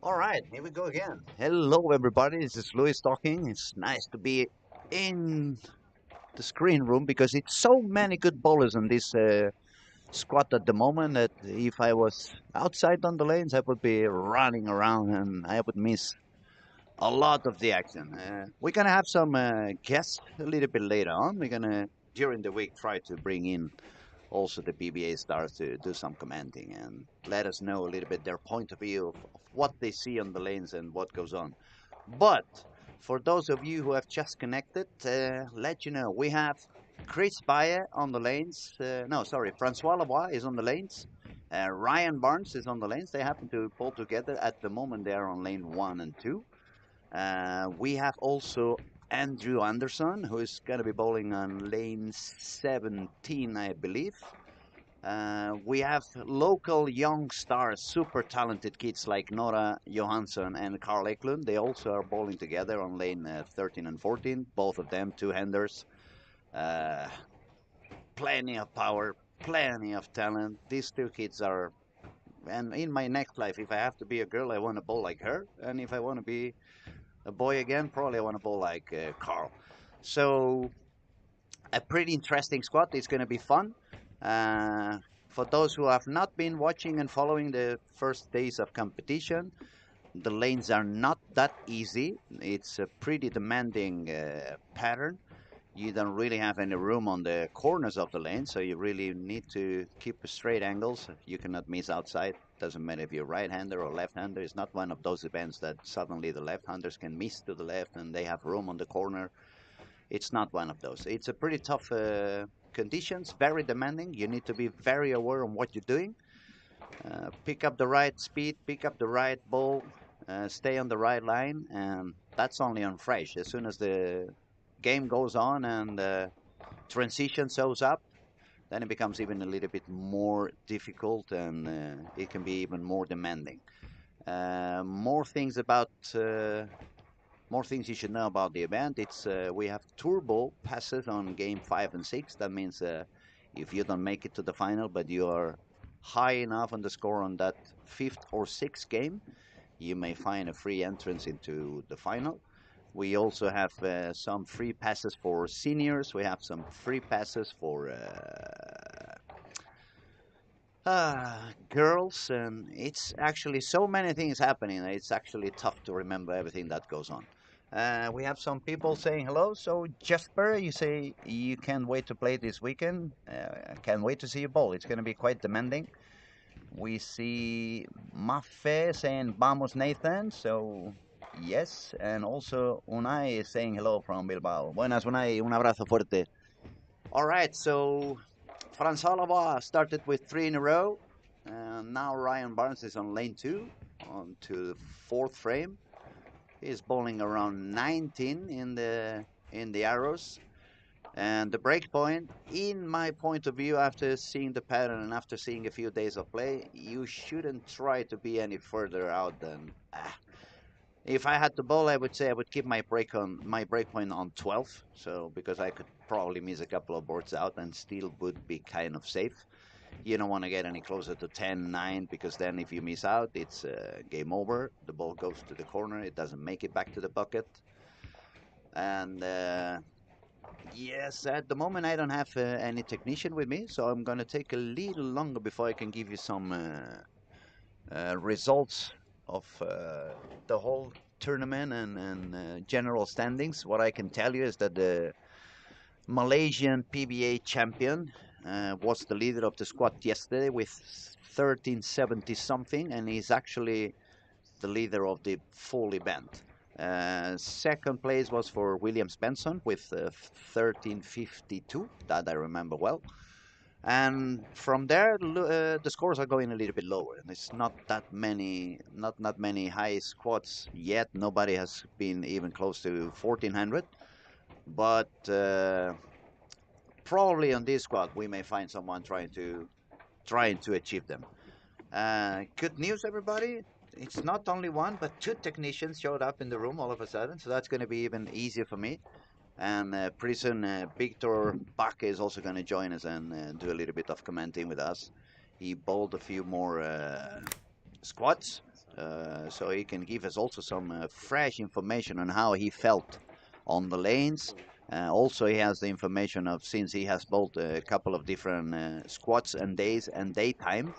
All right, here we go again. Hello, everybody. This is Luis talking. It's nice to be in the screen room because it's so many good bowlers in this squad at the moment that if I was outside on the lanes, I would be running around and I would miss a lot of the action. We're gonna have some guests a little bit later on. We're gonna during the week try to bring in also the PBA stars to do some commenting and let us know a little bit their point of view of what they see on the lanes and what goes on. But for those of you who have just connected, let you know we have Chris Baye on the lanes. No, sorry, Francois Lavoie is on the lanes. Ryan Barnes is on the lanes. They happen to pull together at the moment. They are on lane 1 and 2. We have also Andrew Anderson, who is going to be bowling on lane 17, I believe. We have local young stars, super talented kids like Nora Johansson and Carl Eklund. They also are bowling together on lane 13 and 14. Both of them two-handers. Uh, Plenty of power, plenty of talent. These two kids are, and in my next life, if I have to be a girl, I want to bowl like her. And if I want to be a boy again, probably I want to bowl like Carl. So a pretty interesting squad. It's going to be fun. Uh, for those who have not been watching and following the first days of competition, the lanes are not that easy. It's a pretty demanding pattern. You don't really have any room on the corners of the lane, so you really need to keep straight angles. You cannot miss outside. Doesn't matter if you're right-hander or left-hander. It's not one of those events that suddenly the left-handers can miss to the left and they have room on the corner. It's not one of those. It's a pretty tough conditions, very demanding. You need to be very aware of what you're doing. Pick up the right speed, pick up the right ball, stay on the right line, and that's only on fresh. As soon as the game goes on and transition shows up, then it becomes even a little bit more difficult and it can be even more demanding. More things about more things you should know about the event. It's we have turbo passes on game 5 and 6. That means if you don't make it to the final, but you are high enough on the score on that fifth or sixth game, you may find a free entrance into the final. We also have some free passes for seniors. We have some free passes for girls, and it's actually so many things happening. It's actually tough to remember everything that goes on. We have some people saying hello. So Jesper, you say you can't wait to play this weekend. Can't wait to see you bowl. It's going to be quite demanding. We see Mafe saying "Vamos Nathan." So yes, and also Unai is saying hello from Bilbao. Buenas Unai, un abrazo fuerte. All right, so Franz Alaba started with 3 in a row. Now Ryan Barnes is on lane 2, on to the fourth frame. He's bowling around 19 in the arrows. And the break point, in my point of view, after seeing the pattern and after seeing a few days of play, you shouldn't try to be any further out than. If I had to bowl, I would say I would keep my break point on 12. So because I could probably miss a couple of boards out and still would be kind of safe. You don't want to get any closer to 10-9 because then if you miss out, it's game over. The ball goes to the corner. It doesn't make it back to the bucket. And yes, at the moment I don't have any technician with me, so I'm going to take a little longer before I can give you some results of the whole tournament and general standings. What I can tell you is that the Malaysian PBA champion was the leader of the squad yesterday with 1370 something, and he's actually the leader of the full event. Second place was for William Spenson with 1352, that I remember well. And from there, the scores are going a little bit lower. It's not that many, not many high squads yet. Nobody has been even close to 1400. But probably on this squad, we may find someone trying to achieve them. Good news, everybody. It's not only one, but two technicians showed up in the room all of a sudden, so that's going to be even easier for me. And pretty soon, Victor Bach is also going to join us and do a little bit of commenting with us. He bowled a few more squats. so he can give us also some fresh information on how he felt on the lanes. Also, he has the information of, since he has bowled a couple of different squats and days and daytime,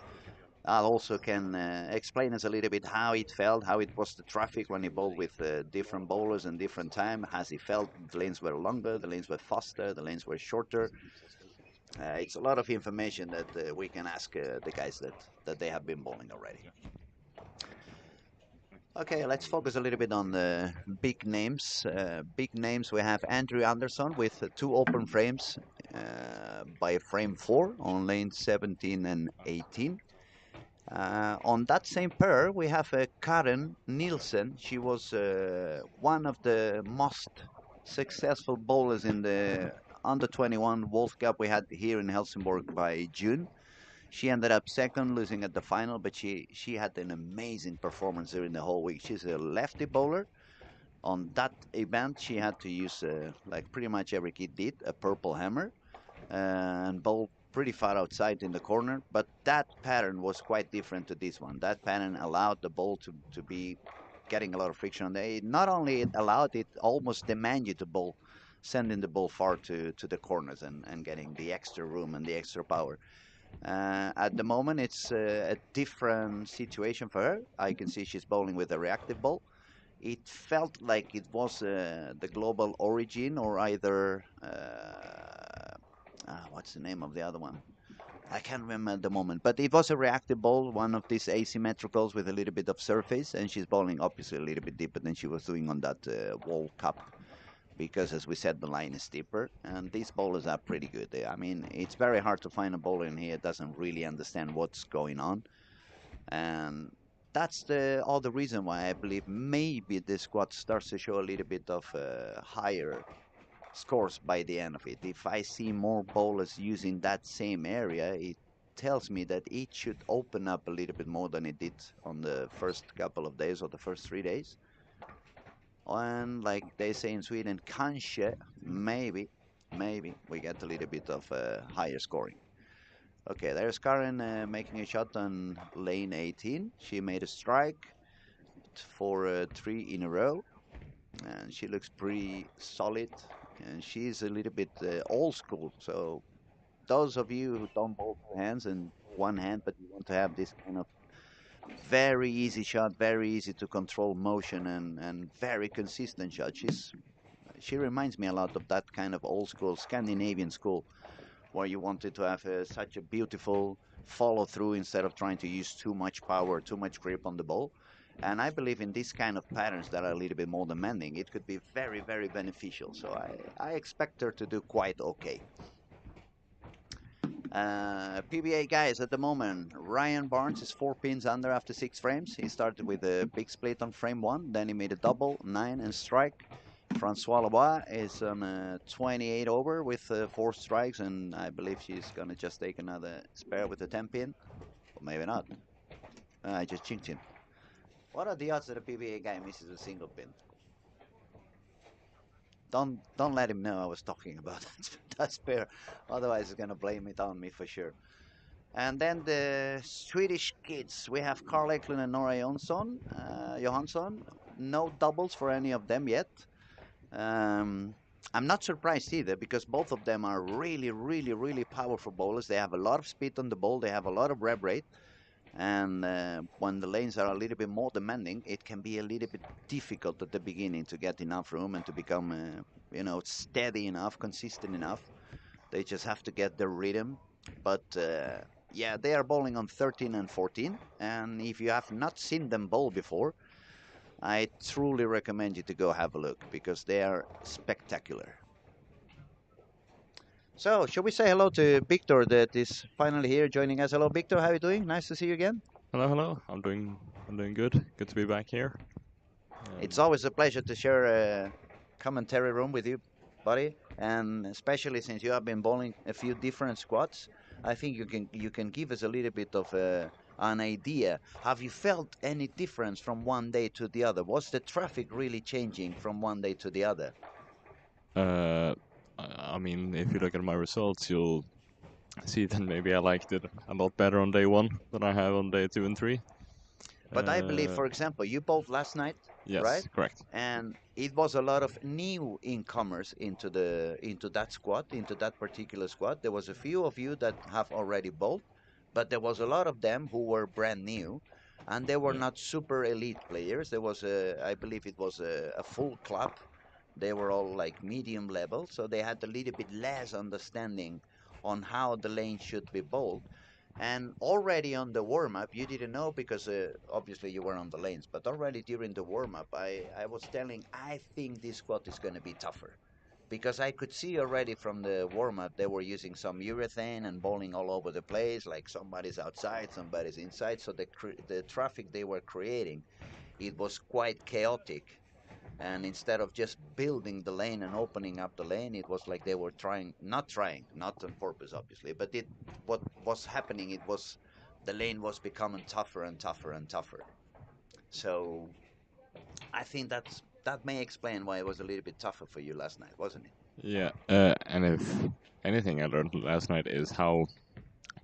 that also can explain us a little bit how it felt, how it was the traffic when he bowled with different bowlers and different time. Has he felt the lanes were longer, the lanes were faster, the lanes were shorter? It's a lot of information that we can ask the guys that they have been bowling already. Okay, let's focus a little bit on the big names. Big names, we have Andrew Anderson with 2 open frames by frame 4 on lane 17 and 18. On that same pair, we have Karen Nielsen. She was one of the most successful bowlers in the under 21 World Cup we had here in Helsingborg by June. She ended up second, losing at the final, but she had an amazing performance during the whole week. She's a lefty bowler. On that event, she had to use, like pretty much every kid did, a purple hammer and bowl pretty far outside in the corner. But that pattern was quite different to this one. That pattern allowed the ball to be getting a lot of friction on there. It not only it allowed, it almost demand you to bowl, sending the ball far to the corners and getting the extra room and the extra power. At the moment, it's a different situation for her. I can see she's bowling with a reactive ball. It felt like it was the global origin or either what's the name of the other one? I can't remember at the moment, but it was a reactive ball, one of these asymmetricals with a little bit of surface, and she's bowling obviously a little bit deeper than she was doing on that World Cup, because as we said, the line is steeper, and these bowlers are pretty good. I mean, it's very hard to find a bowler in here that doesn't really understand what's going on, and that's the other reason why I believe maybe the squad starts to show a little bit of higher scores by the end of it. If I see more bowlers using that same area, it tells me that it should open up a little bit more than it did on the first couple of days or the first 3 days. And like they say in Sweden, kanske, maybe we get a little bit of higher scoring. Okay, there's Karen making a shot on lane 18. She made a strike for 3 in a row, and she looks pretty solid. And she's a little bit old school. So those of you who don't bowl two hands and one hand, but you want to have this kind of very easy shot, very easy to control motion, and very consistent shot. She reminds me a lot of that kind of old school Scandinavian school, where you wanted to have such a beautiful follow through instead of trying to use too much power, too much grip on the ball. And I believe in these kind of patterns that are a little bit more demanding, it could be very, very beneficial. So I expect her to do quite okay. PBA guys at the moment, Ryan Barnes is 4 pins under after 6 frames. He started with a big split on frame 1, then he made a double, 9 and strike. Francois Lebois is on a 28 over with 4 strikes, and I believe she's gonna just take another spare with a 10 pin, or maybe not. I just chinked him. What are the odds that a PBA guy misses a single pin? Don't let him know I was talking about that spare, otherwise he's gonna blame it on me for sure. And then the Swedish kids, we have Carl Eklund and Nora Johansson. No doubles for any of them yet. I'm not surprised either, because both of them are really, really, really powerful bowlers. They have a lot of speed on the ball. They have a lot of rev rate. And when the lanes are a little bit more demanding, it can be a little bit difficult at the beginning to get enough room and to become, steady enough, consistent enough. They just have to get their rhythm. But yeah, they are bowling on 13 and 14. And if you have not seen them bowl before, I truly recommend you to go have a look, because they are spectacular. So, shall we say hello to Victor that is finally here joining us? Hello, Victor. How are you doing? Nice to see you again. Hello. I'm doing good. Good to be back here. It's always a pleasure to share a commentary room with you, buddy, and especially since you have been bowling a few different squads. I think you can give us a little bit of an idea. Have you felt any difference from one day to the other? Was the traffic really changing from one day to the other? I mean, if you look at my results, you'll see that maybe I liked it a lot better on day 1 than I have on day 2 and 3. But I believe, Uh, for example, you bowled last night, right? yes, correct. And it was a lot of new incomers into that squad, into that particular squad. There was a few of you that have already bowled, but there was a lot of them who were brand new, and they were Yeah. not super elite players. There was a, I believe it was a full club. They were all like medium level, so they had a little bit less understanding on how the lane should be bowled. And already on the warm up, you didn't know because obviously you were on the lanes, but already during the warm up, I was telling, I think this squad is going to be tougher. Because I could see already from the warm up, they were using some urethane and bowling all over the place, like somebody's outside, somebody's inside. So the traffic they were creating, it was quite chaotic. And instead of just building the lane and opening up the lane, it was like they were trying, not on purpose, obviously, but what was happening, it was the lane was becoming tougher and tougher and tougher. So I think that may explain why it was a little bit tougher for you last night, wasn't it? Yeah, and if anything I learned last night is how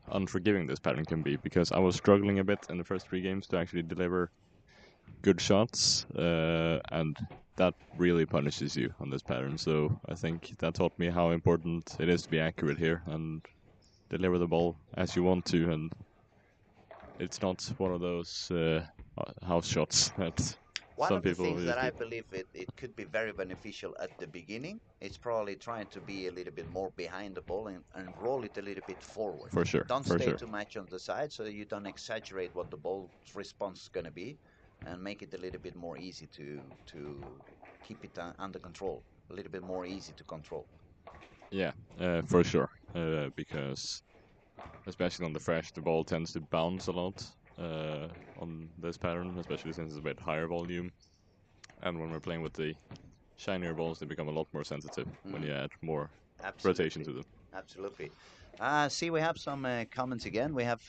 unforgiving this pattern can be, because I was struggling a bit in the first 3 games to actually deliver good shots, and that really punishes you on this pattern. So I think that taught me how important it is to be accurate here and deliver the ball as you want to, and it's not one of those house shots that One some of the people things that I usually. believe it could be very beneficial at the beginning, it's probably trying to be a little bit more behind the ball and roll it a little bit forward. For sure, Don't for stay sure. too much on the side so you don't exaggerate what the ball's response is going to be, and make it a little bit more easy to keep it under control, a little bit more easy to control. Yeah, for sure. Because especially on the fresh, the ball tends to bounce a lot on this pattern, especially since it's a bit higher volume. And when we're playing with the shinier balls, they become a lot more sensitive when Hmm. you add more rotation Absolutely. to them. Absolutely. See, we have some comments again. We have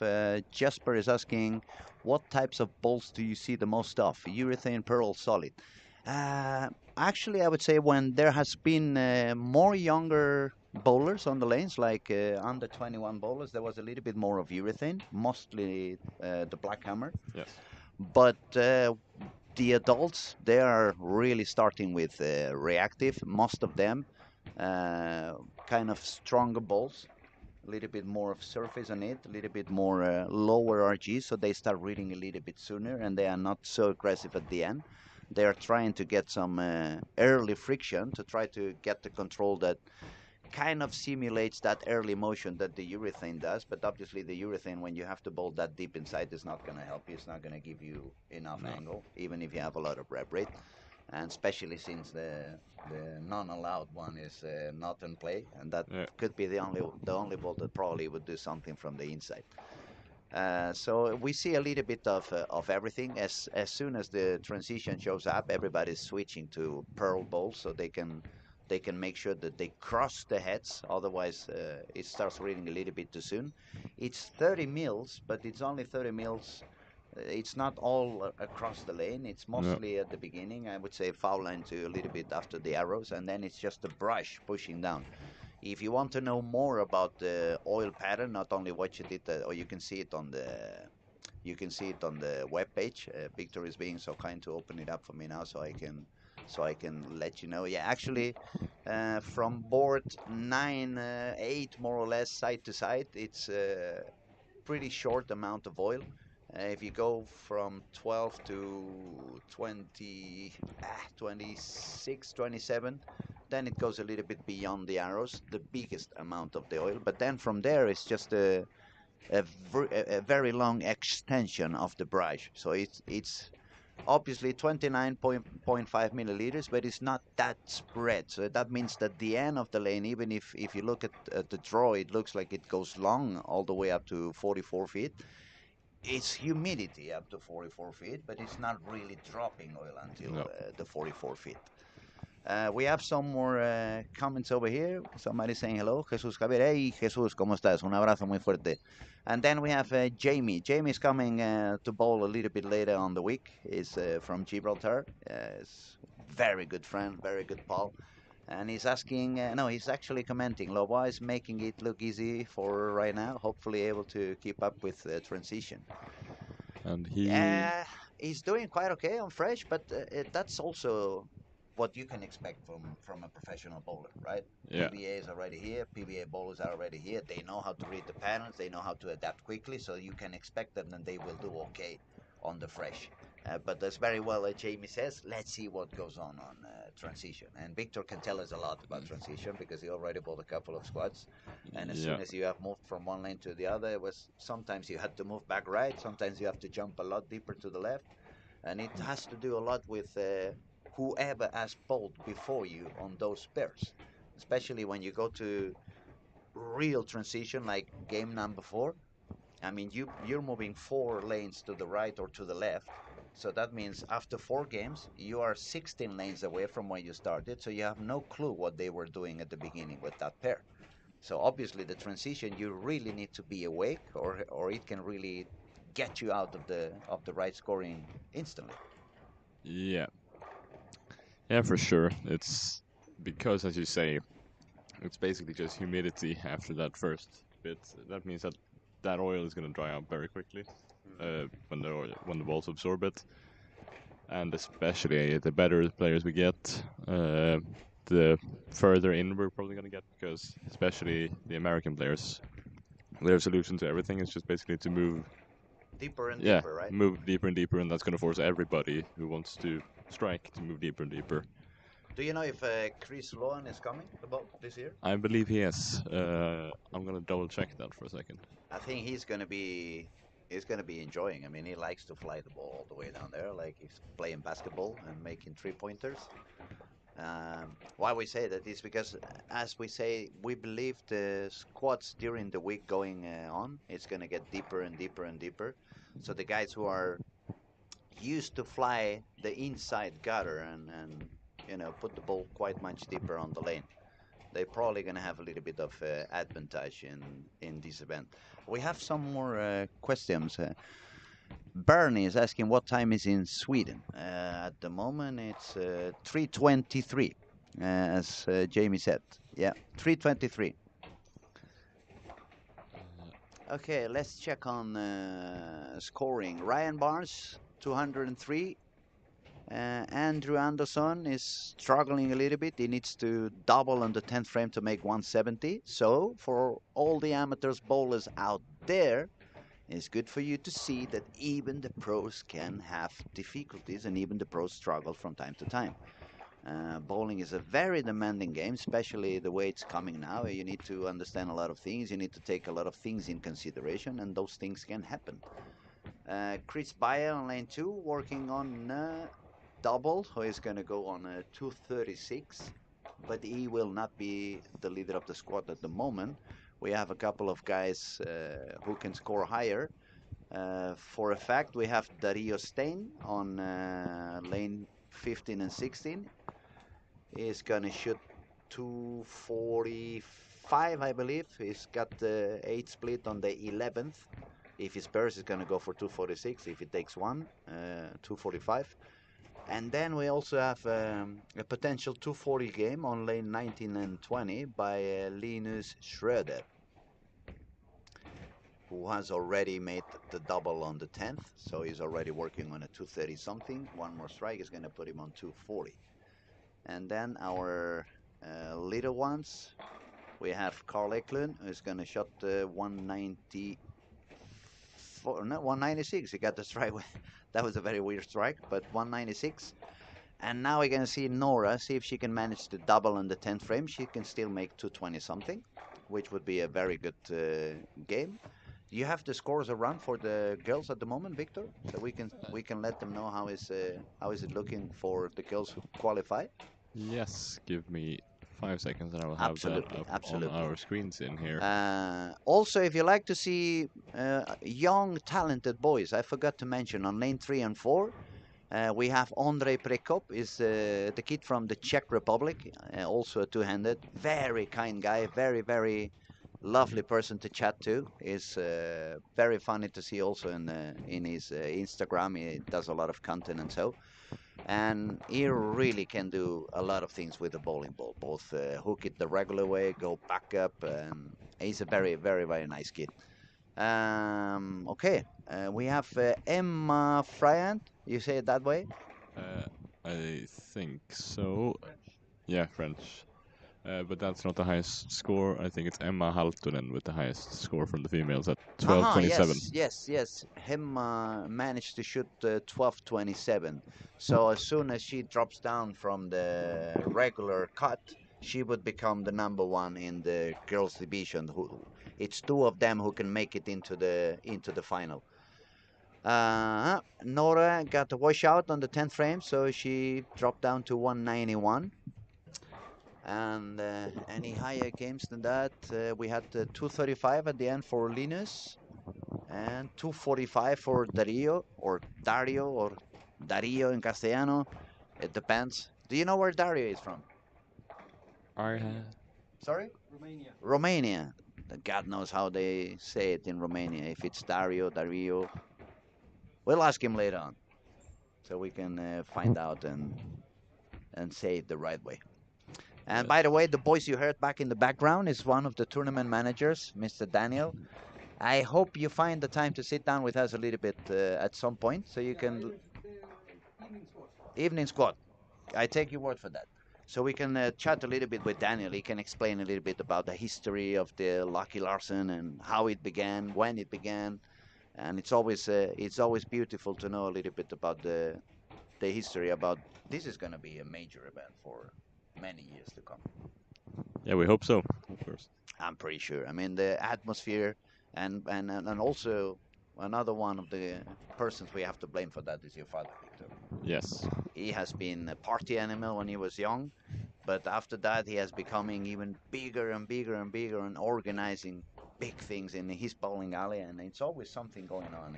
Jasper is asking, what types of balls do you see the most of? Urethane, pearl, solid. Uh, Actually, I would say when there has been more younger bowlers on the lanes, like under 21 bowlers, there was a little bit more of urethane, mostly the black hammer. Yes. But the adults, they are really starting with reactive, most of them, uh, kind of stronger balls, a little bit more of surface on it, a little bit more lower RG, so they start reading a little bit sooner and they are not so aggressive at the end. They are trying to get some early friction to try to get the control that kind of simulates that early motion that the urethane does, but obviously the urethane, when you have to bowl that deep inside, is not going to help you. It's not going to give you enough No. angle, even if you have a lot of rep rate, and especially since the non-allowed one is not in play, and that Yeah. could be the only ball that probably would do something from the inside. So we see a little bit of everything. As soon as the transition shows up, everybody's switching to pearl bowls so they can make sure that they cross the heads. Otherwise, it starts reading a little bit too soon. It's 30 mils, but it's only 30 mils. It's not all across the lane. It's No. mostly at the beginning. I would say foul line to a little bit after the arrows, and then it's just a brush pushing down. If you want to know more about the oil pattern, not only watch it, or you can see it on the web page. Victor is being so kind to open it up for me now, so I can let you know. Yeah, actually, from board 9, 8, more or less, side to side, it's pretty short amount of oil. If you go from 12 to 20, 26, 27, then it goes a little bit beyond the arrows, the biggest amount of the oil. But then from there, it's just a very long extension of the brush. So it's obviously 29.5 milliliters, but it's not that spread. So that means that the end of the lane, even if you look at the draw, it looks like it goes long all the way up to 44 feet. It's humidity up to 44 feet, but it's not really dropping oil until No. the 44 feet. We have some more comments over here. Somebody saying hello. Jesús Javier. Hey, Jesús, ¿cómo estás? Un abrazo muy fuerte. And then we have Jamie. Jamie's coming to bowl a little bit later on the week. He's from Gibraltar. He's very good friend, very good pal. And he's asking, no, he's actually commenting. Loba is making it look easy for right now. Hopefully able to keep up with the transition. And he Yeah. He's doing quite okay on fresh, but that's also what you can expect from a professional bowler, right? Yeah. PBA is already here. PBA bowlers are already here. They know how to read the patterns. They know how to adapt quickly. So you can expect them, and they will do okay on the fresh. But as very well Jamie says, let's see what goes on transition. And Victor can tell us a lot about transition because he already bought a couple of squads. And as soon Yeah. as you have moved from one lane to the other, it was sometimes you had to move back right, sometimes you have to jump a lot deeper to the left, and it has to do a lot with whoever has bowled before you on those pairs, especially when you go to real transition like game number 4. I mean, you're moving 4 lanes to the right or to the left. So that means after 4 games, you are 16 lanes away from where you started. So you have no clue what they were doing at the beginning with that pair. So obviously, the transition you really need to be awake, or it can really get you out of the right scoring instantly. Yeah. Yeah, for sure. It's because, as you say, it's basically just humidity after that first bit. That means that that oil is going to dry out very quickly when the balls absorb it, and especially the better the players we get, the further in we're probably going to get, because especially the American players, their solution to everything is just basically to move, Deeper and yeah, deeper, right? move deeper and deeper, and that's going to force everybody who wants to strike to move deeper and deeper. Do you know if Chris Lohan is coming about this year? I believe he is. I'm gonna double check that for a second. I think he's gonna be enjoying. I mean, he likes to fly the ball all the way down there, like he's playing basketball and making 3 pointers. Why we say that is because, as we say, we believe the squats during the week going on, it's gonna get deeper and deeper and deeper. So the guys who are used to fly the inside gutter and put the ball quite much deeper on the lane, they're probably going to have a little bit of advantage in this event. We have some more questions. Bernie is asking what time is in Sweden. At the moment, it's 3:23, as Jamie said. Yeah, 3:23. Okay, let's check on scoring. Ryan Barnes, 203. Andrew Anderson is struggling a little bit. He needs to double on the 10th frame to make 170. So, for all the amateurs bowlers out there, it's good for you to see that even the pros can have difficulties and even the pros struggle from time to time. Bowling is a very demanding game, especially the way it's coming now. You need to understand a lot of things. You need to take a lot of things in consideration, and those things can happen. Chris Bayer on lane 2, working on double, who is going to go on a 236, but he will not be the leader of the squad at the moment. We have a couple of guys who can score higher. For a fact, we have Dario Stein on lane 15 and 16. He's going to shoot 245, I believe. He's got the 8 split on the 11th. If his pairs is going to go for 246. If he takes one, 245. And then we also have a potential 240 game on lane 19 and 20 by Linus Schroeder, who has already made the double on the 10th. So he's already working on a 230 something. One more strike is going to put him on 240. And then our little ones, we have Carl Eklund, who's going to shot 194, no, 196. He got the strike. That was a very weird strike, but 196. And now we're going to see Nora, see if she can manage to double on the 10th frame. She can still make 220 something, which would be a very good game. Do you have the scores around for the girls at the moment, Victor? So we can let them know how is it looking for the girls who qualify? Yes, give me 5 seconds and I will have that Absolutely, up on absolutely. our screens in here. Also, if you like to see young, talented boys, I forgot to mention on lane 3 and 4, we have Andrei Prekop, is the kid from the Czech Republic, also a two-handed, very kind guy, very, very lovely person to chat to. Is very funny to see also in his Instagram. He does a lot of content and so. And he really can do a lot of things with the bowling ball, both hook it the regular way, go back up, and he's a very, very, very nice kid. Okay, we have Emma Friant. You say it that way? Uh, I think so. Yeah, French. But that's not the highest score. I think it's Emma Haltunen with the highest score from the females at Aha, 12:27. yes, yes, yes. Him managed to shoot 12:27. So as soon as she drops down from the regular cut, she would become the number one in the girls division. It's two of them who can make it into the final. Nora got a washout on the 10th frame, so she dropped down to 191. And any higher games than that, we had 235 at the end for Linus and 245 for Dario or Dario in Castellano. It depends. Do you know where Dario is from? I Sorry? Romania. God knows how they say it in Romania. If it's Dario. We'll ask him later on, so we can find out and say it the right way. And by the way, the voice you heard back in the background is one of the tournament managers, Mr. Daniel. I hope you find the time to sit down with us a little bit at some point, so you can evening squad. I take your word for that. So we can chat a little bit with Daniel. He can explain a little bit about the history of the Lucky Larsen and how it began, when it began, and it's always beautiful to know a little bit about the history. About this is going to be a major event for many years to come. Yeah, we hope so, of course. I'm pretty sure. I mean, the atmosphere and also another one of the persons we have to blame for that is your father, Victor. Yes. He has been a party animal when he was young, but after that he has becoming even bigger and bigger and bigger and organizing big things in his bowling alley, and it's always something going on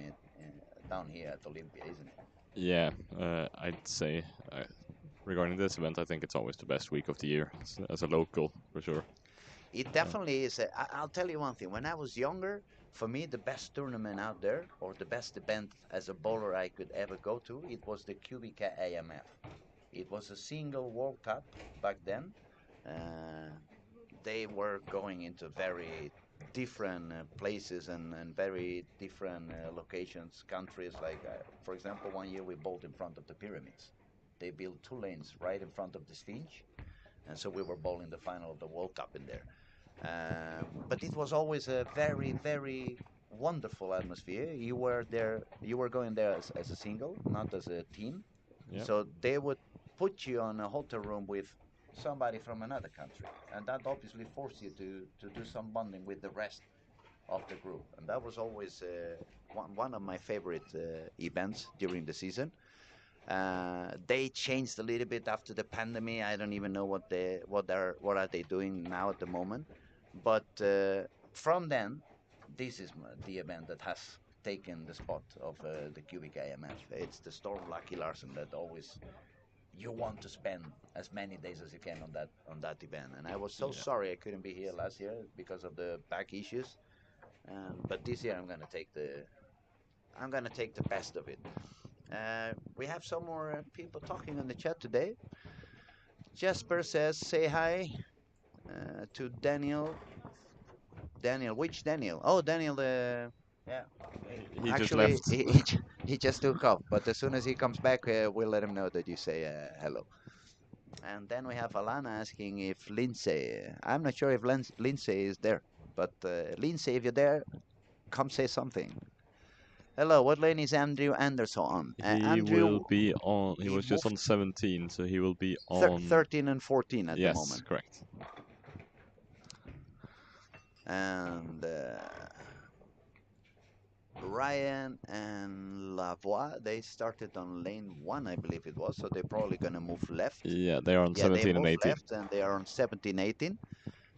down here at Olympia, isn't it? Yeah, I'd say regarding this event, I think it's always the best week of the year as a local, for sure. It definitely is. I'll tell you one thing. When I was younger, for me, the best tournament out there, or the best event as a bowler I could ever go to, it was the QBK AMF. It was a single World Cup back then. Uh, they were going into very different places and very different locations, countries. Like, for example, one year we bowled in front of the pyramids. They built two lanes right in front of the Sphinx, and so we were bowling the final of the World Cup in there. But it was always a very, very wonderful atmosphere. You were there, you were going there as a single, not as a team. Yeah. So they would put you on a hotel room with somebody from another country, and that obviously forced you to do some bonding with the rest of the group. And that was always one of my favorite events during the season. They changed a little bit after the pandemic. I don't even know what are they doing now at the moment. But from then, this is the event that has taken the spot of the Cubic IMF. It's the Storm Lucky Larsen that always you want to spend as many days as you can on that event. And I was so Yeah. sorry I couldn't be here last year because of the back issues. But this year I'm gonna take the best of it. We have some more people talking on the chat today. Jasper says, "Say hi to Daniel." Daniel, which Daniel? Oh, Daniel. Yeah. He just Actually, left. he just took off. But as soon as he comes back, we'll let him know that you say hello. And then we have Alana asking if Lindsay. I'm not sure if Lindsay is there, but Lindsay, if you're there, come say something. Hello, what lane is Andrew Anderson on? He will Andrew, be on. He he was just on moved 17, so he will be on. 13 and 14 at the Yes, moment. correct. And Ryan and Lavoie, they started on lane 1, I believe it was, so they're probably going to move left. Yeah, they are on Yeah, they 17 and move 18. left and they are on 17, 18.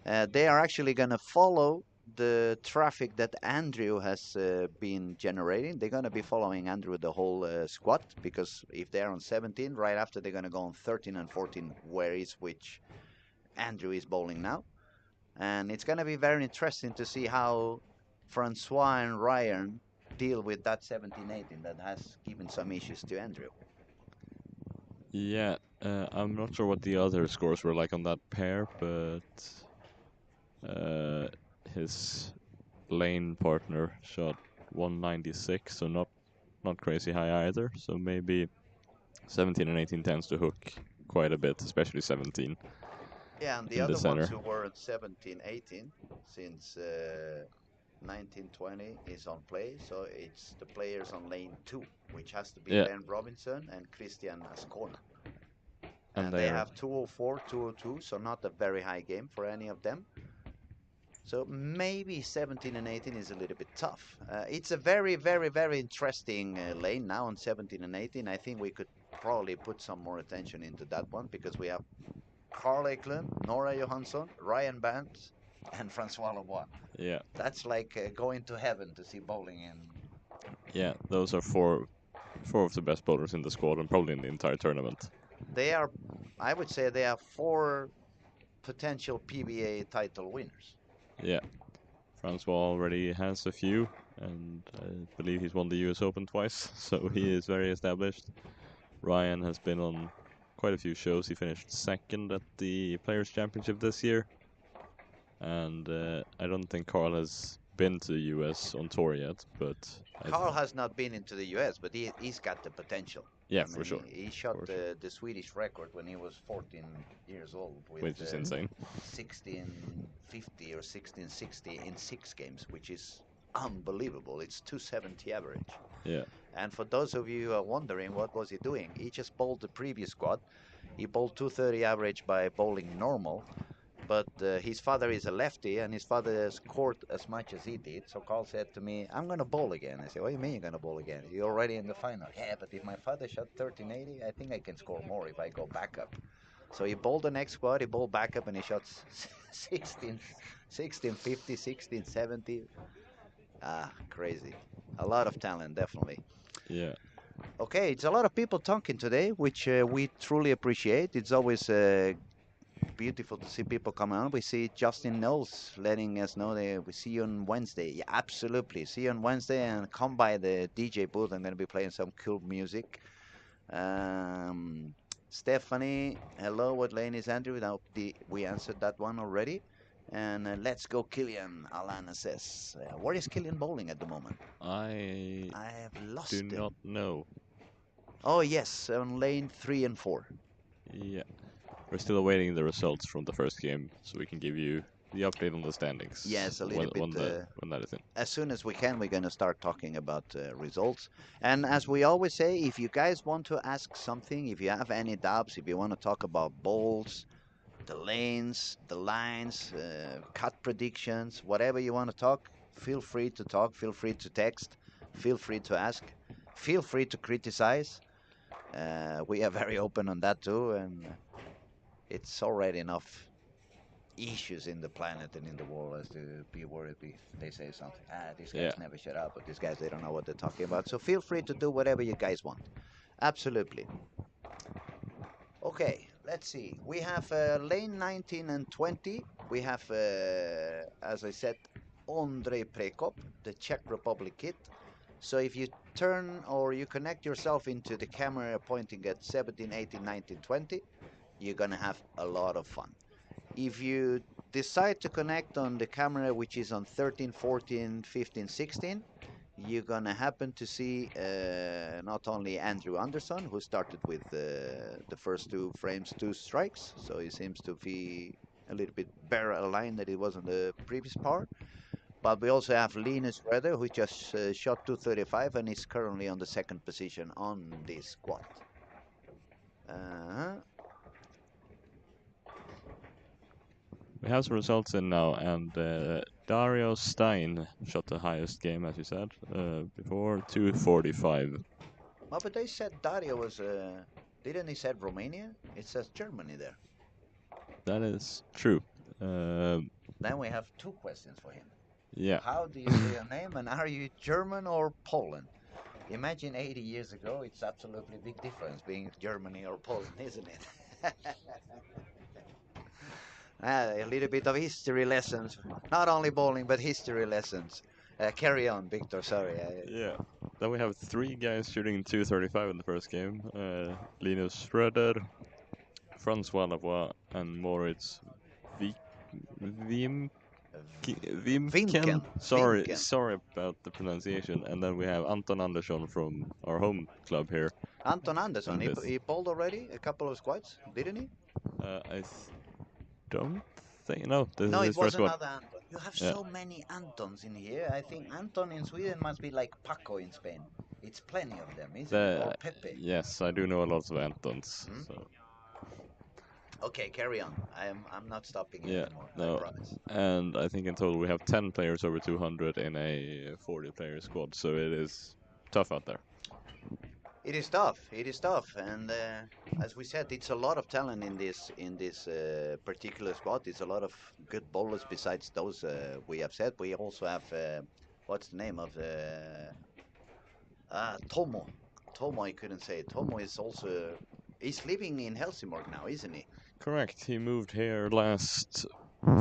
They are actually going to follow the traffic that Andrew has been generating. They're going to be following Andrew the whole squad, because if they're on 17, right after they're going to go on 13 and 14, where is which Andrew is bowling now. And it's going to be very interesting to see how Francois and Ryan deal with that 17-18 that has given some issues to Andrew. Yeah, I'm not sure what the other scores were like on that pair, but uh, his lane partner shot 196, so not crazy high either. So maybe 17 and 18 tends to hook quite a bit, especially 17 Yeah, and the in the other ones center. who were at 17, 18, since 1920 is on play, so it's the players on lane 2, which has to be Yeah, Ben Robinson and Christian Ascona. and And they they're have 204, 202, so not a very high game for any of them. So maybe 17 and 18 is a little bit tough. It's a very, very, very interesting lane now on 17 and 18. I think we could probably put some more attention into that one because we have Carl Eklund, Nora Johansson, Ryan Banks, and Francois Lebois. yeah, That's like going to heaven to see bowling in. yeah. Those are four of the best bowlers in the squad and probably in the entire tournament. They are, I would say, they are 4 potential PBA title winners. Yeah, Francois already has a few, and I believe he's won the US Open twice, so he is very established. Ryan has been on quite a few shows. He finished second at the Players' Championship this year, and I don't think Carl has been to the US on tour yet, but Carl has not been into the US, but he's got the potential. yeah, I for mean, sure, he shot for sure, the Swedish record when he was 14 years old with which is insane. 1650 or 1660 in 6 games, which is unbelievable. It's 270 average. Yeah, And for those of you who are wondering what was he doing, he just bowled the previous squad. He bowled 230 average by bowling normal, but his father is a lefty, and his father scored as much as he did. So Carl said to me, "I'm gonna bowl again." I said, "What do you mean you're gonna bowl again? You're already in the final." Yeah, but if my father shot 1380, I think I can score more if I go backup. So he bowled the next squad, he bowled backup, and he shot 16, 1650, 1670. Ah, crazy. A lot of talent, definitely. yeah, Okay, it's a lot of people talking today, which we truly appreciate. It's always beautiful to see people come on. We see Justin Knowles letting us know that we see you on Wednesday. Yeah, absolutely. See you on Wednesday and come by the DJ booth. I'm going to be playing some cool music. Um, Stephanie, hello. What lane is Andrew? Now we answered that one already. And let's go, Killian. Alana says, where is Killian bowling at the moment? I I have do lost him. not know. Oh yes, on lane 3 and 4. Yeah, we're still awaiting the results from the first game, so we can give you the update on the standings Yes, a little bit. when that is in. As soon as we can, we're going to start talking about results. And as we always say, if you guys want to ask something, if you have any doubts, if you want to talk about bowls, the lanes, the lines, cut predictions, whatever you want to talk, feel free to talk. Feel free to text. Feel free to ask. Feel free to criticize. We are very open on that too, and it's already enough issues in the planet and in the world as to be worried if they say something. These Yeah, guys never shut up, but these guys, they don't know what they're talking about. So feel free to do whatever you guys want. Absolutely. Okay, let's see. We have lane 19 and 20. We have, as I said, Ondrej Prekop, the Czech Republic kid. So if you turn or you connect yourself into the camera pointing at 17, 18, 19, 20, you're going to have a lot of fun. If you decide to connect on the camera which is on 13, 14, 15, 16, you're gonna happen to see not only Andrew Anderson, who started with the first 2 frames, 2 strikes, so he seems to be a little bit better aligned than it was on the previous part, but we also have Linus Reder, who just shot 235 and is currently on the 2nd position on this squad. Uh, we have some results in now, and Dario Stein shot the highest game, as you said, before 245. well, but they said Dario was, didn't he said Romania? It says Germany there. That is true. Then we have 2 questions for him. Yeah, How do you say your name, and are you German or Poland? Imagine 80 years ago, it's absolutely big difference being Germany or Poland, isn't it? A little bit of history lessons, not only bowling, but history lessons. Carry on, Victor, sorry. yeah. Then we have 3 guys shooting 235 in the first game. Linus Schröder, Francois Lavoie, and Moritz Wim. Vimken. Vimken. Sorry, Vimken. sorry about the pronunciation. And then we have Anton Andersson from our home club here Anton Andersson, in fifth. he bowled already a couple of squads, didn't he? I don't think no. This is No, it his was first squad. another Anton. You have Yeah. so many Antons in here. I think Anton in Sweden must be like Paco in Spain. It's plenty of them, isn't it? Or The, Pepe. yes, I do know a lot of Antons. Hmm? So Okay, carry on. I'm not stopping you yeah, anymore. I no. promise. And I think in total we have 10 players over 200 in a 40-player squad. So it is tough out there. It is tough. It is tough, and as we said, it's a lot of talent in this particular squad. It's a lot of good bowlers besides those we have said. We also have what's the name of Tomo. Tomo, I couldn't say. Tomo is also he's living in Helsingborg now, isn't he? Correct. He moved here last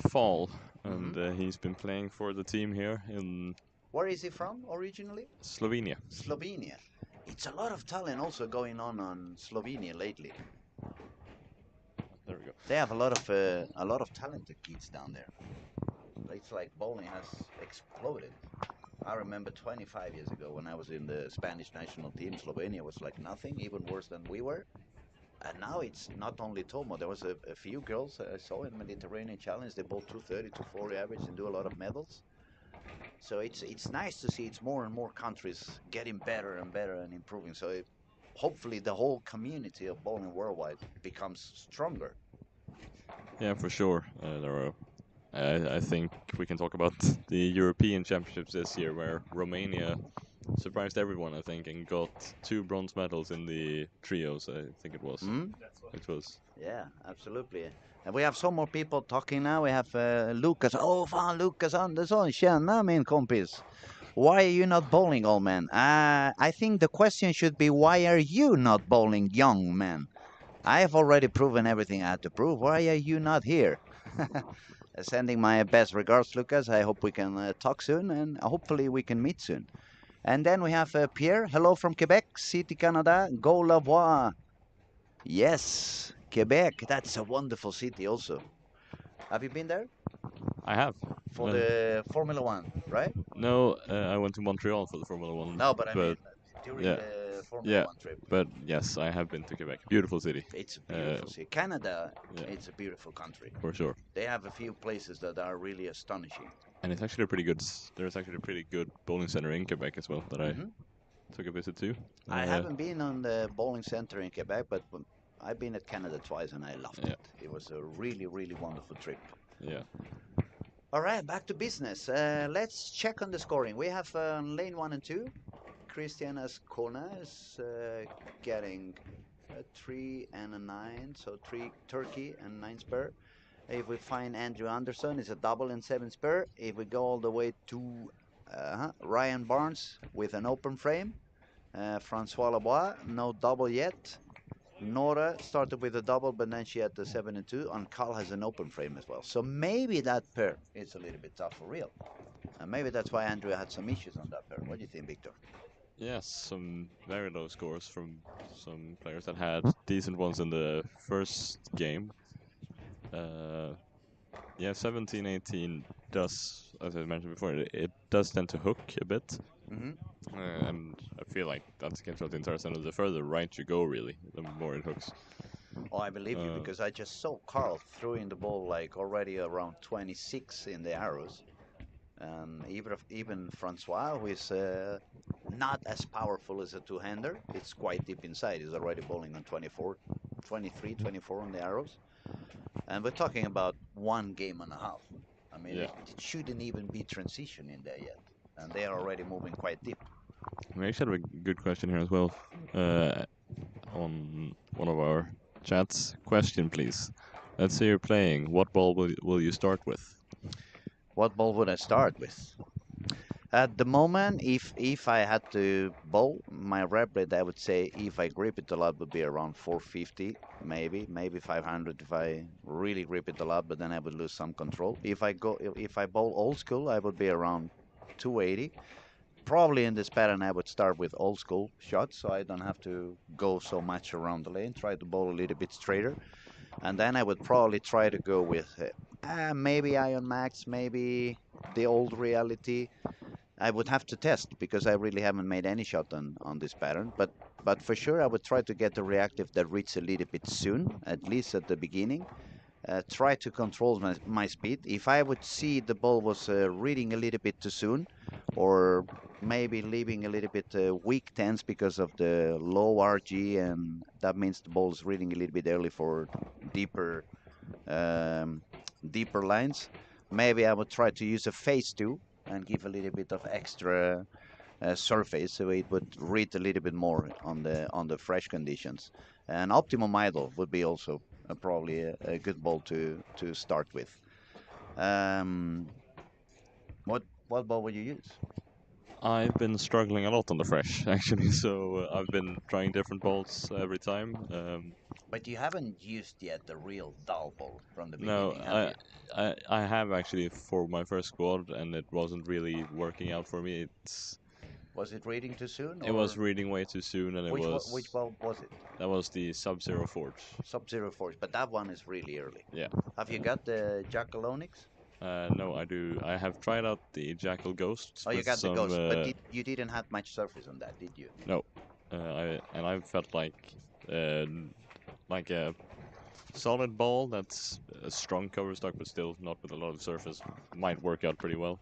fall, Hmm. and he's been playing for the team here in Where is he from originally? Slovenia. Slovenia. It's a lot of talent also going on Slovenia lately. There we go. They have a lot of talented kids down there. It's like bowling has exploded. I remember 25 years ago when I was in the Spanish national team, Slovenia was like nothing, even worse than we were. And now it's not only Tomo. There was a few girls I saw in the Mediterranean Challenge. They bowl 230, 240 average and do a lot of medals. So it's nice to see it's more and more countries getting better and better and improving. So hopefully the whole community of bowling worldwide becomes stronger. Yeah, for sure. There are. I think we can talk about the European Championships this year, where Romania surprised everyone, I think, and got 2 bronze medals in the trios. I think it was. Hmm? It was. Yeah, absolutely. And we have some more people talking now. We have Lucas. Oh, fan Lucas Andersson. Tjena min kompis. Why are you not bowling, old man? I think the question should be, why are you not bowling, young man? I have already proven everything I had to prove. Why are you not here? Sending my best regards, Lucas. I hope we can talk soon, and hopefully we can meet soon. And then we have Pierre. Hello from Quebec City, Canada. Go la voix. Yes, Quebec. That's a wonderful city also. Have you been there? I have. For the Formula One, right? No, I went to Montreal for the Formula One, No, but I mean but during yeah, the Formula yeah. One trip. But yes, I have been to Quebec. Beautiful city. It's a Uh, beautiful city. Canada, yeah, it's a beautiful country. for sure. They have a few places that are really astonishing. And it's actually a pretty good. There's actually a pretty good bowling center in Quebec as well that I Hmm. took a visit to. I haven't been on the bowling center in Quebec, but I've been at Canada twice and I loved Yeah, it. It was a really, really wonderful trip. yeah. All right, back to business. Let's check on the scoring. We have lane 1 and 2. Christian Ascona is getting a 3 and a 9, so 3 turkey and 9 spur. If we find Andrew Anderson, it's a double and 7 spur. If we go all the way to Ryan Barnes with an open frame, Francois Lebois, no double yet. Nora started with a double, but then she had the 7 and 2, and Carl has an open frame as well. So maybe that pair is a little bit tough for real. And maybe that's why Andrew had some issues on that pair. What do you think, Victor? Yes, some very low scores from some players that had decent ones in the first game. Uh, yeah, 17, 18 does, as I mentioned before, it does tend to hook a bit. Mm-hmm. And I feel like that's against what the entire center. The further right you go, really, the more it hooks. Oh, I believe you because I just saw Carl throwing the ball like already around 26 in the arrows. And even Francois, who is not as powerful as a two-hander, it's quite deep inside. He's already bowling on 24, 23, 24 on the arrows. And we're talking about 1.5 games. I mean, Yeah. it shouldn't even be transition in there yet. And they are already moving quite deep. We actually have a good question here as well on one of our chats. Question, please. Let's say you're playing. What ball will you start with? What ball would I start with? At the moment, if I had to bowl my rep rate, I would say if I grip it a lot would be around 450, maybe 500 if I really grip it a lot, but then I would lose some control. If I bowl old school, I would be around 280. Probably in this pattern, I would start with old school shots, so I don't have to go so much around the lane. Try to bowl a little bit straighter. And then I would probably try to go with maybe Ion Max, maybe the old reality. I would have to test because I really haven't made any shot on this pattern. But for sure, I would try to get the reactive that reads a little bit soon, at least at the beginning. Try to control my speed. If I would see the ball was reading a little bit too soon, or maybe leaving a little bit weak tense because of the low RG, and that means the ball is reading a little bit early for deeper um, deeper lines. Maybe I would try to use a phase two and give a little bit of extra surface so it would read a little bit more on the fresh conditions. And optimum idle would be also probably a good ball to start with. Um, what ball would you use? I've been struggling a lot on the fresh actually, so I've been trying different balls every time. But you haven't used yet the real dull ball from the No, beginning, have you? I have actually for my first squad, and it wasn't really working out for me. Was it reading too soon, It was or reading way too soon, and which ball was it? that was the Sub-Zero Forge. Sub-Zero Force, but that one is really early. Yeah. Have you got the Jackalonix? No, I do. I have tried out the Jackal Ghosts Oh, you with got the some. Ghost, but you didn't have much surface on that, did you? No, I felt uh, like a solid ball that's a strong cover stock, but still not with a lot of surface might work out pretty well.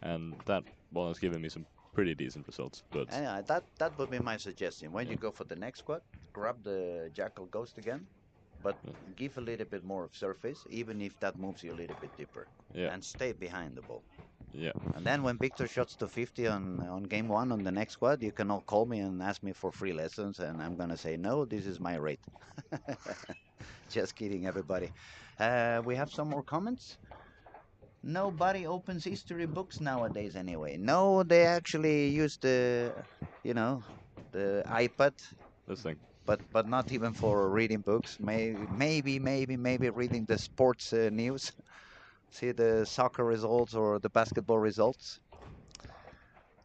And that ball has given me some pretty decent results. But And that would be my suggestion. When you go for the next squad, grab the Jackal Ghost again, but yeah, give a little bit more of surface, even if that moves you a little bit deeper, yeah, and stay behind the ball. yeah. And then when Victor shots to 50 on game one on the next squad, you can all call me and ask me for free lessons, and I'm gonna say no. This is my rate. Just kidding, everybody. We have some more comments. Nobody opens history books nowadays anyway. No, they actually use you know, the iPad, This thing. but not even for reading books. Maybe reading the sports news. See the soccer results or the basketball results.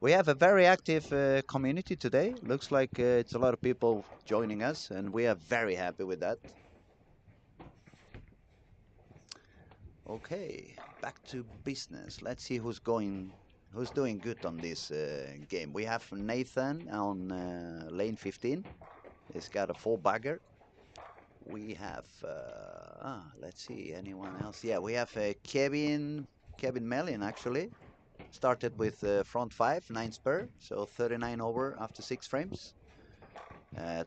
We have a very active community today. Looks like it's a lot of people joining us, and we are very happy with that. Okay, back to business. Let's see who's doing good on this game. We have Nathan on lane 15. He's got a full bagger. We have, let's see, anyone else? Yeah, we have Kevin Mellin actually. Started with front 5, 9 spur, so 39 over after 6 frames.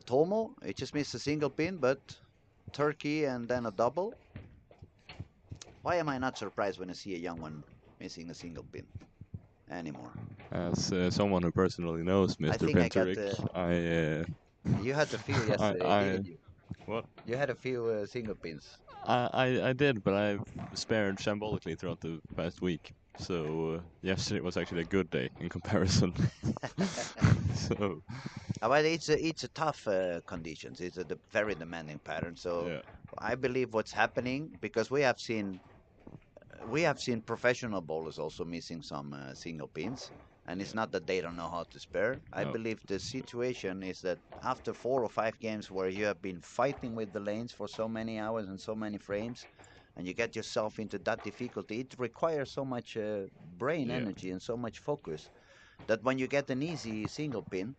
Tomo, it just missed a single pin, but turkey and then a double. Why am I not surprised when I see a young one missing a single pin anymore? As someone who personally knows I Mr. think I got Pinteric, the. I, You had the few yesterday, I, didn't you? what? You had a few single pins. I did, but I've spared shambolically throughout the past week. So yesterday was actually a good day in comparison. So But it's a tough conditions. It's a very demanding pattern. So yeah, I believe what's happening because we have seen professional bowlers also missing some single pins, and it's yeah, not that they don't know how to spare. I no, believe the situation is that after 4 or 5 games where you have been fighting with the lanes for so many hours and so many frames, and you get yourself into that difficulty, it requires so much brain yeah, energy and so much focus that when you get an easy single pin,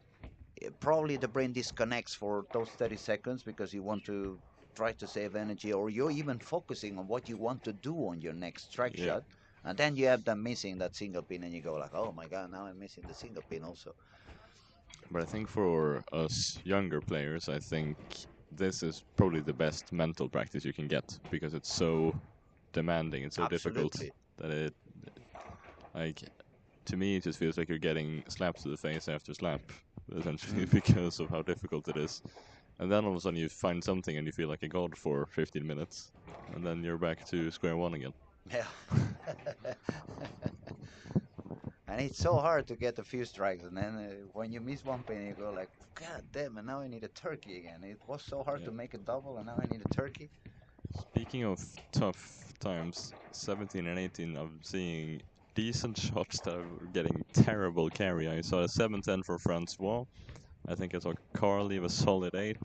probably the brain disconnects for those 30 seconds because you want to try to save energy or you're even focusing on what you want to do on your next strike yeah. shot, and then you have them missing that single pin and you go like, oh my god, now I'm missing the single pin also. But I think for us younger players, I think this is probably the best mental practice you can get because it's so demanding and so difficult Absolutely. that it like to me it just feels like you're getting slaps to the face after slap essentially Mm. because of how difficult it is. And then all of a sudden you find something and you feel like a god for 15 minutes, and then you're back to square one again. Yeah. And it's so hard to get a few strikes, and then when you miss one pin you go like, god damn, and now I need a turkey again. It was so hard Yeah. to make a double and now I need a turkey. Speaking of tough times, 17 and 18, I'm seeing decent shots that are getting terrible carry. I saw a 710 for Francois, I think I saw Carl leave a solid 8,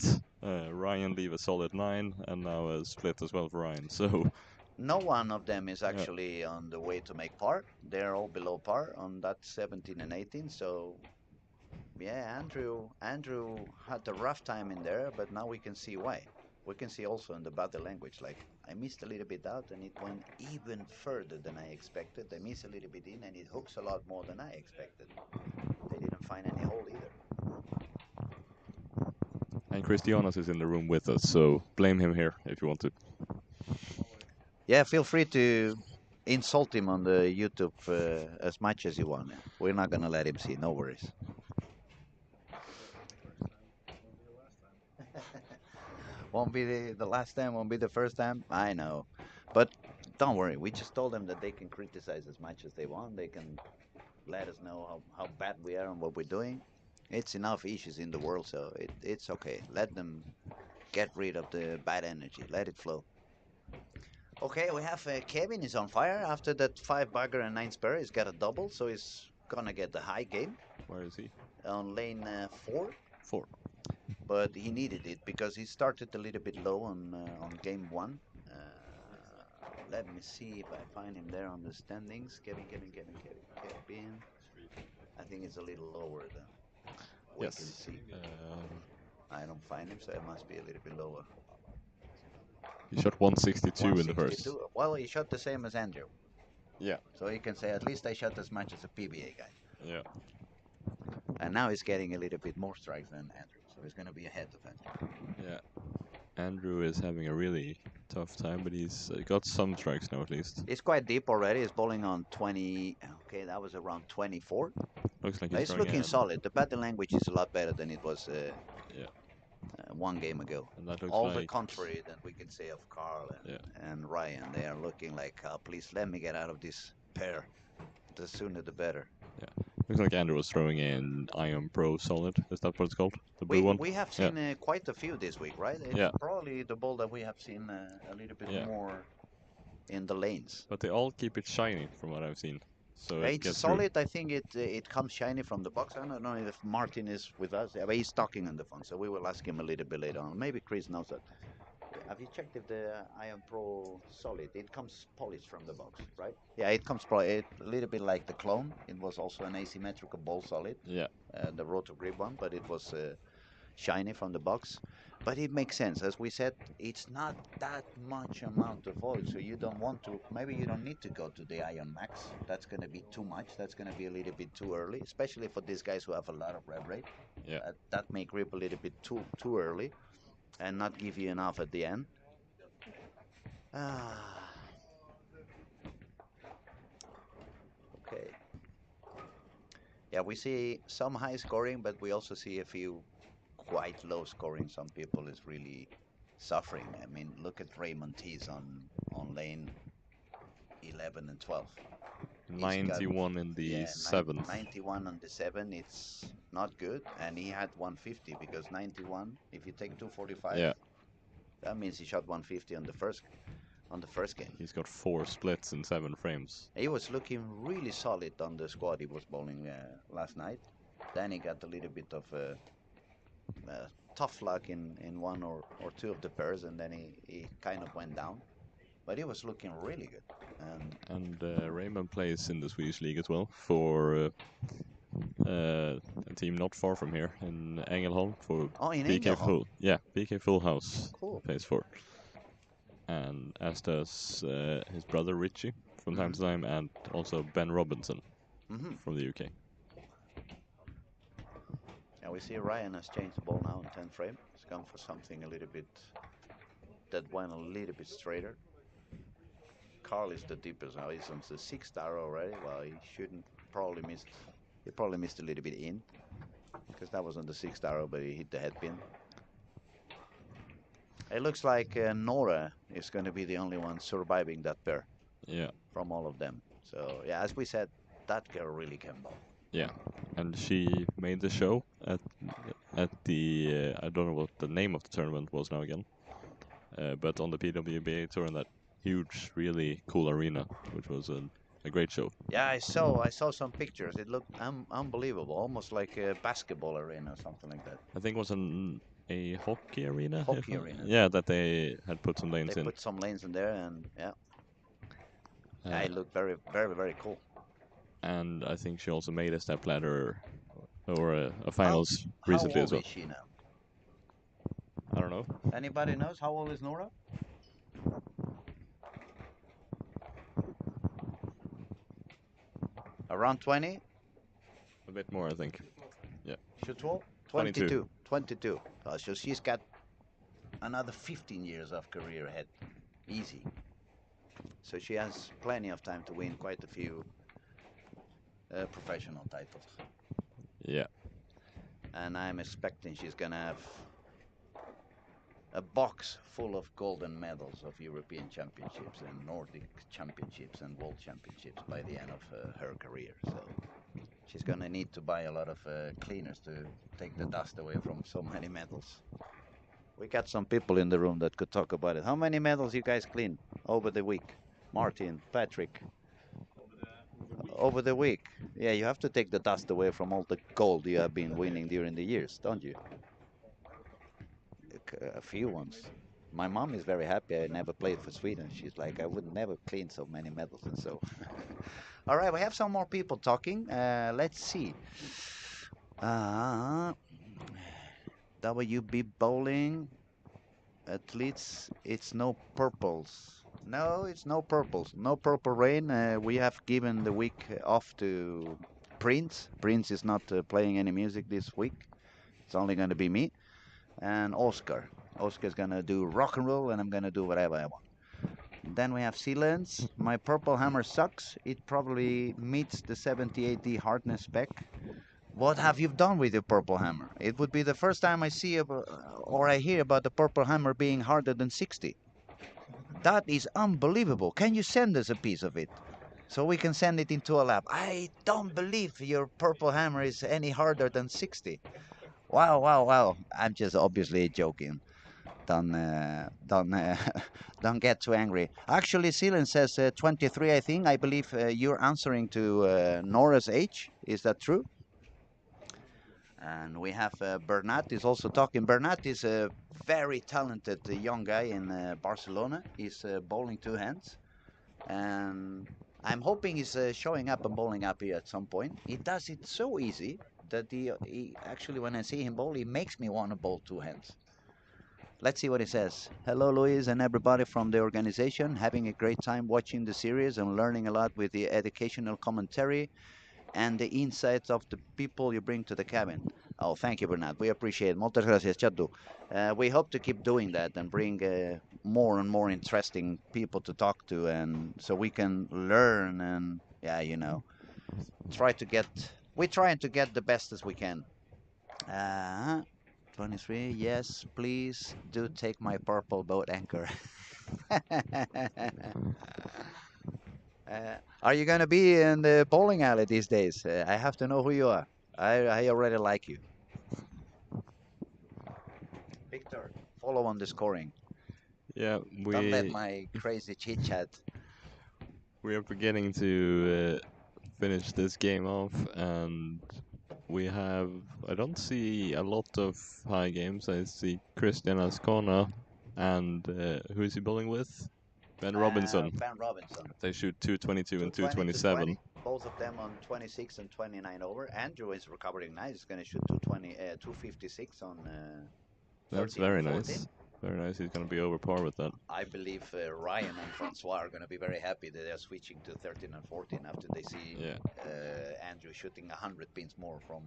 Ryan leave a solid 9, and now a split as well for Ryan. So No one of them is yeah, actually on the way to make par. They're all below par on that 17 and 18. So yeah, Andrew had a rough time in there, but now we can see why. We can see also in the body language, like I missed a little bit out and it went even further than I expected. I missed a little bit in and it hooks a lot more than I expected. They didn't find any hole either. and Christianos is in the room with us, so blame him here if you want to. Yeah, feel free to insult him on the YouTube as much as you want. We're not gonna let him see. No worries. Won't be the last time, won't be the first time. I know. But don't worry, we just told them that they can criticize as much as they want. They can let us know how bad we are and what we're doing. It's enough issues in the world, so it's okay. Let them get rid of the bad energy. Let it flow. Okay, we have Kevin is on fire after that 5 bagger and 9 spare. He's got a double, so he's gonna get the high game Where is he? on lane 4. 4. But he needed it because he started a little bit low on game 1. Let me see if I find him there on the standings. Kevin. I think it's a little lower than we can Yes. see. I don't find him, so it must be a little bit lower. He shot 162 in the first. 162. Well, he shot the same as Andrew. Yeah. So he can say, at least I shot as much as a PBA guy. Yeah. And now he's getting a little bit more strikes than Andrew, so he's going to be ahead of Andrew. Yeah. Andrew is having a really tough time, but he's got some strikes now at least. He's quite deep already. He's bowling on 20. Okay, that was around 24. Looks like But he's it's throwing looking in. solid. The body language is a lot better than it was Yeah. one game ago. And that looks All the like contrary that we can say of Carl and Ryan. They are looking like, please let me get out of this pair. The sooner the better. yeah. Looks like Andrew was throwing in Iron Pro Solid. Is that what it's called? The blue one? We have seen quite a few this week, right? It's Yeah. probably the ball that we have seen a little bit Yeah. more in the lanes. But they all keep it shiny from what I've seen. So it It's gets solid. I think it comes shiny from the box. I don't know if Martin is with us. But he's talking on the phone, so we will ask him a little bit later on. Maybe Chris knows that. Have you checked if the Iron Pro Solid? It comes polished from the box, right? Yeah, it comes a little bit like the clone. It was also an asymmetrical ball solid, Yeah. the rotor grip one, but it was shiny from the box. But it makes sense. As we said, it's not that much amount of oil, so you don't want to, maybe you don't need to go to the Iron Max. That's going to be too much. That's going to be a little bit too early, especially for these guys who have a lot of rev rate. Yeah. That may grip a little bit too early and not give you enough at the end. Ah, okay. Yeah, we see some high scoring, but we also see a few quite low scoring. Some people is really suffering. I mean, look at Raymond T's on lane 11 and 12. He's got 91 in the 7th. 91 on the 7. It's not good, and he had 150 because 91. If you take 245, Yeah. that means he shot 150 on the first game. He's got 4 splits in 7 frames. He was looking really solid on the squad he was bowling last night. Then he got a little bit of tough luck in one or two of the pairs, and then he kind of went down. But he was looking really good. And Raymond plays in the Swedish league as well for a team not far from here in Ängelholm for in BK Ängelholm. Full. Yeah, BK Full House. Cool. Plays for. And as does his brother Richie from time to time, and also Ben Robinson from the UK. Yeah, we see Ryan has changed the ball now in 10 frame. He's gone for something a little bit that went a little bit straighter. Carl is the deepest now. He's on the 6th arrow already. Well, he shouldn't probably missed. He probably missed a little bit in because that was on the 6th arrow, but he hit the head pin. It looks like Nora is going to be the only one surviving that pair. Yeah. From all of them. So yeah, as we said, that girl really can bowl. Yeah, and she made the show at the I don't know what the name of the tournament was now again, but on the PWBA tour in that huge, really cool arena, which was a a great show. Yeah, I saw some pictures. It looked unbelievable, almost like a basketball arena or something like that. I think it was a hockey arena. Hockey arena. Yeah, that they had put some They lanes in. put some lanes in there, and yeah, Uh, it looked very, very, very cool. and I think she also made a step ladder or a How finals how recently old as well. is she now? I don't know. Anybody knows how old is Nora? Around 20? A bit more, I think. Yeah, She's 12? 22. 22. 22. So she's got another 15 years of career ahead. Easy. So she has plenty of time to win quite a few professional titles. Yeah, And I'm expecting she's going to have a box full of golden medals of European championships and Nordic championships and world championships by the end of her career. So she's going to need to buy a lot of cleaners to take the dust away from so many medals. We got some people in the room that could talk about it. How many medals you guys clean over the week? Martin, Patrick, over the week. Yeah, you have to take the dust away from all the gold you have been winning during the years, don't you? A few ones. My mom is very happy I never played for Sweden. She's like, I would never clean so many medals and so. All right, we have some more people talking. Let's see. Uh, WB Bowling. Athletes, it's no purples. No, it's no purples. No purple rain. We have given the week off to Prince. Prince is not playing any music this week. It's only going to be me and Oscar. Oscar's going to do rock and roll, and I'm going to do whatever I want. Then we have Sealants. My purple hammer sucks. It probably meets the 78D hardness spec. What have you done with your purple hammer? It would be the first time I see or I hear about the purple hammer being harder than 60. That is unbelievable. Can you send us a piece of it so we can send it into a lab? I don't believe your purple hammer is any harder than 60. Wow, wow, wow. I'm just obviously joking. Don't don't get too angry. Actually, Sealan says 23. I think. I believe you're answering to Nora's age. Is that true? And we have Bernat is also talking. Bernat is a very talented young guy in Barcelona. He's bowling two hands, and I'm hoping he's showing up and bowling up here at some point. He does it so easy that he actually, when I see him bowl, he makes me want to bowl two hands. Let's see what he says. Hello, Luis, and everybody from the organization. Having a great time watching the series and learning a lot with the educational commentary and the insights of the people you bring to the cabin. Oh, thank you, Bernard. We appreciate it. Muchas gracias, Chatu. We hope to keep doing that and bring more and more interesting people to talk to, and so we can learn and yeah, try to get. We're trying to get the best as we can. Uh, 23. Yes, please do take my purple boat anchor. Are you going to be in the bowling alley these days? I have to know who you are. I already like you. Victor, follow on the scoring. yeah. Don't let my crazy chit chat. We are beginning to finish this game off, and we have. I don't see a lot of high games. I see Christian Ascona, and who is he bowling with? Ben Robinson. Ben Robinson. They shoot 222 and 220 to 227. 20. Both of them on 26 and 29 over. Andrew is recovering nice. He's going to shoot 220, 256 on That's 13 and very 14. nice. Very nice. He's going to be over par with that. I believe Ryan and Francois are going to be very happy that they're switching to 13 and 14 after they see Andrew shooting 100 pins more from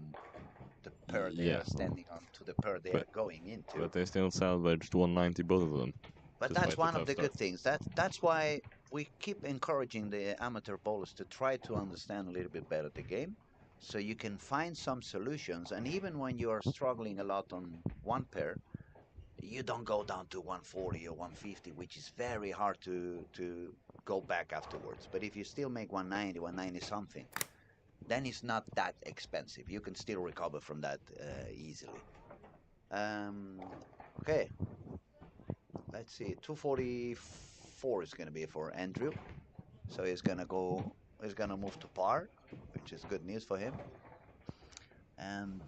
the pair they are standing on to the pair they are going into. But they still salvaged 190, both of them. But that's one of the good things. That's why we keep encouraging the amateur bowlers to try to understand a little bit better the game, so you can find some solutions. And even when you are struggling a lot on one pair, you don't go down to 140 or 150, which is very hard to go back afterwards. But if you still make 190, 190 something, then it's not that expensive. You can still recover from that easily. Okay, let's see. 244 is going to be for Andrew. So he's going to go is going to move to par, which is good news for him. And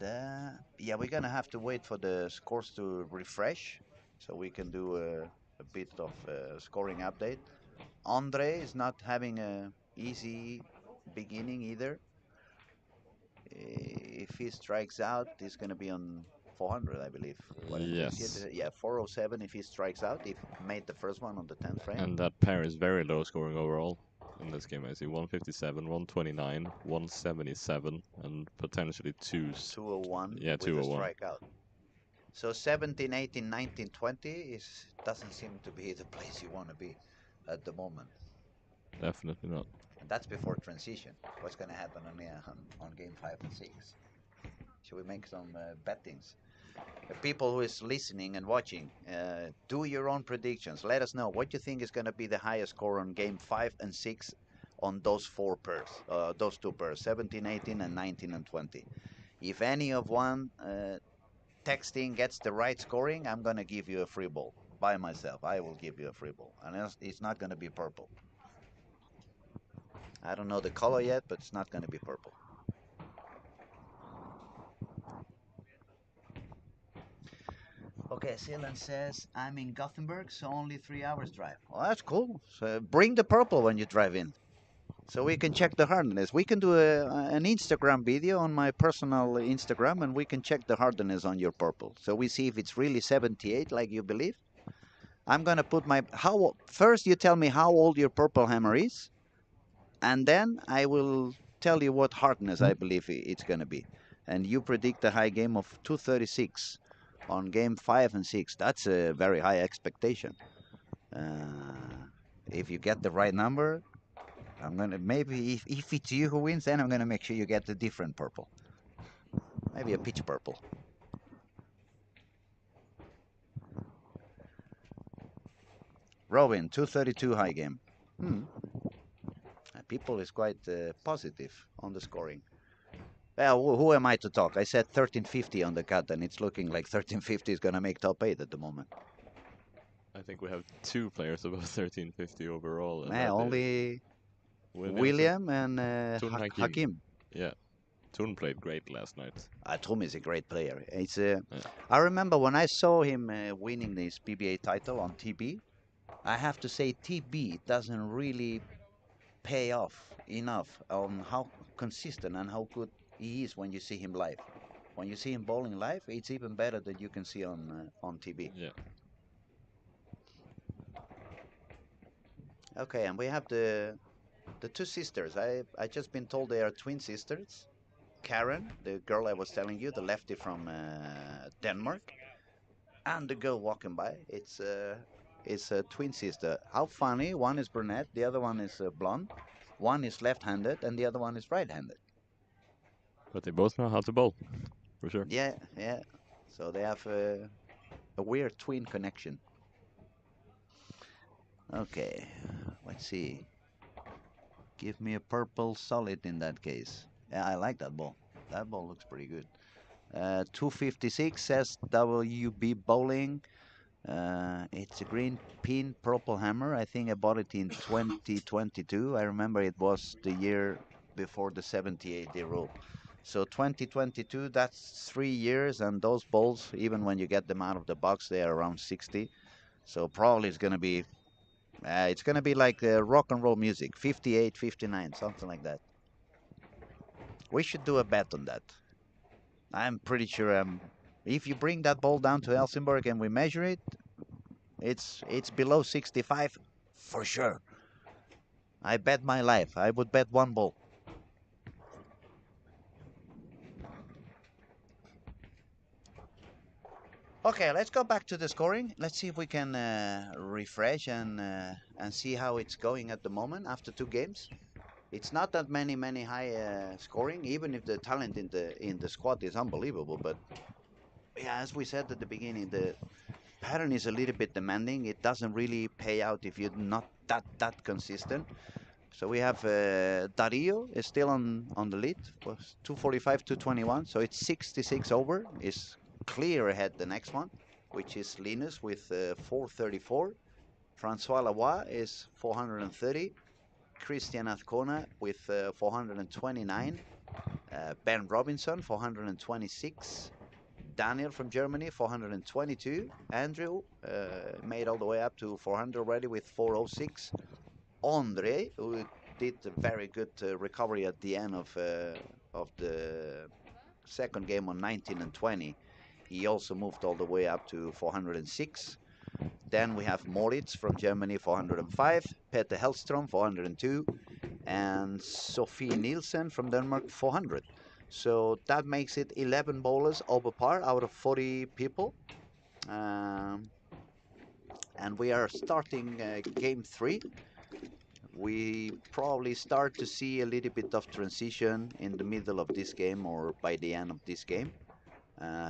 yeah, we're going to have to wait for the scores to refresh so we can do a bit of scoring update. Andre is not having a easy beginning either. If he strikes out, he's going to be on 400, I believe. What did I see? Yes. Yeah, 407 if he strikes out. If made the first one on the 10th frame. And that pair is very low scoring overall in this game. I see 157, 129, 177, and potentially twos. 201 Yeah, with a 201. strikeout. So 17, 18, 19, 20 doesn't seem to be the place you want to be at the moment. Definitely not. And that's before transition. What's going to happen on game 5 and 6? Should we make some bettings? People who is listening and watching, do your own predictions. Let us know what you think is going to be the highest score on game 5 and 6 on those those two pairs, 17, 18, and 19 and 20. If any of one texting gets the right scoring, I'm going to give you a free ball by myself. I will give you a free ball. And it's not going to be purple. I don't know the color yet, but it's not going to be purple. Okay, Sealand says, I'm in Gothenburg, so only 3 hours drive. Well, that's cool. So bring the purple when you drive in, so we can check the hardness. We can do an Instagram video on my personal Instagram, and we can check the hardness on your purple. So we see if it's really 78 like you believe. I'm going to put first you tell me how old your purple hammer is, and then I will tell you what hardness I believe it's going to be. And you predict a high game of 236 on game 5 and 6. That's a very high expectation. If you get the right number, I'm gonna maybe if it's you who wins, then I'm gonna make sure you get a different purple, maybe a pitch purple. Robin, 232 high game. People is quite positive on the scoring. Well, who am I to talk? I said 1350 on the cut, and it's looking like 1350 is gonna make top 8 at the moment. I think we have two players above 1350 overall. And Only William and Hakim. Yeah, Tun played great last night. Trum is a great player. I remember when I saw him winning this PBA title on TB. I have to say TB doesn't really pay off enough on how consistent and how good he is when you see him live. When you see him bowling live, it's even better than you can see on TB. Yeah. Okay, and we have the two sisters. I just been told they are twin sisters. Karen, the girl I was telling you, the lefty from Denmark, and the girl walking by. It's a twin sister. How funny! One is brunette, the other one is blonde. One is left-handed, and the other one is right-handed. But they both know how to bowl, for sure. Yeah, yeah. So they have a weird twin connection. Okay, let's see. Give me a purple solid in that case. Yeah, I like that ball. That ball looks pretty good. 256 says WB Bowling. It's a green pin purple hammer. I think I bought it in 2022. I remember it was the year before the 78-day rule. So 2022, that's 3 years, and those balls, even when you get them out of the box, they are around 60. So probably it's gonna be like rock and roll music, 58, 59, something like that. We should do a bet on that. I'm pretty sure if you bring that ball down to Helsingborg and we measure it, it's below 65 for sure. I bet my life. I would bet one ball. Okay, let's go back to the scoring. Let's see if we can refresh and see how it's going at the moment after 2 games. It's not that many high scoring, even if the talent in the squad is unbelievable. But yeah, as we said at the beginning, the pattern is a little bit demanding. It doesn't really pay out if you're not that consistent. So we have Dario is still on the lead, was 245, 221. So it's 66 over. Is clear ahead the next one, which is Linus with 434. Francois Lavoie is 430. Christian Azcona with 429. Ben Robinson, 426. Daniel from Germany, 422. Andrew made all the way up to 400 already with 406. Andre, who did a very good recovery at the end of the second game on 19 and 20. He also moved all the way up to 406. Then we have Moritz from Germany, 405. Peter Hellstrom, 402. And Sophie Nielsen from Denmark, 400. So that makes it 11 bowlers over par out of 40 people. And we are starting game 3. We probably start to see a little bit of transition in the middle of this game or by the end of this game.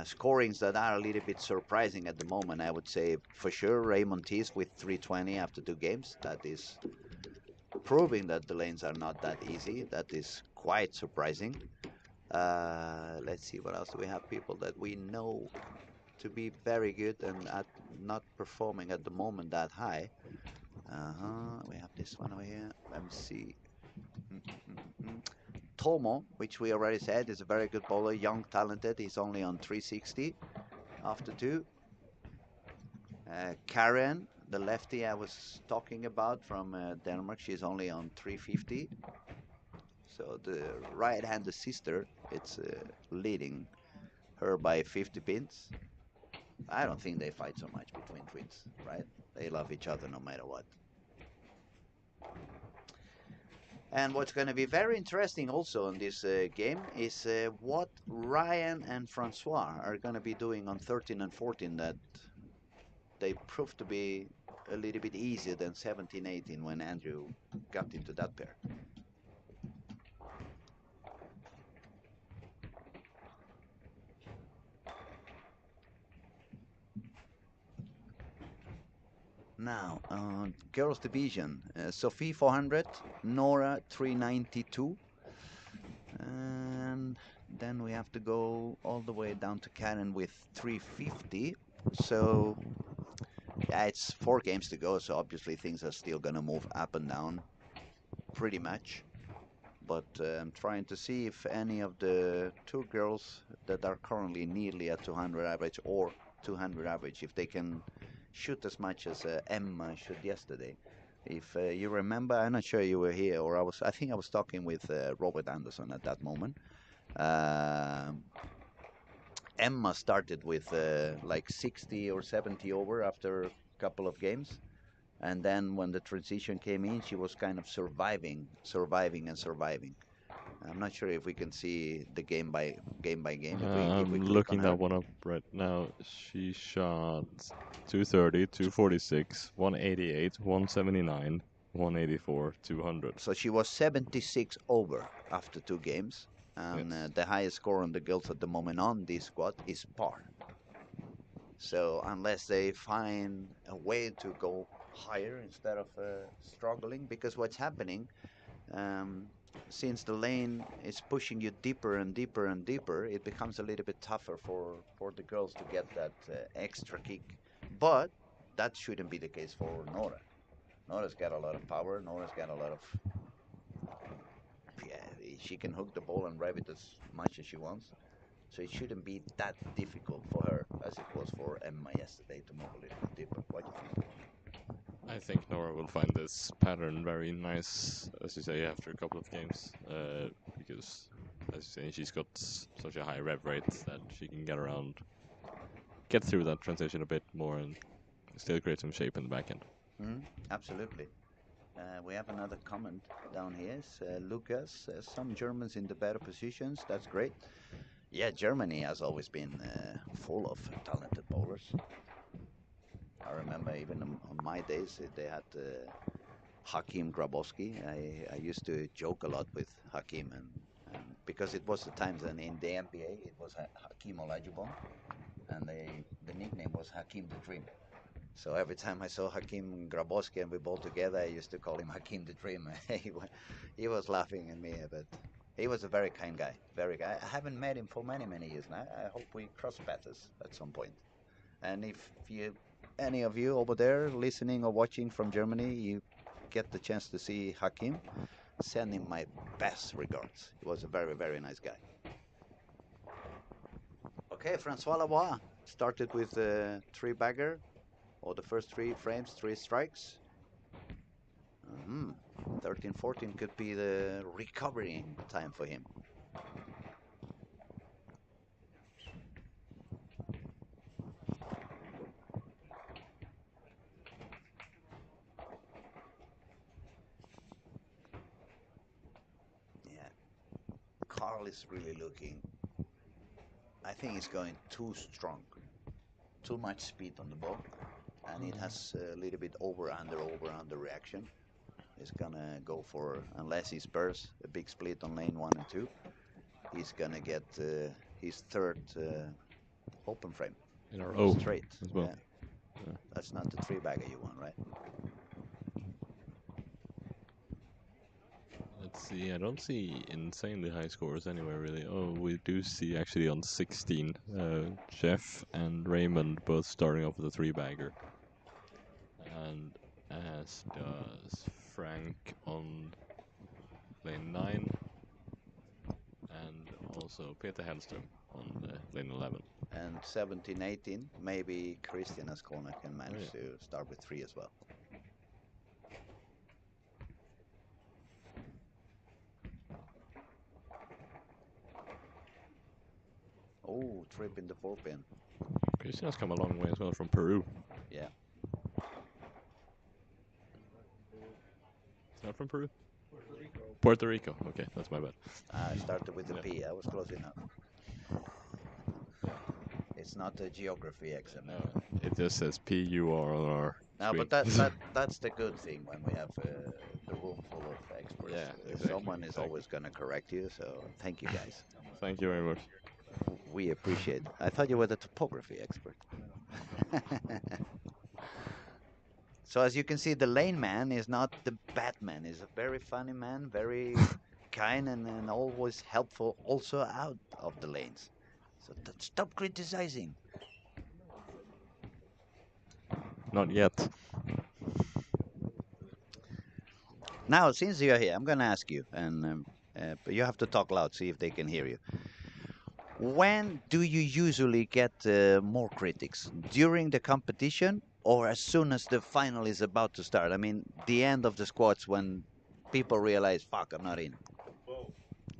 Scorings that are a little bit surprising at the moment, I would say for sure. Raymond Tees with 320 after 2 games. That is proving that the lanes are not that easy. That is quite surprising. Let's see what else do we have. People that we know to be very good and not performing at the moment that high. We have this one over here. Let me see. Tomo, which we already said is a very good bowler, young, talented. He's only on 360 after 2. Karen, the lefty I was talking about from Denmark, she's only on 350. So the right-handed sister, it's leading her by 50 pins. I don't think they fight so much between twins, right? They love each other no matter what. And what's going to be very interesting also in this game is what Ryan and Francois are going to be doing on 13 and 14 that they proved to be a little bit easier than 17, 18 when Andrew got into that pair. Now, girls division, Sophie 400, Nora 392, and then we have to go all the way down to Karen with 350. So, yeah, it's 4 games to go, so obviously things are still going to move up and down pretty much. But I'm trying to see if any of the 2 girls that are currently nearly at 200 average or 200 average, if they can shoot as much as Emma shoot yesterday. If you remember, I'm not sure you were here, or I think I was talking with Robert Anderson at that moment. Emma started with like 60 or 70 over after a couple of games. And then when the transition came in, she was kind of surviving. I'm not sure if we can see the game by game. If we I'm click on looking her. that one up right now. She shot 230, 246, 188, 179, 184, 200. So she was 76 over after 2 games. And Yes. the highest score on the girls at the moment on this squad is par. So unless they find a way to go higher instead of struggling, because what's happening, um, since the lane is pushing you deeper and deeper and deeper, it becomes a little bit tougher for the girls to get that extra kick. But that shouldn't be the case for Nora. Nora's got a lot of power. Nora's got a lot of, yeah, she can hook the ball and rev it as much as she wants. So it shouldn't be that difficult for her as it was for Emma yesterday to move a little bit deeper. What do you think? I think Nora will find this pattern very nice, as you say, after a couple of games, because, as you say, she's got such a high rev rate that she can get through that transition a bit more, and still create some shape in the back end. Absolutely. We have another comment down here. Lucas, some Germans in the better positions. That's great. Yeah, Germany has always been full of talented bowlers. I remember even on my days they had Hakim Grabowski. I used to joke a lot with Hakim, and because it was the times, and in the NBA it was Hakim Olajuwon, and the nickname was Hakim the Dream. So every time I saw Hakim Grabowski and we bowled together, I used to call him Hakim the Dream. He was laughing at me, but he was a very kind guy. Very guy. I haven't met him for many, many years now. I hope we cross paths at some point. And if any of you over there listening or watching from Germany, get the chance to see Hakim, send him my best regards. He was a very, very nice guy. Okay, Francois Lavoie started with a three-bagger, or the first 3 frames, 3 strikes. 13-14 could be the recovering time for him. Yeah, Carl is really looking. I think he's going too strong, too much speed on the ball, and it has a little bit over-under reaction. He's gonna go for, unless he spurs a big split on lane 1 and 2, he's gonna get his third open frame in a row straight. as well. Yeah. That's not the three-bagger you want, right? Let's see, I don't see insanely high scores anywhere really. Oh, we do see actually on 16, Jeff and Raymond both starting off with a three-bagger. And as does Frank on lane 9, and also Peter Hellström on lane 11. And 17-18, maybe Christian Ascona can manage to start with 3 as well. Oh, trip in the 4-pin. Christian has come a long way as well from Peru. Yeah. It's not from Peru? Puerto Rico. Okay, that's my bad. I started with the P. I was close enough. It's not a geography exam. It just says PUR on our No, screen. but that's the good thing when we have the room full of experts. Yeah, exactly, Someone is always going to correct you, so thank you guys. Thank you very much. We appreciate it. I thought you were the topography expert. So as you can see, the lane man is not the bad man. He's a very funny man, very kind and always helpful also out of the lanes. So stop criticizing. Not yet. Now, since you're here, I'm going to ask you, and but you have to talk loud, see if they can hear you. When do you usually get more critics? During the competition or as soon as the final is about to start? I mean, the end of the squads when people realize, fuck, I'm not in. Both.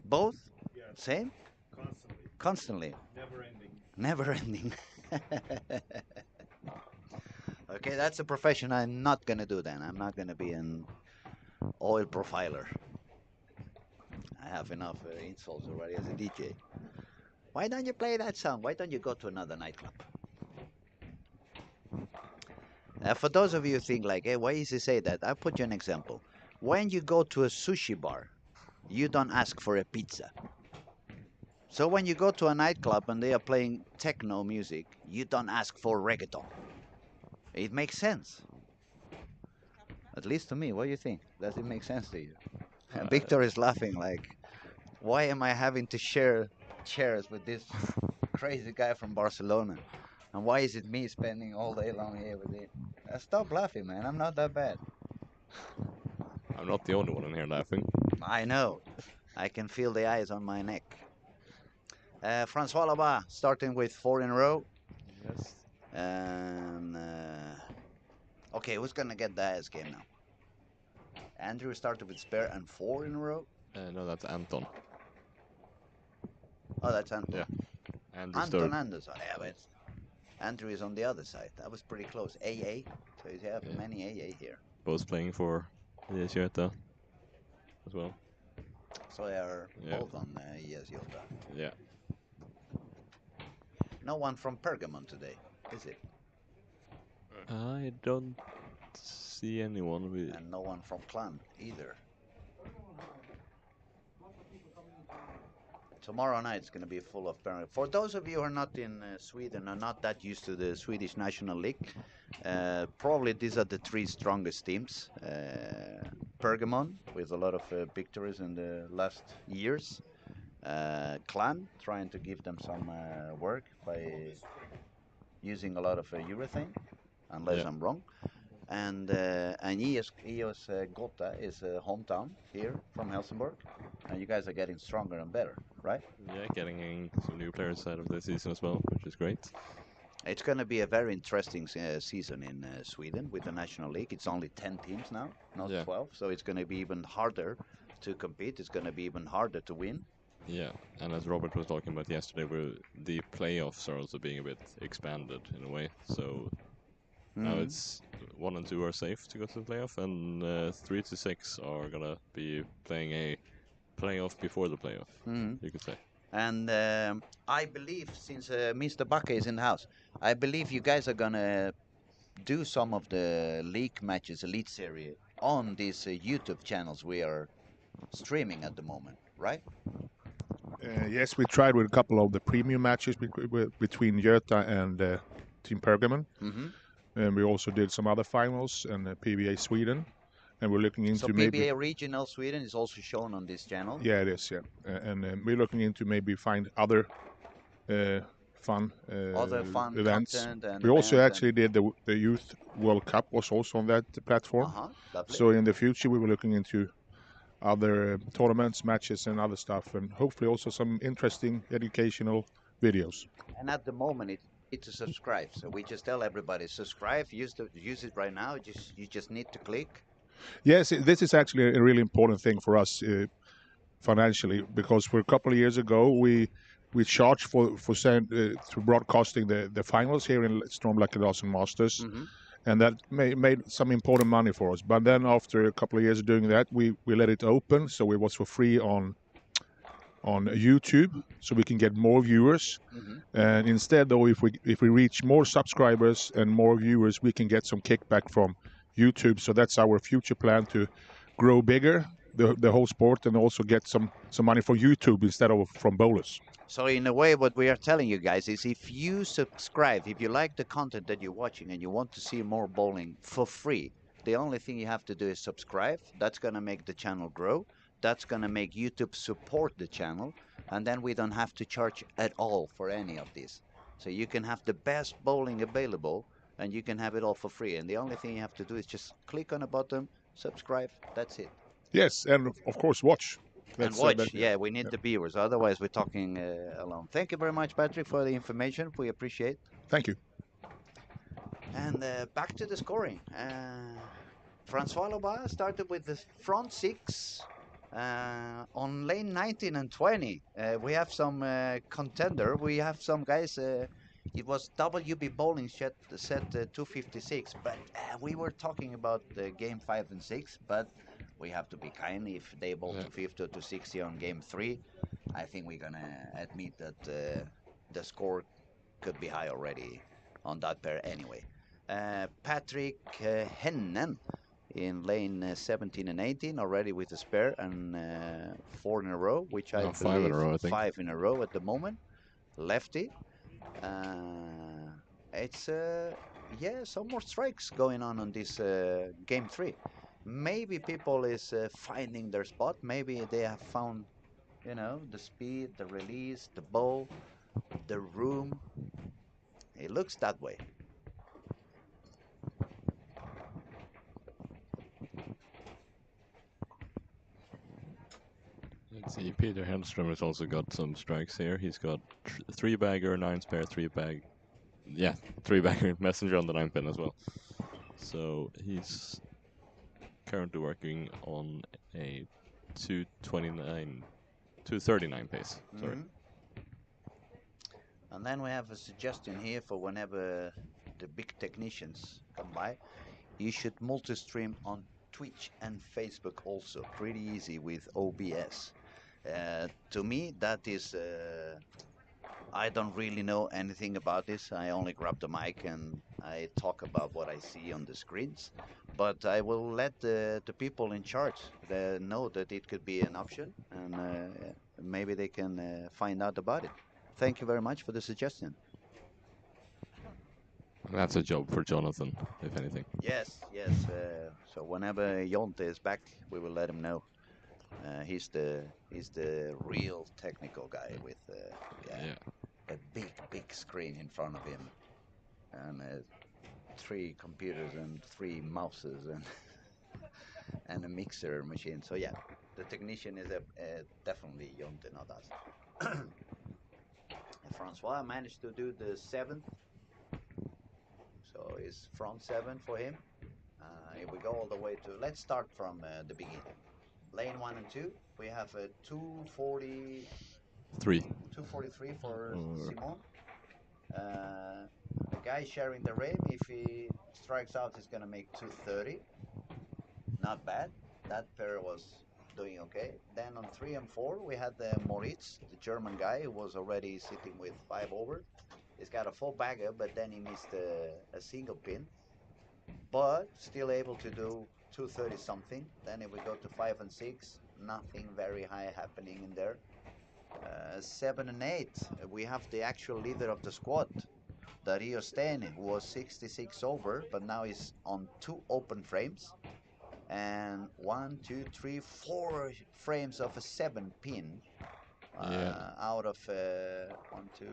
Both? Yes. Same? Constantly. Constantly. Never ending. Never ending. Okay, that's a profession I'm not going to do then. I'm not going to be an oil profiler. I have enough insults already as a DJ. Why don't you play that song? Why don't you go to another nightclub? For those of you who think like, hey, why is he say that? I'll put you an example. When you go to a sushi bar, you don't ask for a pizza. So when you go to a nightclub and they are playing techno music, you don't ask for reggaeton. It makes sense. At least to me. What do you think? Does it make sense to you? Victor is laughing like, why am I having to share chairs with this crazy guy from Barcelona? And why is it me spending all day long here with him? Stop laughing, man. I'm not that bad. I'm not the only one in here laughing. I know. I can feel the eyes on my neck. Francois Lavoie starting with 4 in a row. Yes. And okay, who's gonna get the ass game now? Andrew started with spare and 4 in a row. No, that's Anton. Oh, that's Anton. Yeah. Andrew's Anton third. Anderson. Yeah, but Andrew is on the other side. That was pretty close. AA. So you have many AA here. Both playing for the Jota as well. So they are both on ES Jota. Yeah. No one from Pergamon today, is it? I don't see anyone with. And no one from Clan either. Tomorrow night is going to be full of Pergamon. For those of you who are not in Sweden, are not that used to the Swedish National League, probably these are the 3 strongest teams. Pergamon, with a lot of victories in the last years. Clan, trying to give them some work by using a lot of urethane, unless I'm wrong. and EOS Gotha is a hometown here from Helsingborg, and you guys are getting stronger and better, right? Yeah, getting some new players out of the season as well, which is great. It's going to be a very interesting season in Sweden with the National League. It's only 10 teams now, not Yeah. 12, so it's going to be even harder to compete. It's going to be even harder to win. Yeah, and as Robert was talking about yesterday, the playoffs are also being a bit expanded in a way. So now Mm. it's 1 and 2 are safe to go to the playoff, and 3 to 6 are gonna be playing a playoff before the playoff. Mm. You could say. And I believe, since Mr. Backe is in the house, I believe you guys are going to do some of the league matches, Elite Series, on these YouTube channels we are streaming at the moment, right? Yes, we tried with a couple of the premium matches between Göta and Team Pergamon. Mm-hmm. And we also did some other finals and PBA Sweden. And we're looking So into maybe... PBA Regional Sweden is also shown on this channel. Yeah, it is, yeah. And we're looking into maybe find other fun Other fun events. content and We also events actually did the Youth World Cup was also on that platform. Lovely. So in the future we were looking into other tournaments, matches and other stuff, and hopefully also some interesting educational videos. And at the moment it need to subscribe. So we just tell everybody subscribe, use it right now. You just need to click. Yes, this is actually a really important thing for us financially, because for a couple of years ago we charged for broadcasting the finals here in Stormlight Larsen Masters. Mm-hmm. And that made some important money for us. But then after a couple of years of doing that, we let it open, so it was for free on YouTube, so we can get more viewers. Mm-hmm. And instead, though, if we reach more subscribers and more viewers, we can get some kickback from YouTube. So that's our future plan, to grow bigger the whole sport, and also get some money from YouTube instead of from bowlers. So in a way, what we are telling you guys is, if you subscribe, if you like the content that you're watching and you want to see more bowling for free, the only thing you have to do is subscribe. That's going to make the channel grow. That's going to make YouTube support the channel. And then we don't have to charge at all for any of this. So you can have the best bowling available and you can have it all for free. And the only thing you have to do is just click on a button, subscribe. That's it. Yes, and of course watch. And watch, yeah, we need the viewers. Otherwise, we're talking alone. Thank you very much, Patrick, for the information. We appreciate. Thank you. And back to the scoring. Francois Loba started with the front six on lane 19 and 20. We have some contender. We have some guys. It was WB Bowling set 256, but we were talking about game 5 and 6, but we have to be kind. If they bowl 250 or 260 on game 3, I think we're going to admit that the score could be high already on that pair anyway. Patrick Hennen in lane 17 and 18 already with a spare, and 4 in a row, which I believe 5 in a row, I think. 5 in a row at the moment. Lefty. It's some more strikes going on this game 3. Maybe people is finding their spot. Maybe they have found, the speed, the release, the bowl, the room. It looks that way. Let's see, Peter Hellström has also got some strikes here. He's got 3-bagger, 9-spare, 3-bag. Yeah, 3-bagger messenger on the 9-pin as well. So he's currently working on a 239 pace. Sorry. And then we have a suggestion here for whenever the big technicians come by. You should multi-stream on Twitch and Facebook also. Pretty easy with OBS. To me, that is... I don't really know anything about this. I only grab the mic and I talk about what I see on the screens. But I will let the people in charge know that it could be an option, and maybe they can find out about it. Thank you very much for the suggestion. That's a job for Jonathan, if anything. Yes. So whenever Jonte is back, we will let him know. He's the real technical guy with a big screen in front of him, and 3 computers and 3 mouses and and a mixer machine. So yeah, the technician is definitely Jonte, not us. Francois managed to do the 7th, so it's front 7 for him. If we go all the way to, let's start from the beginning. Lane 1 and 2, we have a 3. 243 for Or- Simon. The guy sharing the rim, if he strikes out, he's going to make 230. Not bad. That pair was doing okay. Then on 3 and 4, we had Moritz, the German guy, who was already sitting with 5 over. He's got a full bagger, but then he missed a single pin. But still able to do 230 something. Then if we go to 5 and 6, nothing very high happening in there. 7 and 8, we have the actual leader of the squad, Dario Stene, who was 66 over, but now he's on 2 open frames. And 1, 2, 3, 4 frames of a 7 pin out of 1, 2,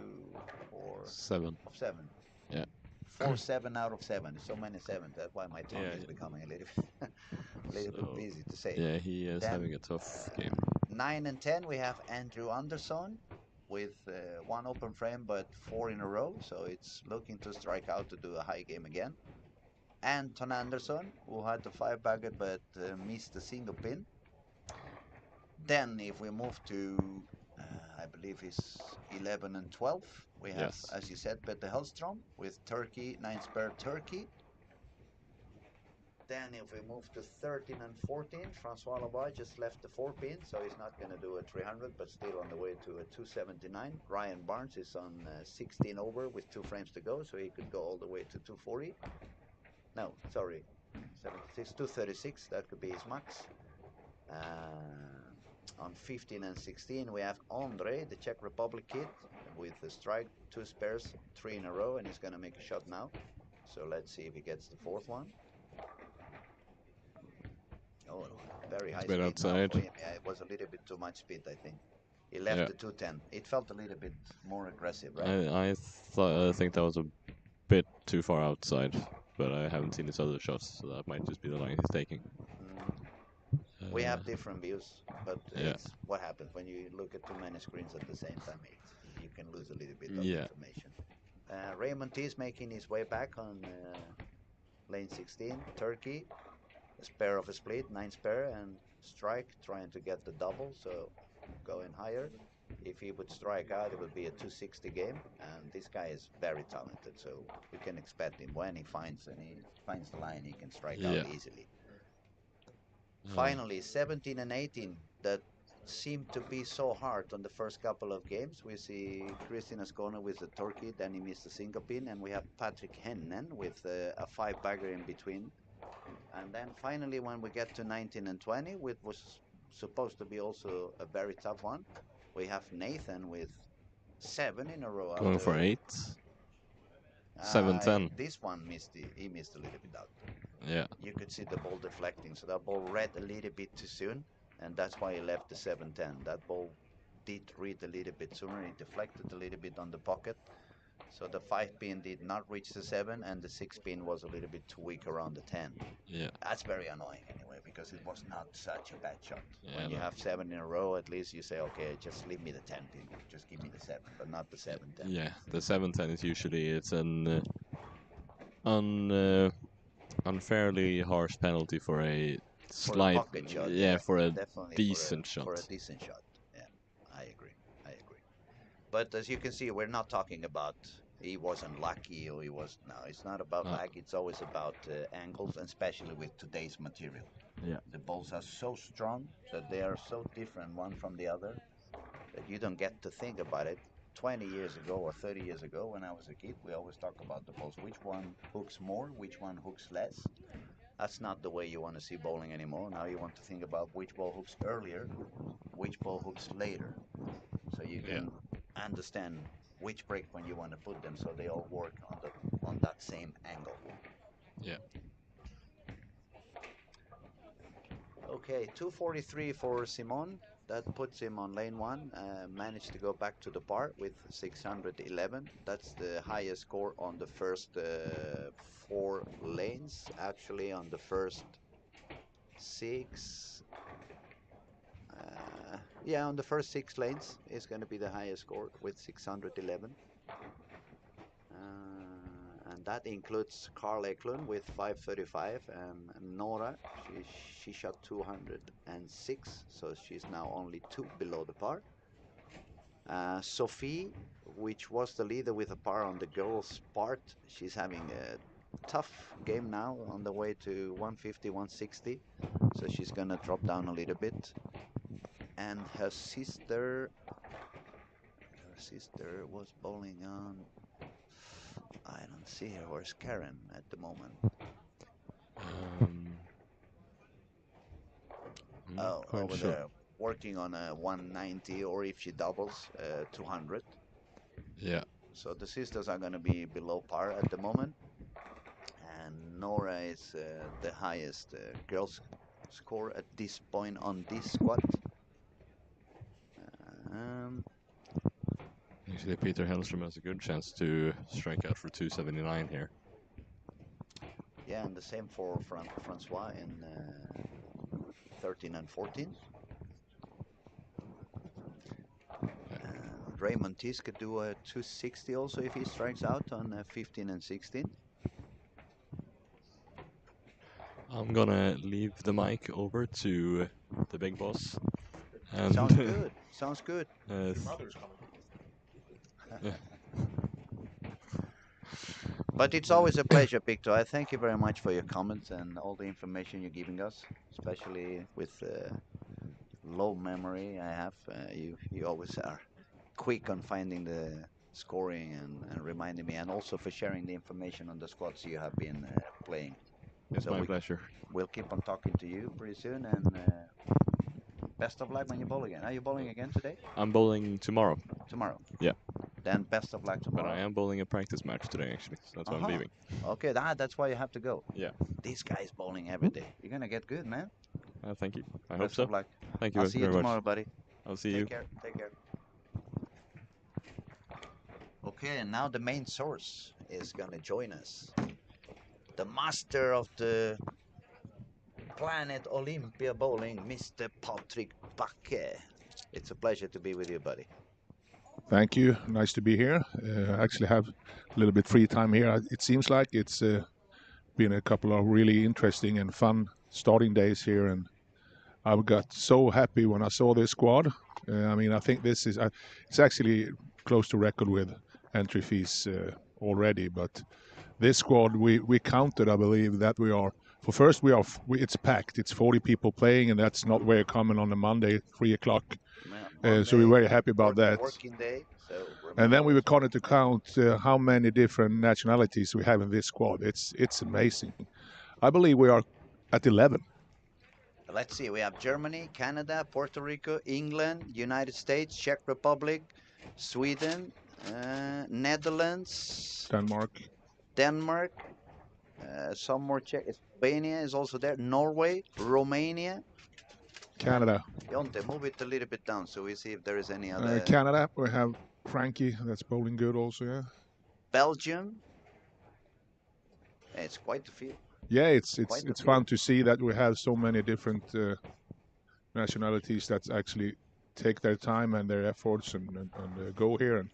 4, 7. of 7. Yeah. 4, 7 out of 7. So many 7s. That's why my tongue is becoming a little bit busy to say. Yeah, he is Then, having a tough game. 9 and 10, we have Andrew Anderson with 1 open frame, but 4 in a row. So it's looking to strike out to do a high game again. Anton Anderson, who had the 5 bagger but missed a single pin. Then if we move to, I believe it's 11 and 12, we have, Yes. as you said, Peter Hellstrom with Turkey, 9 spare Turkey. Then if we move to 13 and 14, Francois Lavoie just left the 4 pin, so he's not going to do a 300, but still on the way to a 279. Ryan Barnes is on 16 over with 2 frames to go, so he could go all the way to 240. No, sorry, 76, 236, that could be his max. On 15 and 16, we have Andre, the Czech Republic kid, with a strike, 2 spares, 3 in a row, and he's going to make a shot now. So let's see if he gets the 4th one. Oh, very high It's a bit speed now outside. for him. Yeah, it was a little bit too much speed, I think. He left the 210. It felt a little bit more aggressive, right? I think that was a bit too far outside, but I haven't seen his other shots, so that might just be the line he's taking. We have different views, but Yeah. it's what happens when you look at too many screens at the same time. You can lose a little bit of Yeah. information. Raymond T is making his way back on lane 16, Turkey. A spare of a split, 9 spare, and strike, trying to get the double, so going higher. If he would strike out, it would be a 260 game, and this guy is very talented, so we can expect him when he finds the line, he can strike out easily. Finally, 17 and 18, that seemed to be so hard on the first couple of games. We see Christian Ascona with the Turkey, then he missed a single pin, and we have Patrick Hennen with a 5 bagger in between. And then finally, when we get to 19 and 20, which was supposed to be also a very tough one, we have Nathan with 7 in a row. Going for 8. 7-10. This one he missed a little bit out. Yeah. You could see the ball deflecting, so that ball read a little bit too soon, and that's why he left the 7-10. That ball did read a little bit sooner. It deflected a little bit on the pocket. So the 5 pin did not reach the 7, and the 6 pin was a little bit too weak around the 10. Yeah. That's very annoying anyway, because it was not such a bad shot. Yeah, When you have 7 in a row, at least you say, okay, just leave me the 10 pin, just give me the 7, but not the 7-10. Yeah, the 7-10 is usually it's an unfairly harsh penalty for a slight pocket shot, for a definitely decent shot. For a decent shot, yeah, I agree. But as you can see, we're not talking about he wasn't lucky or he was. No, it's not about luck. It's always about angles, and especially with today's material. Yeah. The balls are so strong that they are so different one from the other that you don't get to think about it. 20 years ago or 30 years ago, when I was a kid, we always talk about the balls. Which one hooks more? Which one hooks less? That's not the way you want to see bowling anymore. Now you want to think about which ball hooks earlier, which ball hooks later, so you can understand which break when you want to put them, so they all work on that same angle. Yeah. Okay, 243 for Simon. That puts him on lane 1. Managed to go back to the par with 611. That's the highest score on the first 4 lanes. Actually, on the first 6. Yeah, on the first 6 lanes is going to be the highest score with 611. And that includes Carl Eklund with 535 and Nora, she shot 206, so she's now only 2 below the par. Sophie, which was the leader with a par on the girls' part, she's having a tough game now on the way to 150, 160, so she's gonna drop down a little bit. And her sister was bowling on. I don't see her. Where's Karen at the moment? Oh, quite over sure. there, working on a 190, or if she doubles, 200. Yeah. So the sisters are going to be below par at the moment. And Nora is the highest girls score at this point on this squad. Um, Actually, Peter Hellstrom has a good chance to strike out for 279 here. yeah, and the same for Francois in 13 and 14. Raymond Tis could do a 260 also if he strikes out on 15 and 16. I'm gonna leave the mic over to the big boss. And Sounds good. Sounds good. Your mother's coming. yeah. But it's always a pleasure, Victor. I thank you very much for your comments and all the information you're giving us, especially with low memory I have. You always are quick on finding the scoring and reminding me, and also for sharing the information on the squads you have been playing. It's So my pleasure. We'll keep on talking to you pretty soon, and best of luck when you bowl again. Are you bowling again today? I'm bowling tomorrow. Tomorrow. Yeah. Then best of luck But tomorrow. I am bowling a practice match today, actually. So that's why I'm leaving. Okay, that's why you have to go. Yeah. This guy's bowling every day. You're gonna get good, man. Thank you. I hope Best so. of luck. Thank you I'll see you very much. tomorrow, buddy. I'll see Take you. care. Take care. Okay, and now the main source is gonna join us. The master of the Planet Olympia bowling, Mr. Patrick Backe. It's a pleasure to be with you, buddy. Thank you. Nice to be here. I actually have a little bit free time here. It seems like it's been a couple of really interesting and fun starting days here, and I got so happy when I saw this squad. I mean, I think this is it's actually close to record with entry fees already, but this squad we counted, I believe, that we are. For first, it's packed. It's 40 people playing, and that's not very common on a Monday, 3 o'clock. So we're very happy about that. Working day. So And then we were called to count how many different nationalities we have in this squad. It's amazing. I believe we are at 11. let's see. We have Germany, Canada, Puerto Rico, England, United States, Czech Republic, Sweden, Netherlands, Denmark. some more Czech. Albania is also there. Norway, Romania, Canada. Jonte, move it a little bit down so we see if there is any other. Canada, we have Frankie, that's bowling good also, yeah. Belgium. It's quite a few. Yeah, it's fun to see that we have so many different nationalities that actually take their time and their efforts and go here and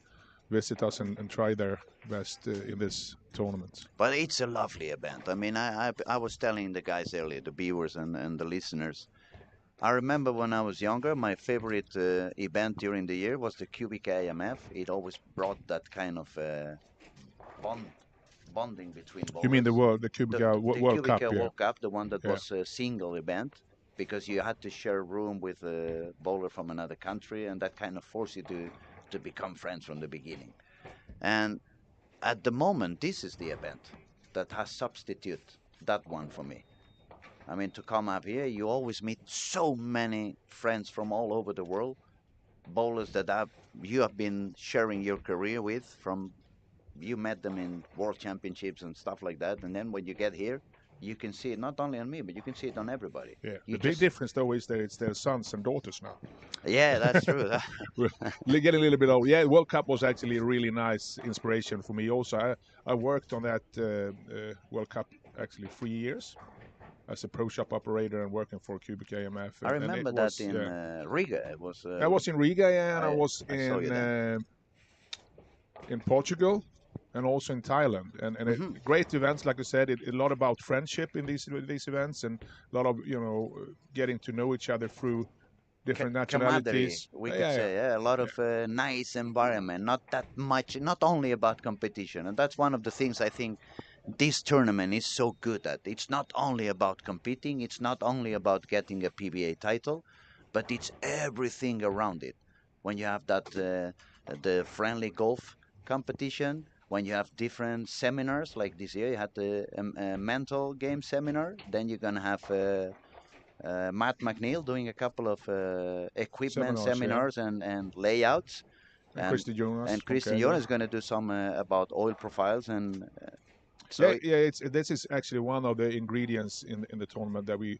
visit us and try their best in this tournament. But it's a lovely event. I mean, I was telling the guys earlier, the viewers and the listeners, I remember when I was younger, my favorite event during the year was the Cubic AMF. It always brought that kind of bonding between bowlers. You mean the Cubic World Cup? The World Cup, the one that was a single event, because you had to share a room with a bowler from another country, and that kind of forced you to become friends from the beginning. And at the moment, this is the event that has substituted that one for me. I mean, to come up here, you always meet so many friends from all over the world, bowlers that you have been sharing your career with. You met them in world championships and stuff like that, and then when you get here, You can see it not only on me, but you can see it on everybody. Yeah. You The big just, difference though is that it's their sons and daughters now. yeah, that's true. We're getting a little bit old. Yeah, World Cup was actually a really nice inspiration for me. Also, I worked on that World Cup actually 3 years as a pro shop operator and working for Cubic AMF, I and it remember that was in yeah. Riga. It was. I was in Riga, yeah, and I I was I saw you then. in Portugal and also in Thailand, and Hmm. great events. Like I said, a lot about friendship in these events, and a lot of getting to know each other through different Camaraderie, nationalities. we could Yeah, yeah, say. Yeah, a lot yeah. of nice environment. Not that much. Not only about competition, and that's one of the things I think this tournament is so good at. It's not only about competing. It's not only about getting a PBA title, but it's everything around it. When you have the friendly golf competition, when you have different seminars like this year, you had the mental game seminar. Then you're gonna have Matt McNeil doing a couple of equipment Seminars, yeah. seminars and layouts, And and Christy Jonas from Christian Canada. Jonas is going to do some about oil profiles, and Yeah, so yeah. This is actually one of the ingredients in the tournament that we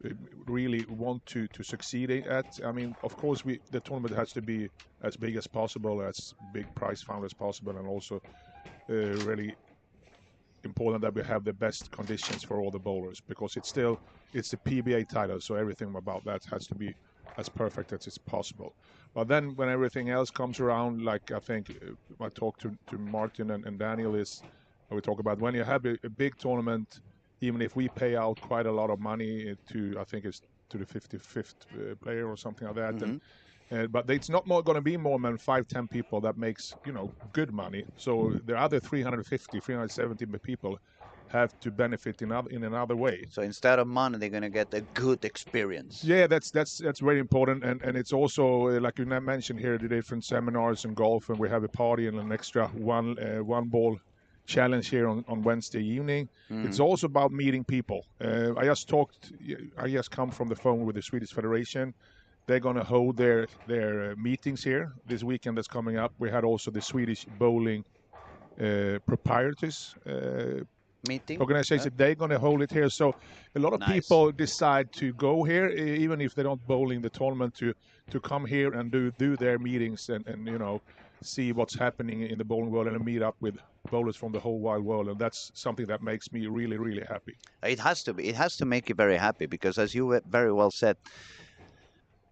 uh, really want to succeed at. I mean, of course, the tournament has to be as big as possible, as big prize fund as possible, and also really important that we have the best conditions for all the bowlers because it's the PBA title, so everything about that has to be as perfect as it's possible. But then when everything else comes around, like I think I talked to Martin and Daniel is we talk about when you have a big tournament, even if we pay out quite a lot of money to I think it's to the 55th player or something like that, hmm but it's not more going to be more than 5-10 people that makes good money. So the other 350, 370 people have to benefit in another way. so instead of money, they're going to get a good experience. Yeah, that's very important, and it's also like you mentioned here, the different seminars and golf, and we have a party and an extra one ball challenge here on Wednesday evening. It's Hmm. also about meeting people. I just come from the phone with the Swedish Federation. They're going to hold their meetings here this weekend that's coming up. We had also the Swedish Bowling Proprietors Meeting. organization. They're going to hold it here. So a lot of Nice. people decide to go here, even if they don't bowl in the tournament, to come here and do their meetings and see what's happening in the bowling world and meet up with bowlers from the whole wide world. And that's something that makes me really, really happy. It has to be. It has to make you very happy because, as you very well said,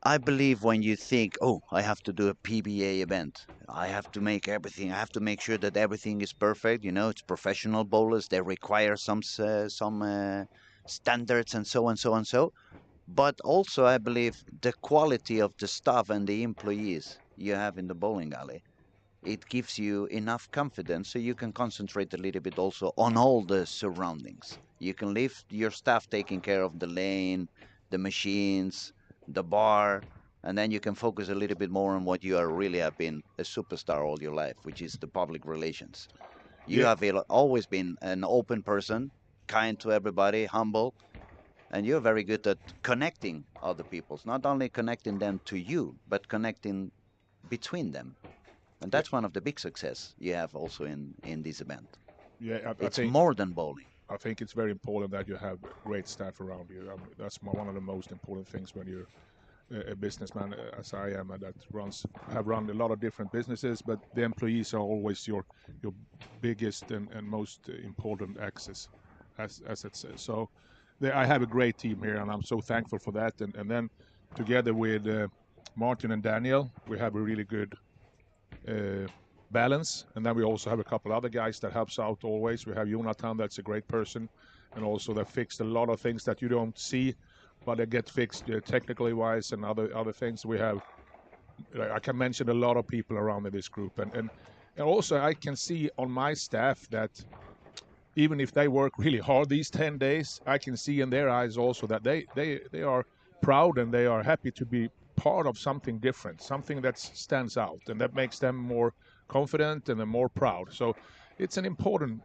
I believe when you think, oh, I have to do a PBA event, I have to make everything, I have to make sure that everything is perfect. You know, it's professional bowlers, they require some standards and so on, so on, so. But also, I believe the quality of the staff and the employees you have in the bowling alley, it gives you enough confidence so you can concentrate a little bit also on all the surroundings. You can leave your staff taking care of the lane, the machines, the bar, and then you can focus a little bit more on what you are really have been a superstar all your life, which is the public relations. You Yeah, have always been an open person, kind to everybody, humble, and you're very good at connecting other peoples, not only connecting them to you, but connecting between them. And yeah, that's one of the big success you have also in this event. yeah. I It's think more than bowling. I think it's very important that you have great staff around you. That's one of the most important things when you're a businessman as I am, and that have run a lot of different businesses. But the employees are always your biggest and most important access, as it says. So I have a great team here, and I'm so thankful for that. And then together with Martin and Daniel, we have a really good uh, balance. And then we also have a couple other guys that helps out always. We have Jonathan, that's a great person, and also that fixed a lot of things that you don't see, but they get fixed technically wise and other things. We have, I can mention a lot of people around in this group, and also I can see on my staff that even if they work really hard these 10 days, I can see in their eyes also that they are proud and they are happy to be part of something different, something that stands out, and that makes them more confident and more proud. So it's an important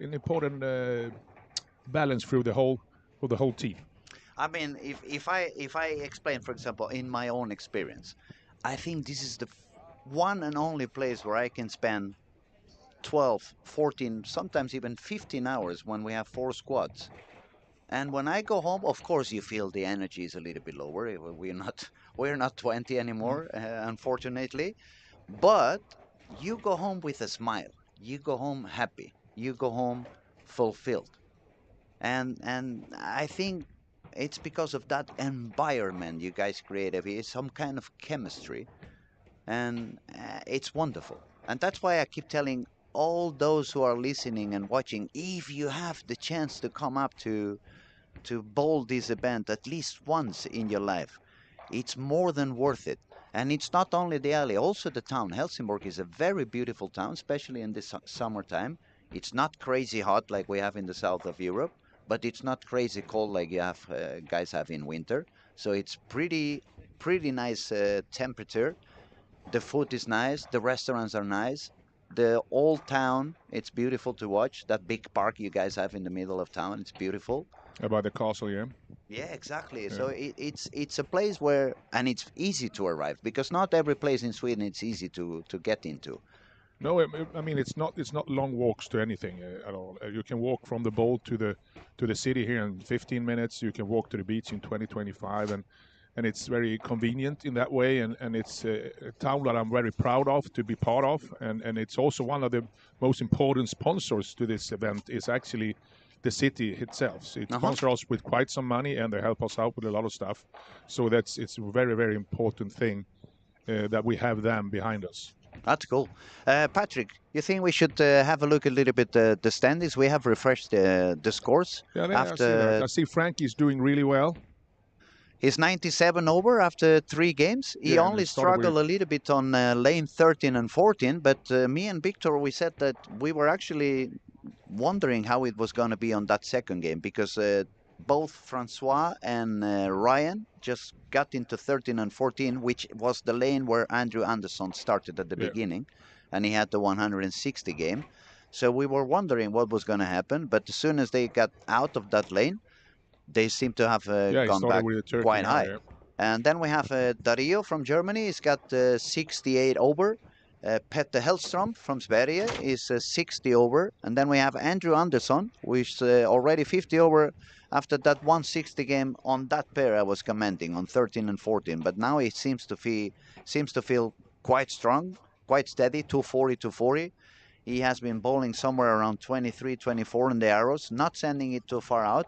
balance through the whole team. I mean, if I explain, for example, in my own experience, I think this is the one and only place where I can spend 12, 14, sometimes even 15 hours when we have four squads And when I go home, of course, you feel the energy is a little bit lower. We're not 20 anymore, unfortunately. But you go home with a smile. You go home happy. You go home fulfilled. And I think it's because of that environment you guys created. It's some kind of chemistry, and it's wonderful. And that's why I keep telling all those who are listening and watching, if you have the chance to come up to bowl this event at least once in your life, it's more than worth it. And it's not only the alley, also the town. Helsingborg is a very beautiful town, especially in the summertime. It's not crazy hot like we have in the south of Europe, but it's not crazy cold like you have guys have in winter. So it's pretty nice temperature. The food is nice. The restaurants are nice. The old town, it's beautiful to watch. That big park you guys have in the middle of town, it's beautiful. About the castle, yeah. Yeah, exactly. Yeah. So it's a place where, and it's easy to arrive because not every place in Sweden it's easy to get into. No, I mean it's not long walks to anything at all. You can walk from the bowl to the city here in 15 minutes. You can walk to the beach in 20, 25, and it's very convenient in that way. And it's a town that I'm very proud of to be part of. And it's also one of the most important sponsors to this event is actually the city itself. It sponsors us with quite some money, and they help us out with a lot of stuff. So it's a very, very important thing that we have them behind us. That's cool. Patrick, you think we should have a look a little bit the standings? We have refreshed the scores. Yeah, I see after that. I see Frankie's doing really well. he's 97 over after 3 games. He Yeah, and only it started struggled a little bit on lane 13 and 14, but me and Victor, we said that we were actually wondering how it was going to be on that second game because both Francois and Ryan just got into 13 and 14, which was the lane where Andrew Anderson started at the beginning, and he had the 160 game. So we were wondering what was going to happen, but as soon as they got out of that lane, they seem to have gone back quite high. Yeah. And then we have Dario from Germany. He's got 68 over. Petter Hellström from Sverige is 60 over. And then we have Andrew Andersson, who is already 50 over after that 160 game on that pair I was commenting on 13 and 14. But now he seems to feel quite strong, quite steady, 240, 240. He has been bowling somewhere around 23, 24 in the arrows, not sending it too far out.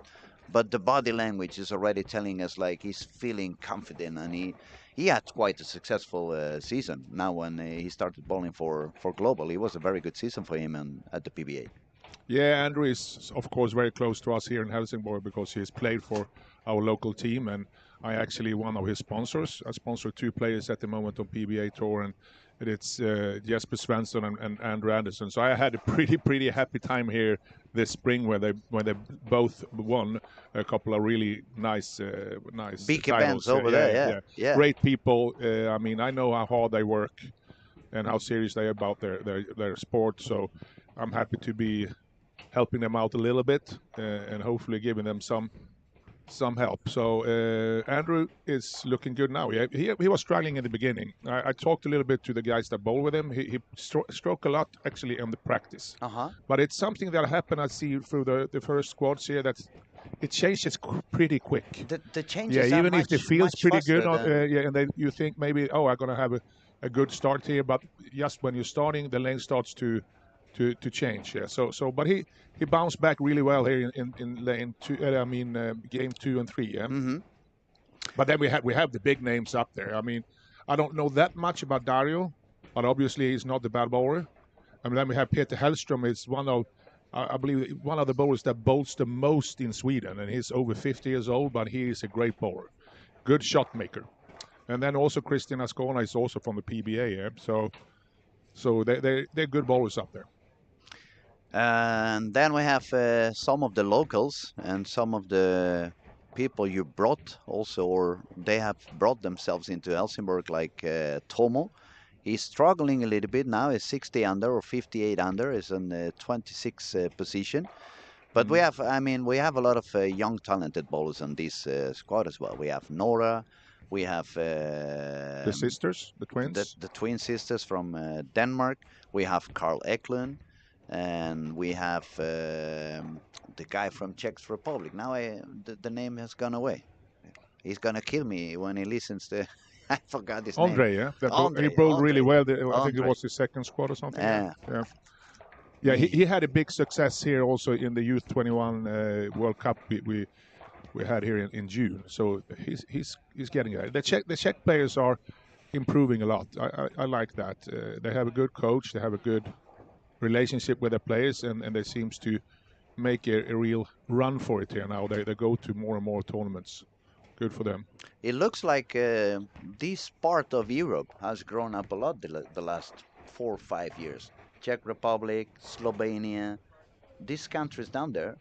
But the body language is already telling us like he's feeling confident, and he had quite a successful season. Now when he started bowling for Global, it was a very good season for him at the PBA. Yeah, Andrew is of course very close to us here in Helsingborg because he has played for our local team, and I actually one of his sponsors. I sponsor 2 players at the moment on PBA tour, and it's Jesper Svensson and Andrew Anderson. So I had a pretty happy time here this spring when they both won a couple of really nice big titles. events over there. Yeah. Great people. I mean, I know how hard they work and how serious they are about their sport. So I'm happy to be helping them out a little bit and hopefully giving them some help. So Andrew is looking good now. He was struggling in the beginning. I talked a little bit to the guys that bowl with him. He stroked a lot actually in the practice. But it's something that happened, I see, through the first squads here, that it changes pretty quick. The changes even are if it feels pretty good, than... and you think maybe, I'm going to have a good start here, but just when you're starting, the lane starts to change. Yeah. So but he bounced back really well here in lane 2. Game 2 and 3. Yeah. Mm-hmm. But then we have the big names up there. I mean, I don't know that much about Dario, but obviously he's not the bad bowler. I mean, then we have Peter Hellström. Is I believe one of the bowlers that bowls the most in Sweden, and he's over 50 years old, but he is a great bowler, good shot maker. And then also Christian Ascona is also from the PBA. Yeah. So they're good bowlers up there. And then we have some of the locals and some of the people you brought also, or they have brought themselves into Helsingborg, like Tomo. He's struggling a little bit now. He's 60 under or 58 under. Is in the 26th position. But we have a lot of young talented bowlers on this squad as well. We have Nora. We have the sisters, the twins. The twin sisters from Denmark. We have Carl Eklund. and we have the guy from Czech Republic. Now the name has gone away. He's gonna kill me when he listens to. I forgot his name. Andre, yeah, he Andre. bowled really well. I think it Andre. was his second squad or something. Yeah. Yeah. Yeah, he had a big success here also in the Youth 21 World Cup we had here in June. So he's getting there. The Czech players are improving a lot. I like that. They have a good coach. They have a good relationship with their players, and they seems to make a real run for it here now. They go to more and more tournaments. Good for them. It looks like this part of Europe has grown up a lot the last 4 or 5 years. Czech Republic, Slovenia, these countries down there.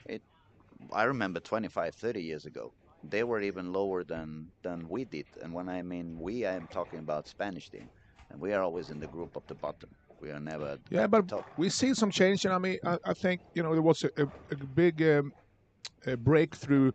I remember 25, 30 years ago, they were even lower than we did. And when I mean we, I am talking about Spanish team, and we are always in the group of the bottom. We are never at the But top. we see some change, and I mean, I think there was a big breakthrough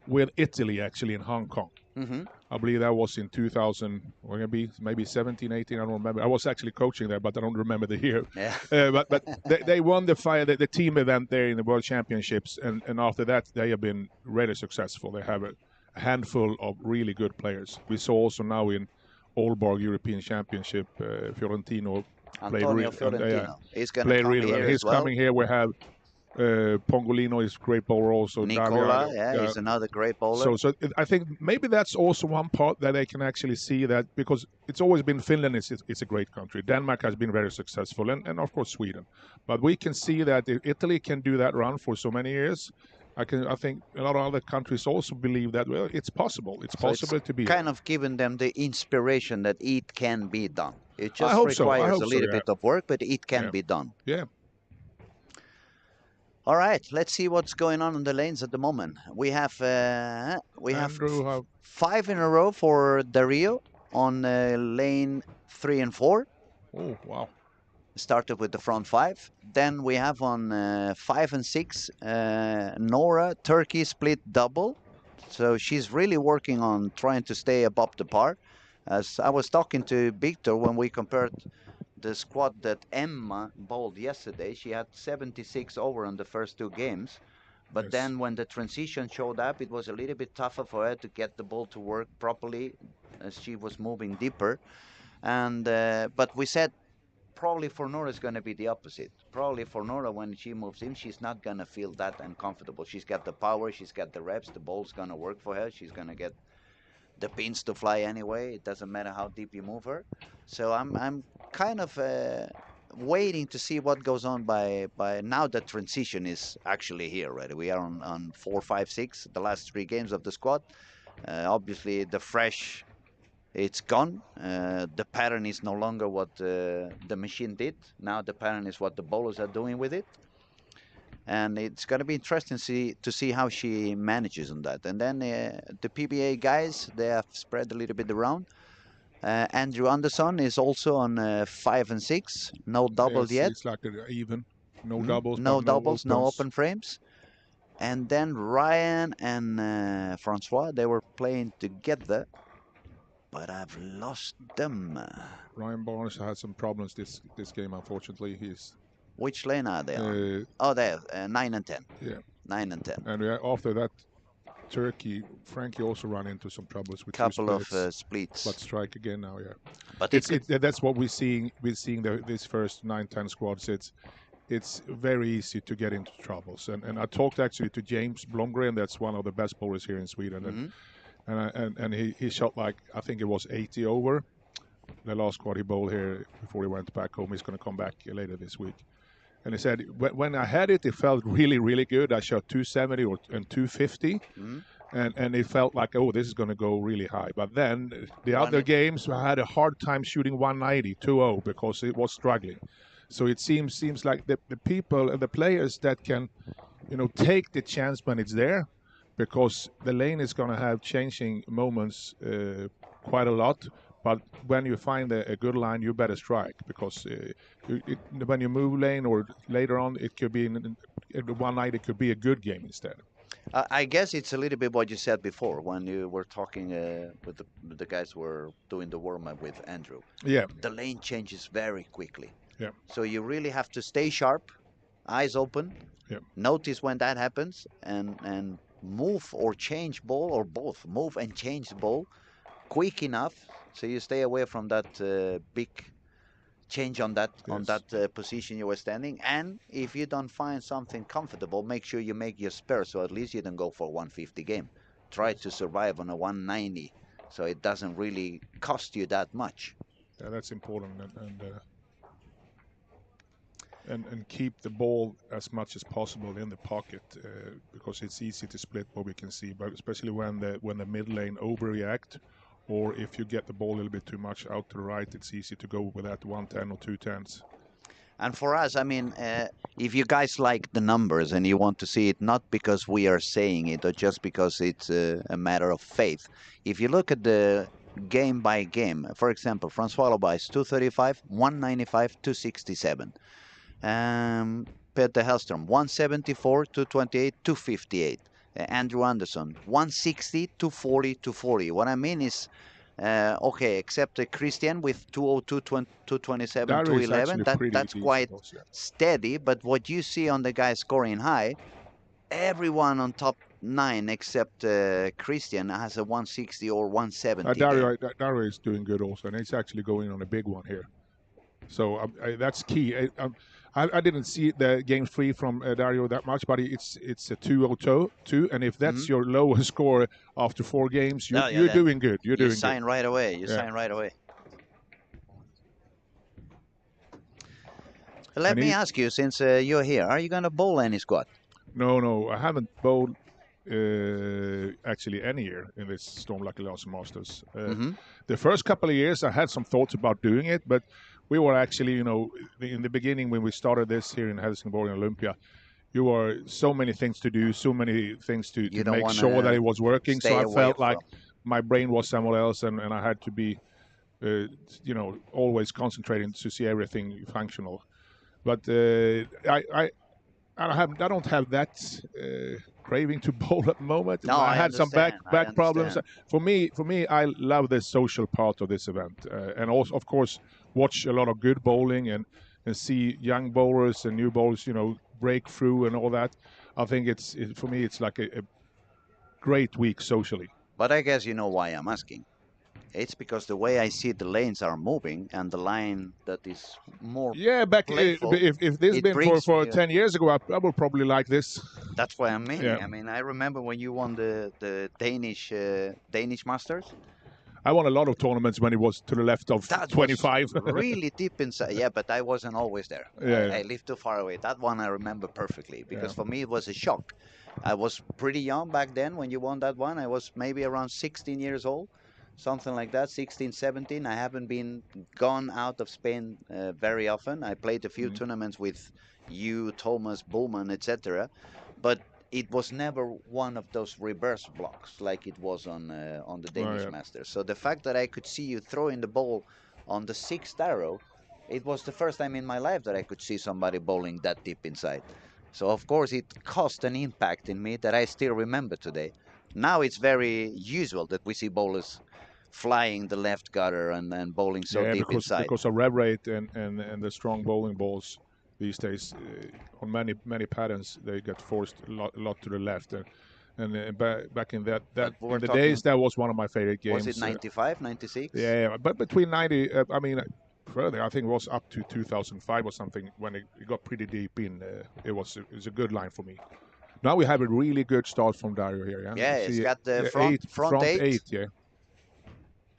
with Italy actually in Hong Kong. Mm-hmm. I believe that was in 2000, or maybe 17, 18. I don't remember. I was actually coaching there, but I don't remember the year. Yeah. But they won the team event there in the World Championships, and after that they have been really successful. They have a handful of really good players. We saw also now in Aalborg European Championship, Fiorentino Antonio Fiorentino. He's going to played come really here well. as He's well. coming here. We have Pongolino is great bowler also. Nicola, he's another great bowler. So I think maybe that's also one part that they can actually see that, because it's always been Finland is a great country. Denmark has been very successful, and of course Sweden. But we can see that if Italy can do that run for so many years, I think a lot of other countries also believe that, well, it's possible. It's possible to be kind of giving them the inspiration that it can be done. It I just hope so. requires a little bit of work, but it can be done. Yeah. All right, let's see what's going on in the lanes at the moment. We have Andrew, 5 in a row for Dario on lane 3 and 4. Oh, wow. Started with the front 5. Then we have on 5 and 6 Nora Turkey split double. So she's really working on trying to stay above the par. As I was talking to Victor when we compared the squad that Emma bowled yesterday, she had 76 over on the first 2 games. But then when the transition showed up, it was a little bit tougher for her to get the ball to work properly as she was moving deeper. And but we said probably for Nora is going to be the opposite. Probably for Nora, when she moves in, she's not going to feel that uncomfortable. She's got the power, she's got the reps, the ball's going to work for her. She's going to get the pins to fly anyway. It doesn't matter how deep you move her. So I'm kind of waiting to see what goes on by now that transition is actually here, right? We are on 4, 5, 6, the last 3 games of the squad. Obviously, the fresh, it's gone. The pattern is no longer what the machine did. Now the pattern is what the bowlers are doing with it. And it's going to be interesting to see how she manages on that. And then the PBA guys, they have spread a little bit around. Andrew Anderson is also on 5 and 6. No double yet. It's like even. No doubles. No doubles, no opens. open frames. And then Ryan and Francois, they were playing together. But I've lost them. Ryan Barnes had some problems this game, unfortunately. Which lane are they on? Oh, there, 9 and 10. Yeah. 9 and 10. And after that, Frankie also ran into some troubles with couple of splits. But strike again now, yeah. But that's what we're seeing. We're seeing this first 9-10 squads. It's very easy to get into troubles. And I talked actually to James Blomgren, that's one of the best bowlers here in Sweden. And he shot like, I think it was 80 over. The last squad he bowled here before he went back home. He's going to come back later this week. And he said, when I had it, it felt really, really good. I shot 270 and 250. And it felt like, oh, this is going to go really high. But then the other games, I had a hard time shooting 190, 2-0, because it was struggling. So it seems like the people and the players that can, take the chance when it's there, because the lane is going to have changing moments quite a lot. But when you find a good line, you better strike, because when you move lane or later on, it could be one night, it could be a good game instead. I guess it's a little bit what you said before when you were talking with the guys who were doing the warm-up with Andrew. Yeah. The lane changes very quickly. Yeah. So you really have to stay sharp. eyes open, Yep. notice when that happens, and move or change ball, or both. Move and change the ball quick enough so you stay away from that big change on Yes. that position you were standing. And if you don't find something comfortable, make sure you make your spare, so at least you don't go for 150 game. Try to survive on a 190, so it doesn't really cost you that much. Yeah, that's important, and keep the ball as much as possible in the pocket because it's easy to split what we can see, but especially when the mid lane overreact, or if you get the ball a little bit too much out to the right, it's easy to go with that 110 or 210s. And for us, I mean, if you guys like the numbers and you want to see it, not because we are saying it or just because it's a matter of faith, if you look at the game by game, for example, Francois Loba 235, 195, 267. Peter Hellstrom 174, 228, 258. Andrew Anderson 160, 240, 240. What I mean is, okay, except Christian with 202, 227, That is 211. actually pretty That's quite decent also. Yeah. steady. But what you see on the guys scoring high, everyone on top 9 except Christian has a 160 or 170 game. Dario is doing good also, and he's actually going on a big one here. So that's key. I didn't see the game 3 from Dario that much, but it's a 202, and if that's your lowest score after 4 games, you're doing good. You're doing sign good. right away. You sign right away. Let me ask you, since you're here, are you going to bowl any squad? No, I haven't bowled actually any year in this Storm Lucky Larsen Masters. The first couple of years, I had some thoughts about doing it, but we were actually, in the beginning when we started this here in Helsingborg and Olympia, you were so many things to do, so many things to make sure that it was working. So I felt like my brain was somewhere else, and I had to be, always concentrating to see everything functional. But I don't have that craving to bowl at the moment. No, I had some back problems. For me, I love the social part of this event, and also, of course, watch a lot of good bowling and see young bowlers and new bowlers, break through and all that. I think for me, it's like a great week socially. But I guess you know why I'm asking. It's because the way I see the lanes are moving and the line that is more playful, if this had been for 10 years ago, I would probably like this. That's what I mean. Yeah. I mean, I remember when you won the Danish Masters. I won a lot of tournaments when it was to the left of 25. Really deep inside. Yeah, but I wasn't always there. I lived too far away. That one I remember perfectly because for me it was a shock. I was pretty young back then when you won that one. I was maybe around 16 years old. Something like that, 16, 17. I haven't been gone out of Spain very often. I played a few tournaments with you, Thomas, Bowman, etc. But it was never one of those reverse blocks like it was on the Danish Masters. So the fact that I could see you throwing the ball on the 6th arrow, it was the first time in my life that I could see somebody bowling that deep inside. So of course it caused an impact in me that I still remember today. Now it's very usual that we see bowlers flying the left gutter and bowling so deep inside. Because of rev rate and the strong bowling balls these days, on many patterns, they get forced a lot to the left. And back in in the days, that was one of my favorite games. Was it 95, 96? Yeah, but between 90, further, I think it was up to 2005 or something when it got pretty deep in. It was a good line for me. Now we have a really good start from Dario here. Yeah, it's got the front eight. Yeah.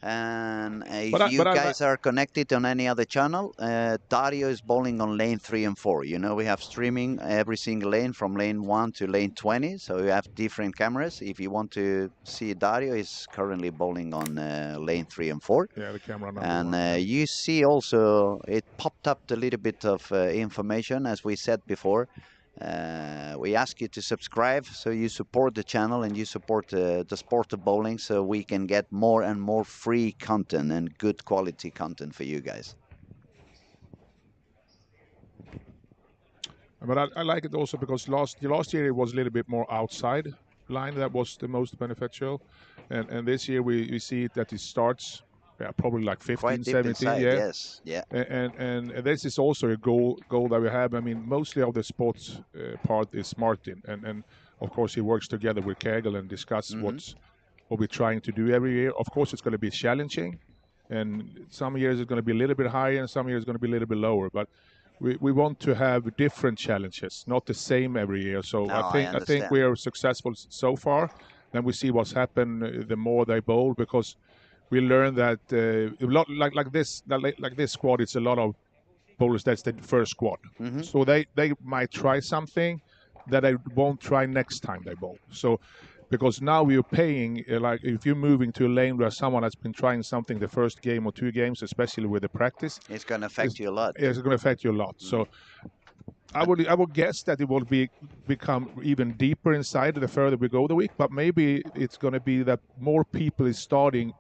And if you guys are connected on any other channel, Dario is bowling on lane 3 and 4. We have streaming every single lane from lane 1 to lane 20, so we have different cameras. If you want to see Dario, is currently bowling on lane 3 and 4. Yeah, the camera number and 1. You see also it popped up a little bit of information, as we said before. We ask you to subscribe so you support the channel and you support the sport of bowling, so we can get more and more free content and good quality content for you guys. But I like it also because last year it was a little bit more outside line that was the most beneficial, and this year we see that it starts probably like 15, Quite deep 17. inside, Yeah. yes. Yeah. And this is also a goal that we have. I mean, mostly of the sports part is Martin, and of course he works together with Kegel and discuss what we're trying to do every year. Of course, it's going to be challenging, and some years it's going to be a little bit higher, and some years it's going to be a little bit lower. But we want to have different challenges, not the same every year. So No, I think understand. we are successful so far. Then we see what's happened the more they bowl, because we learned that a lot like this squad, it's a lot of bowlers. That's the first squad, so they might try something that they won't try next time they bowl. So because now you're paying, like if you're moving to a lane where someone has been trying something the first game or 2 games, especially with the practice, It's going to affect you a lot. it's going to affect you a lot. So I would guess that it will become even deeper inside the further we go the week. But maybe it's going to be that more people is starting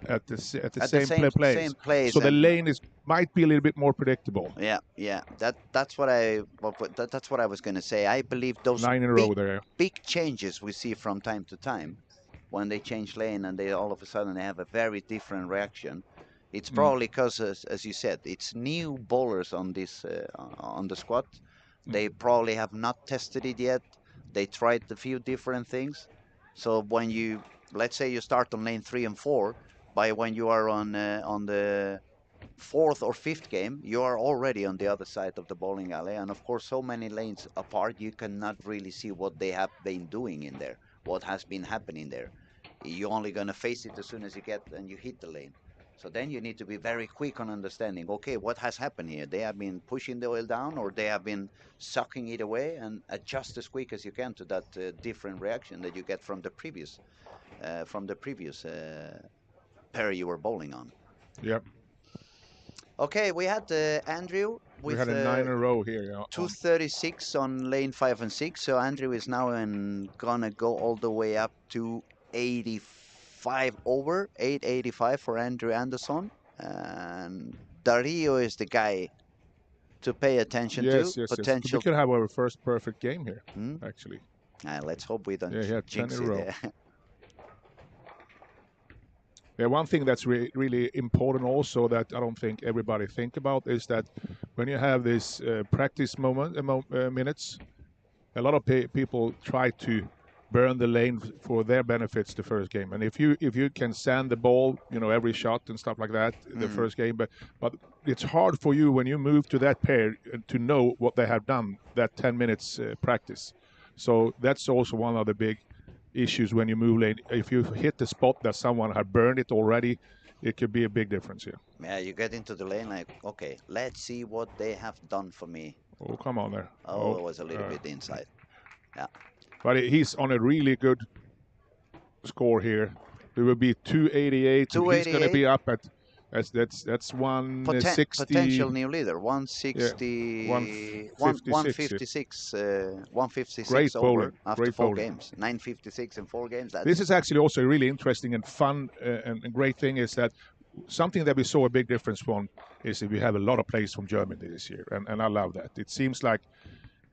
at the same place. So the lane might be a little bit more predictable. Yeah. That's what that's what I was going to say. I believe those 9 in a row there. big changes we see from time to time, when they change lane and they all of a sudden they have a very different reaction. It's probably because, as you said, it's new bowlers on this on the squad. They probably have not tested it yet. They tried a few different things. So when you, let's say you start on lane 3 and 4, by when you are on the 4th or 5th game, you are already on the other side of the bowling alley. And of course, so many lanes apart, you cannot really see what they have been doing in there, what has been happening there. You're only going to face it as soon as you get and you hit the lane. So then you need to be very quick on understanding, okay, what has happened here? They have been pushing the oil down, or they have been sucking it away, and adjust as quick as you can to that different reaction that you get from the previous pair you were bowling on. Yep. Okay, we had Andrew with we had a 9 in a row here. 236 on lane 5 and 6. So Andrew is now gonna go all the way up to 85 over, 885 for Andrew Anderson. And Dario is the guy to pay attention to. Yes. Potential. We could have our first perfect game here, actually. Let's hope we don't jinx 10 in a row. it. Yeah, one thing that's really important also that I don't think everybody think about is that when you have this practice minutes, a lot of people try to burn the lane for their benefits the first game. And if you can sand the ball, every shot and stuff like that the first game, but it's hard for you when you move to that pair to know what they have done that 10 minutes practice. So that's also one of the big issues when you move lane. If you hit the spot that someone had burned it already, it could be a big difference here. Yeah, you get into the lane like, okay, let's see what they have done for me. Oh, come on there. Oh, it was a little bit inside. Yeah. But he's on a really good score here. It will be 288. He's going to be up at that's 160. Potential new leader, 160, Yeah, 156, 156 Great over bowling. after Great 4 bowling. games, 956 in 4 games. This is actually also a really interesting and fun and great thing is that something that we saw a big difference from is that we have a lot of players from Germany this year, and I love that. It seems like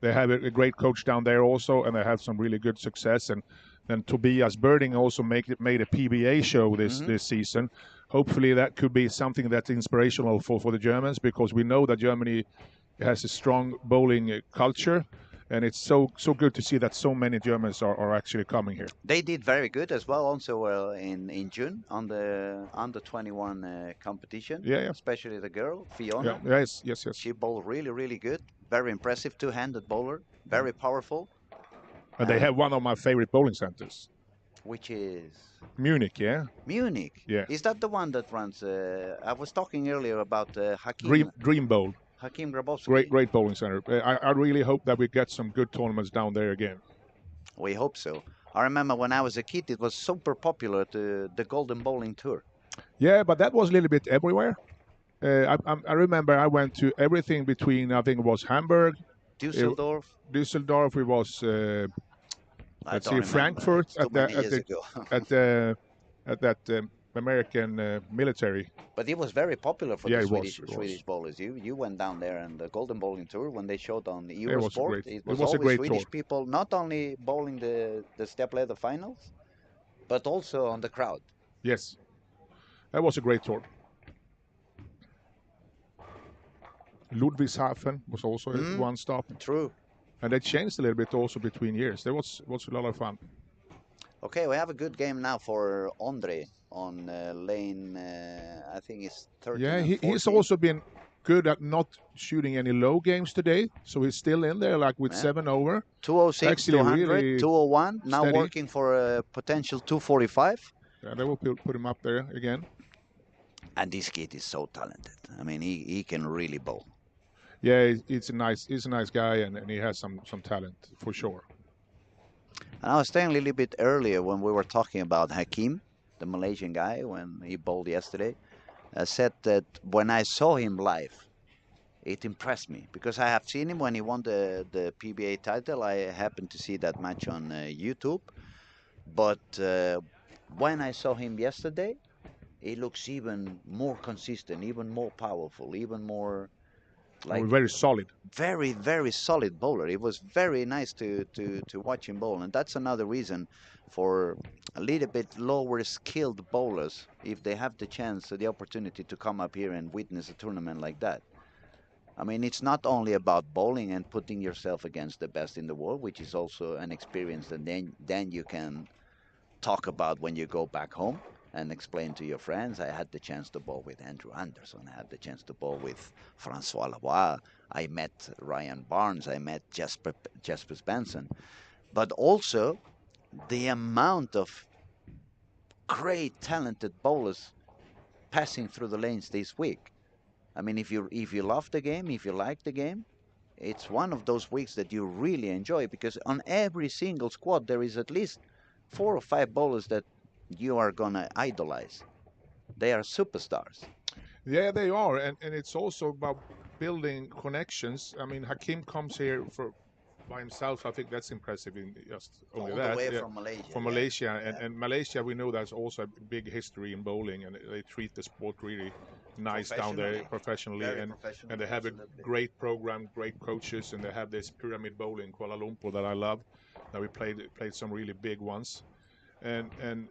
they have a great coach down there also, and they have some really good success. And then Tobias Birding also made a PBA show this season. Hopefully that could be something that's inspirational for the Germans, because we know that Germany has a strong bowling culture, and it's so good to see that so many Germans are actually coming here. They did very good as well also in June on the under 21 competition. Yeah. Especially the girl, Fiona. Yeah. Yes. She bowled really good. Very impressive two-handed bowler. Very powerful. And they have one of my favorite bowling centers. Which is? Munich, yeah? Munich? Yeah. Is that the one that runs? I was talking earlier about Hakim. Dream Bowl. Hakim Grabowski. Great bowling center. I really hope that we get some good tournaments down there again. We hope so. I remember when I was a kid, it was super popular, the Golden Bowling Tour. Yeah, but that was a little bit everywhere. I remember I went to everything between, I think it was Hamburg, Düsseldorf. It was Frankfurt at that American military. But it was very popular for the Swedish Swedish bowlers. You went down there and the Golden Bowling Tour when they showed on the Eurosport. It was a great Swedish tour. people not only bowling the step ladder finals, but also on the crowd. Yes. That was a great tour. Ludwigshafen was also one stop. True. And they changed a little bit also between years. That was a lot of fun. Okay, we have a good game now for Andre on lane, I think it's 13 Yeah, and 14. he's also been good at not shooting any low games today. So he's still in there, like with Yeah. 7 over. 206, Actually 200, really 201. Now steady. working for a potential 245. Yeah, they will put him up there again. And this kid is so talented. I mean, he can really bowl. Yeah, he's a nice guy, and he has some talent for sure. And I was saying a little bit earlier when we were talking about Hakim, the Malaysian guy, when he bowled yesterday. I said that when I saw him live, it impressed me because I have seen him when he won the PBA title. I happened to see that match on YouTube. But when I saw him yesterday, he looks even more consistent, even more powerful, even more like Very solid. very, very solid bowler. It was very nice to watch him bowl, and that's another reason for a little bit lower skilled bowlers, if they have the chance or the opportunity to come up here and witness a tournament like that. I mean, it's not only about bowling and putting yourself against the best in the world, which is also an experience that then you can talk about when you go back home and explain to your friends. I had the chance to bowl with Andrew Anderson. I had the chance to bowl with Francois Lavoie. I met Ryan Barnes. I met Jasper Spencer. But also the amount of great, talented bowlers passing through the lanes this week. I mean, if you love the game, if you like the game, it's one of those weeks that you really enjoy because on every single squad there is at least 4 or 5 bowlers that you are gonna idolize. They are superstars. Yeah, they are, and it's also about building connections. I mean, Hakim comes here by himself. I think that's impressive in just only All that. the way Yeah, from Malaysia. from Malaysia, and Malaysia, we know there's also a big history in bowling, and they treat the sport really nice down there professionally, and they have a great program, great coaches, and they have this pyramid bowling in Kuala Lumpur that I love. That we played some really big ones, and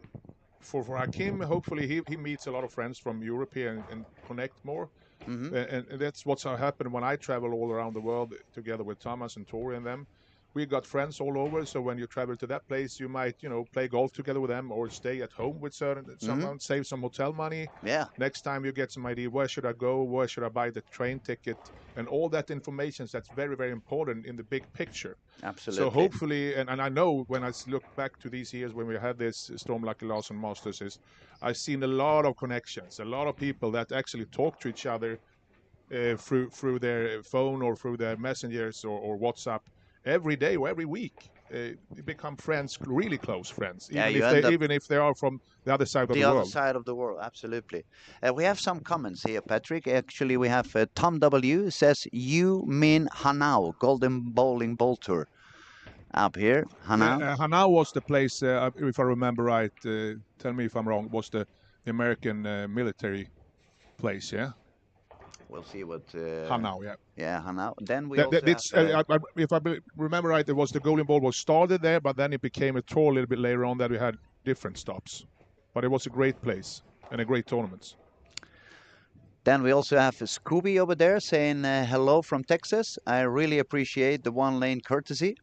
for Hakim, hopefully he meets a lot of friends from Europe here and connect more. And that's what's happened when I travel all around the world together with Thomas and Tori and them. We got friends all over, so when you travel to that place, you might, play golf together with them or stay at home with someone, save some hotel money. Yeah. Next time you get some idea, where should I go? Where should I buy the train ticket? And all that information that's very, very important in the big picture. Absolutely. So hopefully, and I know when I look back to these years when we had this Storm Lucky Larsen Masters, I've seen a lot of connections, a lot of people that actually talk to each other through their phone or through their messengers or WhatsApp every day or every week. You become friends, really close friends, even if they are from the other side of the world. The other side of the world, absolutely. We have some comments here, Patrick. Actually, we have Tom W. says, you mean Hanau, Golden Bowling Bowl Tour. Up here, Hanau. Yeah, Hanau was the place, if I remember right, tell me if I'm wrong, was the American military place, yeah? We'll see what... Hanau, yeah. Yeah, Hanau. Then we also have... if I remember right, it was the Golden Ball was started there, but then it became a tour a little bit later on that we had different stops. But it was a great place and a great tournament. Then we also have Scooby over there saying hello from Texas. I really appreciate the one-lane courtesy.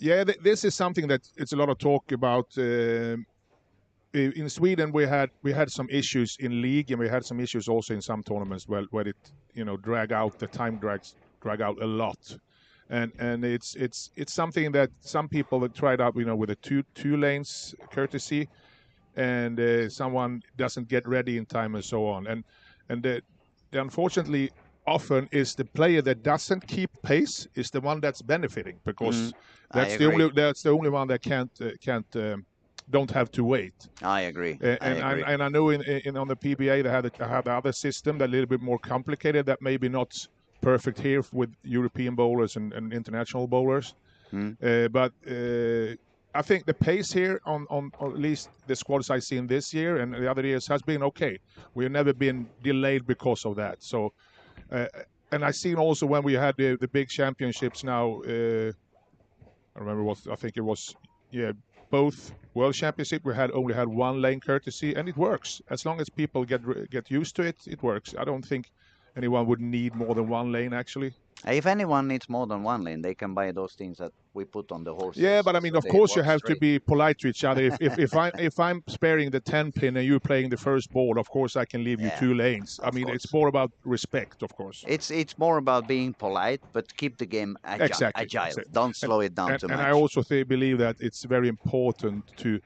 Yeah, this is something that it's a lot of talk about. In Sweden, we had some issues in league, and we had some issues also in some tournaments where it the time drag out a lot, and it's something that some people have tried out with a two lanes courtesy, and someone doesn't get ready in time and so on, and the unfortunately often is the player that doesn't keep pace is the one that's benefiting because that's the only one that can't don't have to wait. I agree. And I know in on the PBA they have the other system that a little bit more complicated that maybe not perfect here with European bowlers and international bowlers. But I think the pace here on at least the squads I've seen this year and the other years has been okay. We've never been delayed because of that. So and I've seen also when we had the big championships now. I remember I think it was both World Championship, we had only had one lane courtesy, and it works. As long as people get used to it, it works. I don't think anyone would need more than one lane actually. If anyone needs more than one lane, they can buy those things that we put on the horses. Yeah, but I mean, so of they course, you work have to straight. be polite to each other. If I'm sparing the 10 pin and you're playing the first ball, of course I can leave you Yeah, 2 lanes. I of mean, course. it's more about respect, of course. It's more about being polite, but keep the game agile. Exactly. Don't slow it down too And much. I also believe that it's very important to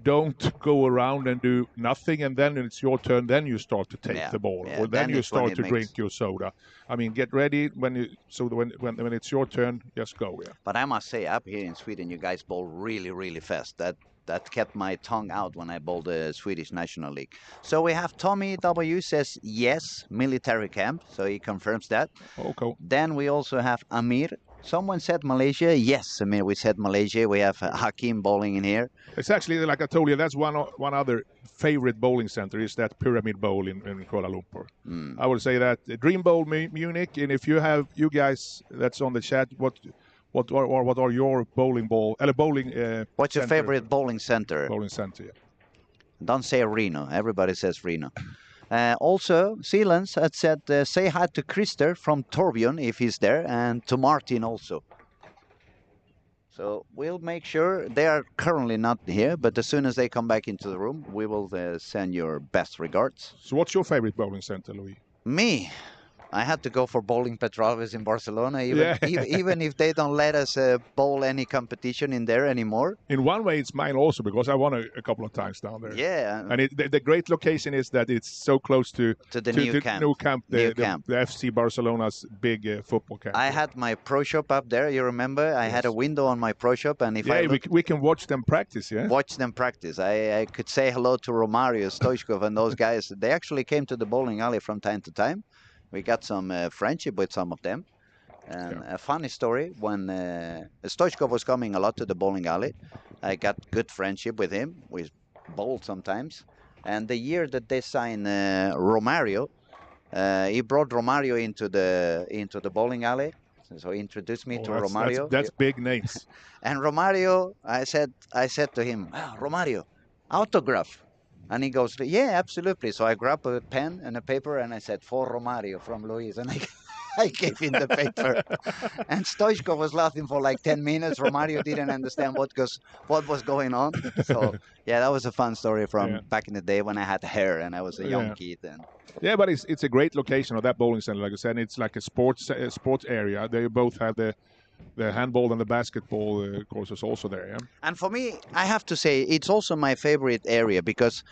don't go around and do nothing, and then when it's your turn, then you start to take Yeah, the ball, yeah, or then then you it's when start it to makes- drink your soda. I mean, get ready when it's your turn, just go. Yeah. But I must say, up here in Sweden, you guys bowl really, really fast. That kept my tongue out when I bowled the Swedish National League. So we have Tommy W says yes, military camp. So he confirms that. Oh, cool. Then we also have Amir. Someone said Malaysia. Yes, Amir, we said Malaysia. We have Hakim bowling in here. It's actually, like I told you, that's one other favorite bowling center is that Pyramid Bowl in Kuala Lumpur. I would say that Dream Bowl Munich, and if you have you guys that's on the chat, what are your bowling What's your center? favorite bowling center? Bowling center? Yeah. Don't say Reno. Everybody says Reno. Also, Sealans had said, say hi to Christer from Torbjörn if he's there, and to Martin also. So we'll make sure they are currently not here, but as soon as they come back into the room, we will send your best regards. So what's your favorite bowling center, Louis? Me, I had to go for Bowling Petralves in Barcelona, Yeah. even if they don't let us bowl any competition in there anymore. In one way, it's mine also because I won a couple of times down there. Yeah, And the great location is that it's so close to the new camp. the camp. FC Barcelona's big football camp. I had my pro shop up there. You remember? I had a window on my pro shop, and if I we can watch them practice. Yeah, watch them practice. I could say hello to Romario, Stoichkov, and those guys. They actually came to the bowling alley from time to time. We got some friendship with some of them. And a funny story, when Stoichkov was coming a lot to the bowling alley, I got good friendship with him. We bowled sometimes. And the year that they signed Romario, he brought Romario into the bowling alley. So he introduced me to Romario. That's big names. And Romario, I said to him, Romario, autograph. And he goes, yeah, absolutely. So I grabbed a pen and a paper and I said, for Romario from Luis. And I gave him the paper. And Stoichkov was laughing for like 10 minutes. Romario didn't understand what was going on. So, yeah, that was a fun story from back in the day when I had hair and I was a young kid. And yeah, but it's a great location of that bowling center. Like I said, it's like a sports area. They both have the handball and the basketball courses also there, yeah? And for me, I have to say, it's also my favorite area because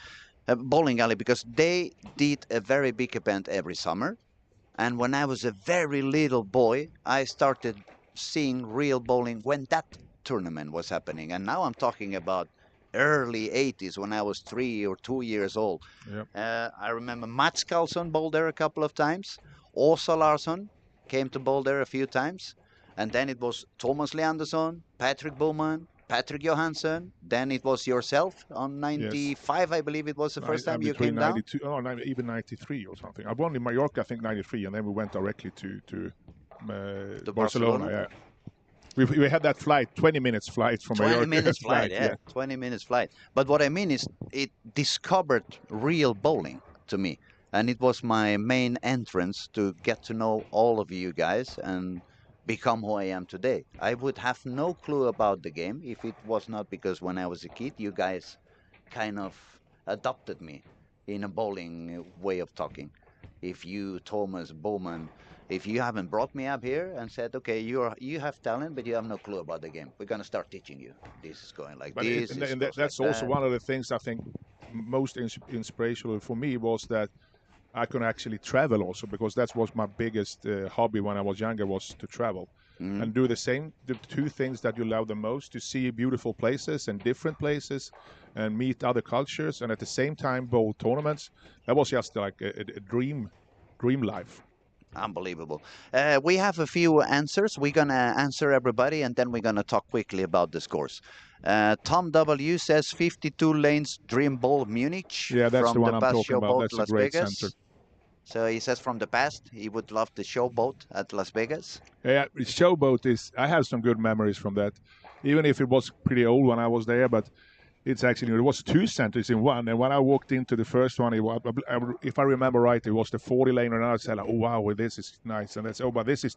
bowling alley, because they did a very big event every summer. And when I was a very little boy, I started seeing real bowling when that tournament was happening. And now I'm talking about early 80s when I was 3 or 2 years old. Yep. I remember Mats Karlsson bowled there a couple of times. Åsa Larsen came to bowl there a few times. And then it was Thomas Leandersson, Patrick Bowman, Patrick Johansson. Then it was yourself on 95, I believe it was the first time you came down. 92, even 93 or something. I won in Mallorca, I think 93, and then we went directly to Barcelona. Yeah. We had that flight, 20 minutes flight from Mallorca. 20 minutes flight, yeah. 20 minutes flight. But what I mean is it discovered real bowling to me. And it was my main entrance to get to know all of you guys and become who I am today. I would have no clue about the game if it was not because when I was a kid, you guys kind of adopted me in a bowling way of talking. If you, Thomas, Bowman, if you haven't brought me up here and said, okay, you have talent, but you have no clue about the game, we're going to start teaching you. This is going like this. That's also one of the things I think most inspirational for me was that I can actually travel also, because that was my biggest hobby when I was younger, was to travel and do the two things that you love the most, to see beautiful places and different places and meet other cultures, and at the same time bowl tournaments. That was just like a dream life. Unbelievable. We have a few answers. We're going to answer everybody, and then we're going to talk quickly about the scores. Tom W. says 52 lanes Dream Bowl Munich. Yeah, that's from the one I'm past talking about. Showboat That's Las a great Vegas. center. So he says from the past, he would love the showboat at Las Vegas. Yeah, showboat I have some good memories from that. even if it was pretty old when I was there, but it's actually it was 2 centers in one. And when I walked into the first one, it was, if I remember right, it was the 40 lane, and I said, "Oh wow, well, this is nice." And that's but this is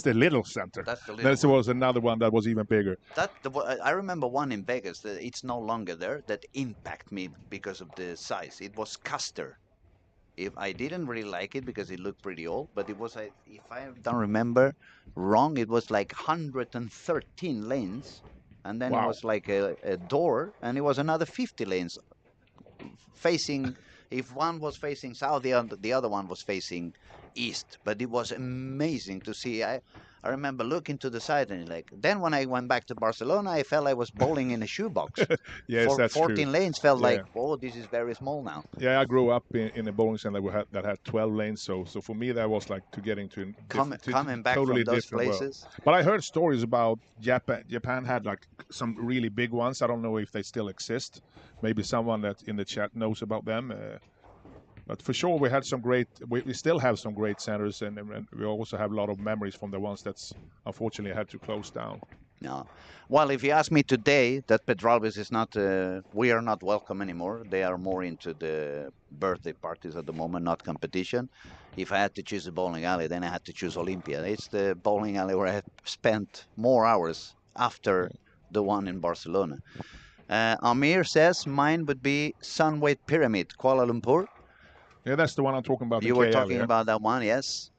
the little center. That's the Then little there one. was another one that was even bigger. I remember one in Vegas that it's no longer there that impact me because of the size. It was Custer. If I didn't really like it because it looked pretty old, but it was if I don't remember wrong, it was like 113 lanes, and then it Wow. was like a door, and it was another 50 lanes facing. If one was facing south, the other one was facing east. But it was amazing to see. I remember looking to the side and like. Then when I went back to Barcelona, I felt I was bowling in a shoebox. Yes, that's 14 true. lanes felt Yeah. like, oh, this is very small now. Yeah, I grew up in a bowling center that had 12 lanes, so for me that was like to getting to Coming back totally from those different world. places. But I heard stories about Japan. Japan had like some really big ones. I don't know if they still exist. Maybe someone that in the chat knows about them. But for sure, we had some great. We still have some great centers, and we also have a lot of memories from the ones that's unfortunately had to close down. No. Well, if you ask me today, that Pedralbes is not, we are not welcome anymore. They are more into the birthday parties at the moment, not competition. If I had to choose a bowling alley, then I had to choose Olympia. It's the bowling alley where I have spent more hours after the one in Barcelona. Amir says mine would be Sunweight Pyramid, Kuala Lumpur. Yeah, that's the one I'm talking about. You in were KL, talking yeah. about that one, yes.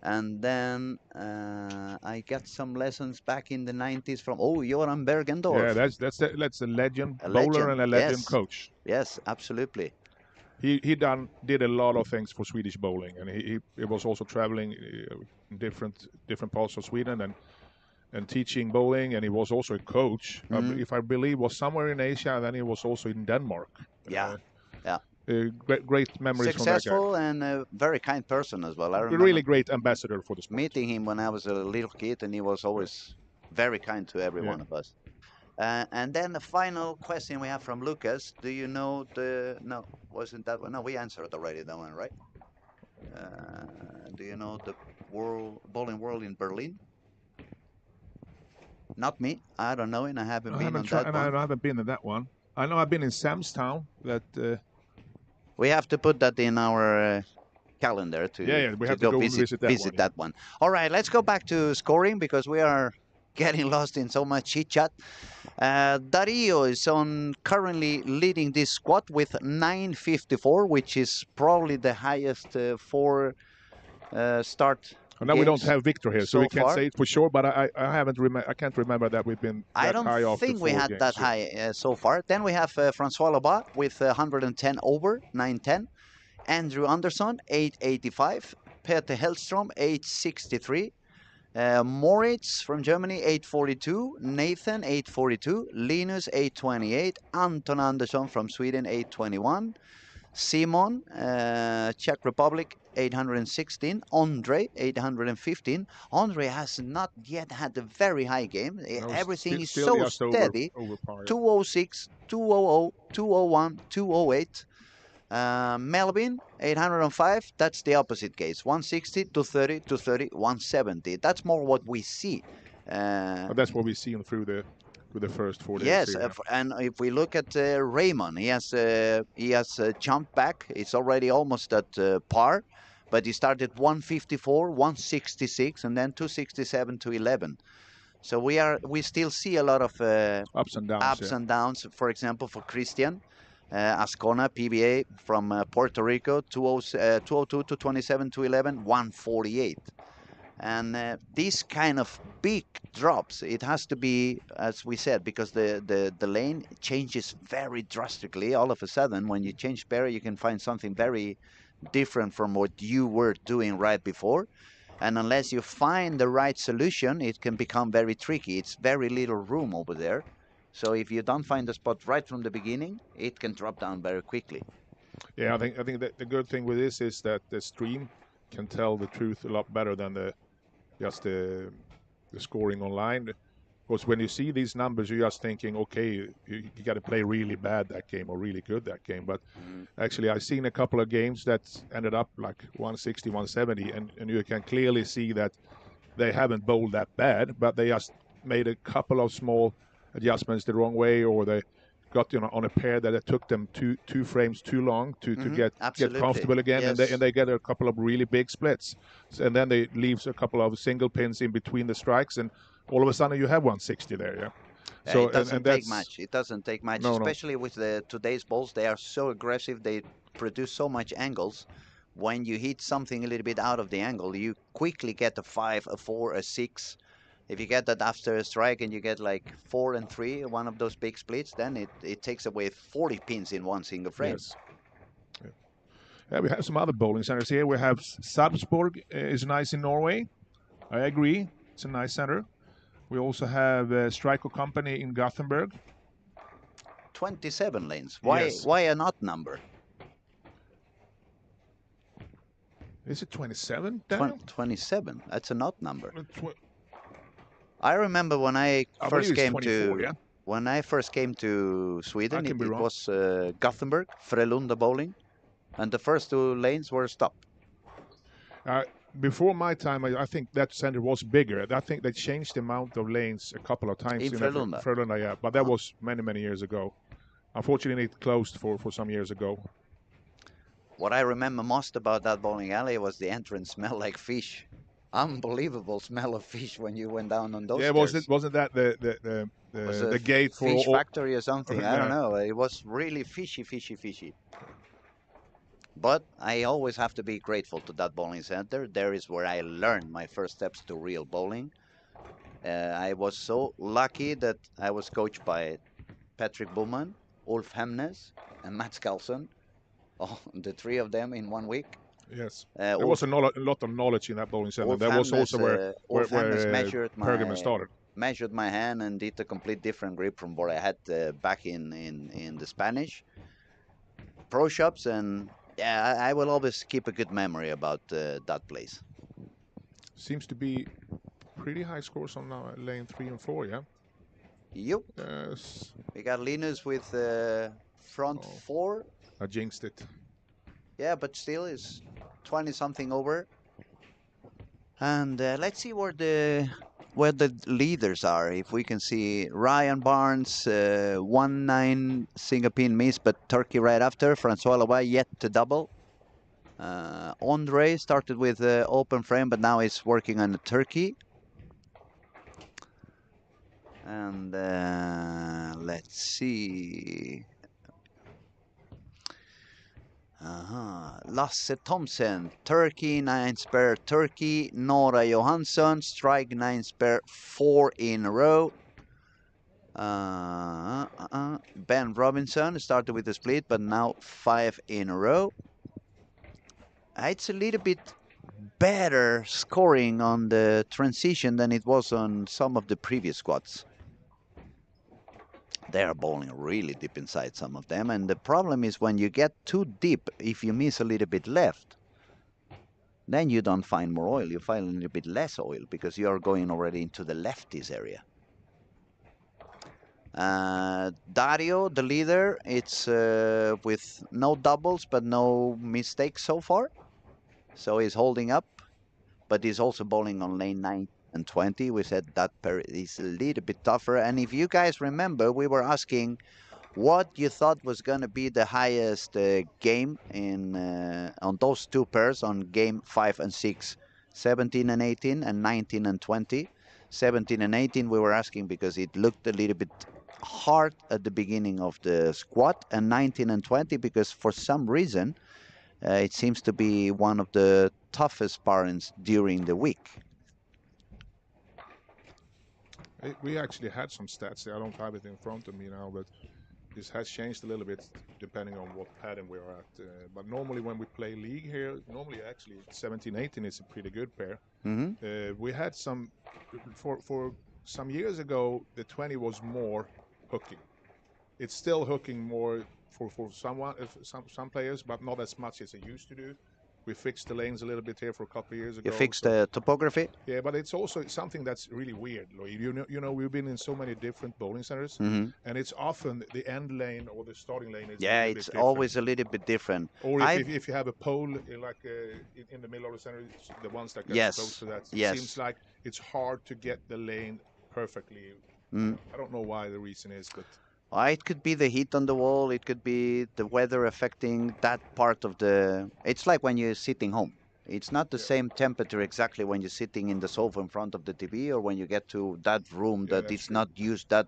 And then I got some lessons back in the 90s from Joran Bergendorf. Yeah, that's a legend A bowler legend, and a legend yes. coach. Yes, absolutely. He did a lot of things for Swedish bowling, and he was also traveling in different parts of Sweden and teaching bowling, and he was also a coach. If I believe was somewhere in Asia, and then he was also in Denmark. Yeah, yeah. Great memories Successful from that guy. and a very kind person as well. I remember Really great ambassador for the sport. meeting him when I was a little kid, and he was always very kind to every one of us. And then the final question we have from Lucas. Do you know no, wasn't that one? No, we answered already that one, right? Do you know the bowling world in Berlin? Not me. I don't know, and I haven't been on that one. I haven't been in that one. I know I've been in Sam's Town. We have to put that in our calendar to we have to go visit that one. All right, let's go back to scoring because we are getting lost in so much chit chat. Dario is currently leading this squad with 954, which is probably the highest for start. Now we don't have Victor here, so we can't far. say it for sure. But I can't remember that we've been that high. I don't think we had that high so far. Then we have Francois Labat with 110 over 910. Andrew Anderson 885. Peter Hellstrom 863. Moritz from Germany 842. Nathan 842. Linus 828. Anton Andersson from Sweden 821. Simon, Czech Republic, 816. Andre, 815. Andre has not yet had a very high game. Everything is so steady. Over par, 206, 200, 201, 208. Melvin, 805. That's the opposite case. 160, 230, 230, 170. That's more what we see. But that's what we see through the first 4 days. Yes, and if we look at Raymond, he has jumped back. It's already almost at par, but he started 154, 166, and then 267 to 11. So we still see a lot of ups and downs. For example, for Christian Ascona PBA from Puerto Rico, 202 to 27 to 11, 148. And these kind of big drops, it has to be, as we said, because the lane changes very drastically. All of a sudden, when you change pair, you can find something very different from what you were doing right before. And unless you find the right solution, it can become very tricky. It's very little room over there. So if you don't find the spot right from the beginning, it can drop down very quickly. Yeah, I think that the good thing with this is that the stream can tell the truth a lot better than just the scoring online. Because when you see these numbers, you're just thinking, okay, you got to play really bad that game or really good that game. But actually, I've seen a couple of games that ended up like 160, 170, and you can clearly see that they haven't bowled that bad, but they just made a couple of small adjustments the wrong way, or they got on a pair that it took them two frames too long to get Absolutely. comfortable again, Yes. and they get a couple of really big splits, and then they leaves a couple of single pins in between the strikes, and all of a sudden you have 160 there. Yeah. So it doesn't and take that's much. It doesn't take much, no. especially with today's balls. They are so aggressive. They produce so much angles. When you hit something a little bit out of the angle, you quickly get a 5, a 4, a 6. If you get that after a strike and you get like 4 and 3, one of those big splits, then it takes away 40 pins in one single frame. Yes. Yeah, we have some other bowling centers here. We have Sarpsborg is nice in Norway. I agree. It's a nice center. We also have Striker Company in Gothenburg. 27 lanes. Why Yes. why an odd number? Is it 27, Daniel? 27. That's an odd number. Tw- I remember when I believe first it's came 24, to yeah? when I first came to Sweden, I can it, be it wrong. was Gothenburg, Frölunda bowling, and the first 2 lanes were stopped. Before my time, I think that center was bigger. I think they changed the amount of lanes a couple of times In Frölunda. Frölunda, yeah, but that was many years ago. Unfortunately, it closed for some years ago. What I remember most about that bowling alley was the entrance smelled like fish. Unbelievable smell of fish when you went down on those Yeah, stairs. wasn't that Was the a gate for fish all, factory or something? I don't know. It was really fishy. But I always have to be grateful to that bowling center. There is where I learned my first steps to real bowling. I was so lucky that I was coached by Patrick Bowman, Ulf Hemnes, and Mats Carlson. Oh, the 3 of them in 1 week. Yes, there was a lot of knowledge in that bowling center. That was also where measured my hand and did a complete different grip from what I had back in the Spanish pro shops, and yeah, I will always keep a good memory about that place. Seems to be pretty high scores on lane 3 and 4, yeah? Yep. Yes. We got Linus with front 4. I jinxed it. Yeah, but still is 20 something over. And let's see where the leaders are. If we can see Ryan Barnes, 1-9 single pin miss, but Turkey right after. Francois Laway yet to double. Andre started with open frame, but now he's working on the Turkey. And let's see. Lasse Thompson, Turkey, 9 spare Turkey. Nora Johansson, strike 9 spare, 4 in a row. Ben Robinson started with a split, but now 5 in a row. It's a little bit better scoring on the transition than it was on some of the previous squads. They are bowling really deep inside, some of them, and the problem is when you get too deep, if you miss a little bit left, then you don't find more oil, you find a little bit less oil because you are going already into the lefties area. Dario, the leader, it's with no doubles but no mistakes so far, so he's holding up, but he's also bowling on lane 9 and 20. We said that pair is a little bit tougher, and if you guys remember, we were asking what you thought was going to be the highest game in on those 2 pairs on game 5 and 6, 17 and 18 and 19 and 20. 17 and 18 we were asking because it looked a little bit hard at the beginning of the squat, and 19 and 20 because for some reason it seems to be one of the toughest parents during the week. We actually had some stats there. I don't have it in front of me now, but this has changed a little bit depending on what pattern we are at. But normally when we play league here, normally actually 17-18 is a pretty good pair. We had some, for some years ago, the 20 was more hooking. It's still hooking more for some players, but not as much as it used to do. We fixed the lanes a little bit here for a couple of years ago. You fixed the topography? Yeah, but it's also something that's really weird, Lloyd. You know, we've been in so many different bowling centers, and it's often the end lane or the starting lane is it's always a little bit different. Or if you have a pole like in the middle of the center, the ones that get close to that, it seems like it's hard to get the lane perfectly. Mm. I don't know why the reason is, but It could be the heat on the wall. It could be the weather affecting that part of the. It's like when you're sitting home. It's not the Yeah. same temperature exactly when you're sitting in the sofa in front of the TV or when you get to that room yeah, that that's it's true. not used that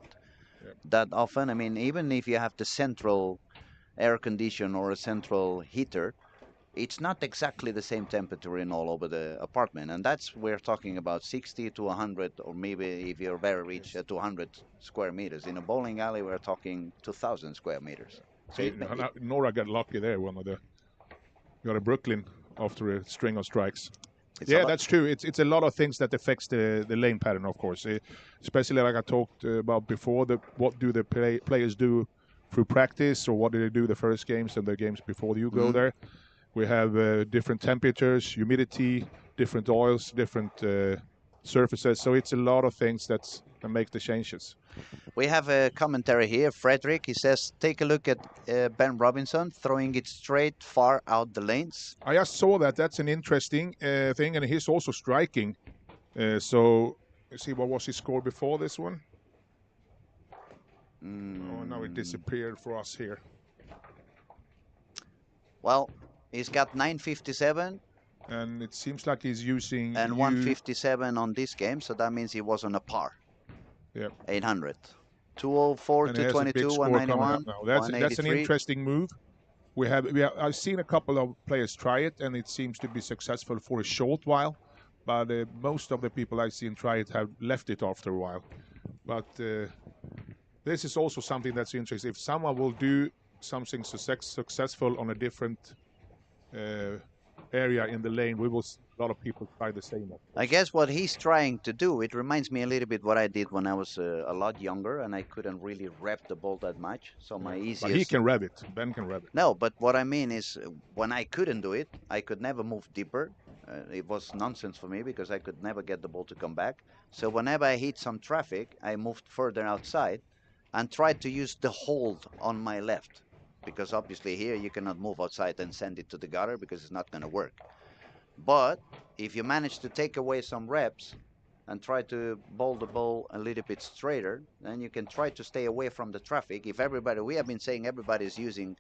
Yeah. that often. I mean, even if you have the central air condition or a central heater, it's not exactly the same temperature in all over the apartment, and that's we're talking about 60 to 100, or maybe if you're very rich, Yes. 200 square meters. In a bowling alley, we're talking 2,000 square meters. So Nora got lucky there. One of the got a Brooklyn after a string of strikes. it's a Yeah, lot. that's true. It's a lot of things that affects the lane pattern, of course. Especially like I talked about before. What do the players do through practice, or what do they do the first games and the games before you go Mhm. there? We have different temperatures, humidity, different oils, different surfaces. So it's a lot of things that make the changes. We have a commentary here. Frederick, he says, take a look at Ben Robinson throwing it straight far out the lanes. I just saw that. That's an interesting thing, and he's also striking. So let's see, what was his score before this one? Oh, now it disappeared for us here. Well, he's got 957 And it seems like he's using and 157 on this game, so that means he was on a par. Yeah. 800. 204, And he has a big 222, score coming up 191, now. That's an 183. interesting move. I've seen a couple of players try it, and it seems to be successful for a short while. But most of the people I've seen try it have left it after a while. But this is also something that's interesting. If someone will do something successful on a different area in the lane, we will see a lot of people try the same. I guess what he's trying to do, it reminds me a little bit what I did when I was a lot younger and I couldn't really rev the ball that much. So my But he easiest. can rev it. Ben can rev it. No, but what I mean is when I couldn't do it, I could never move deeper. It was nonsense for me because I could never get the ball to come back. So whenever I hit some traffic, I moved further outside and tried to use the hold on my left. Because obviously here you cannot move outside and send it to the gutter because it's not going to work. But if you manage to take away some reps and try to bowl the ball a little bit straighter, then you can try to stay away from the traffic. If everybody, we have been saying everybody is using,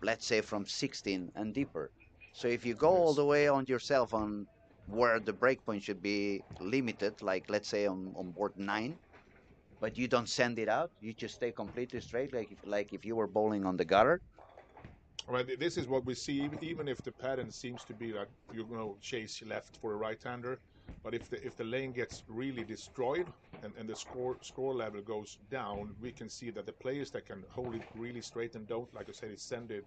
let's say, from 16 and deeper. So if you go all the way on yourself on where the breakpoint should be limited, like let's say on board 9, but you don't send it out, you just stay completely straight, like if you were bowling on the gutter. Well, this is what we see. Even if the pattern seems to be that chase left for a right-hander, but if the lane gets really destroyed and the score level goes down, we can see that the players that can hold it really straight and don't, like I said, send it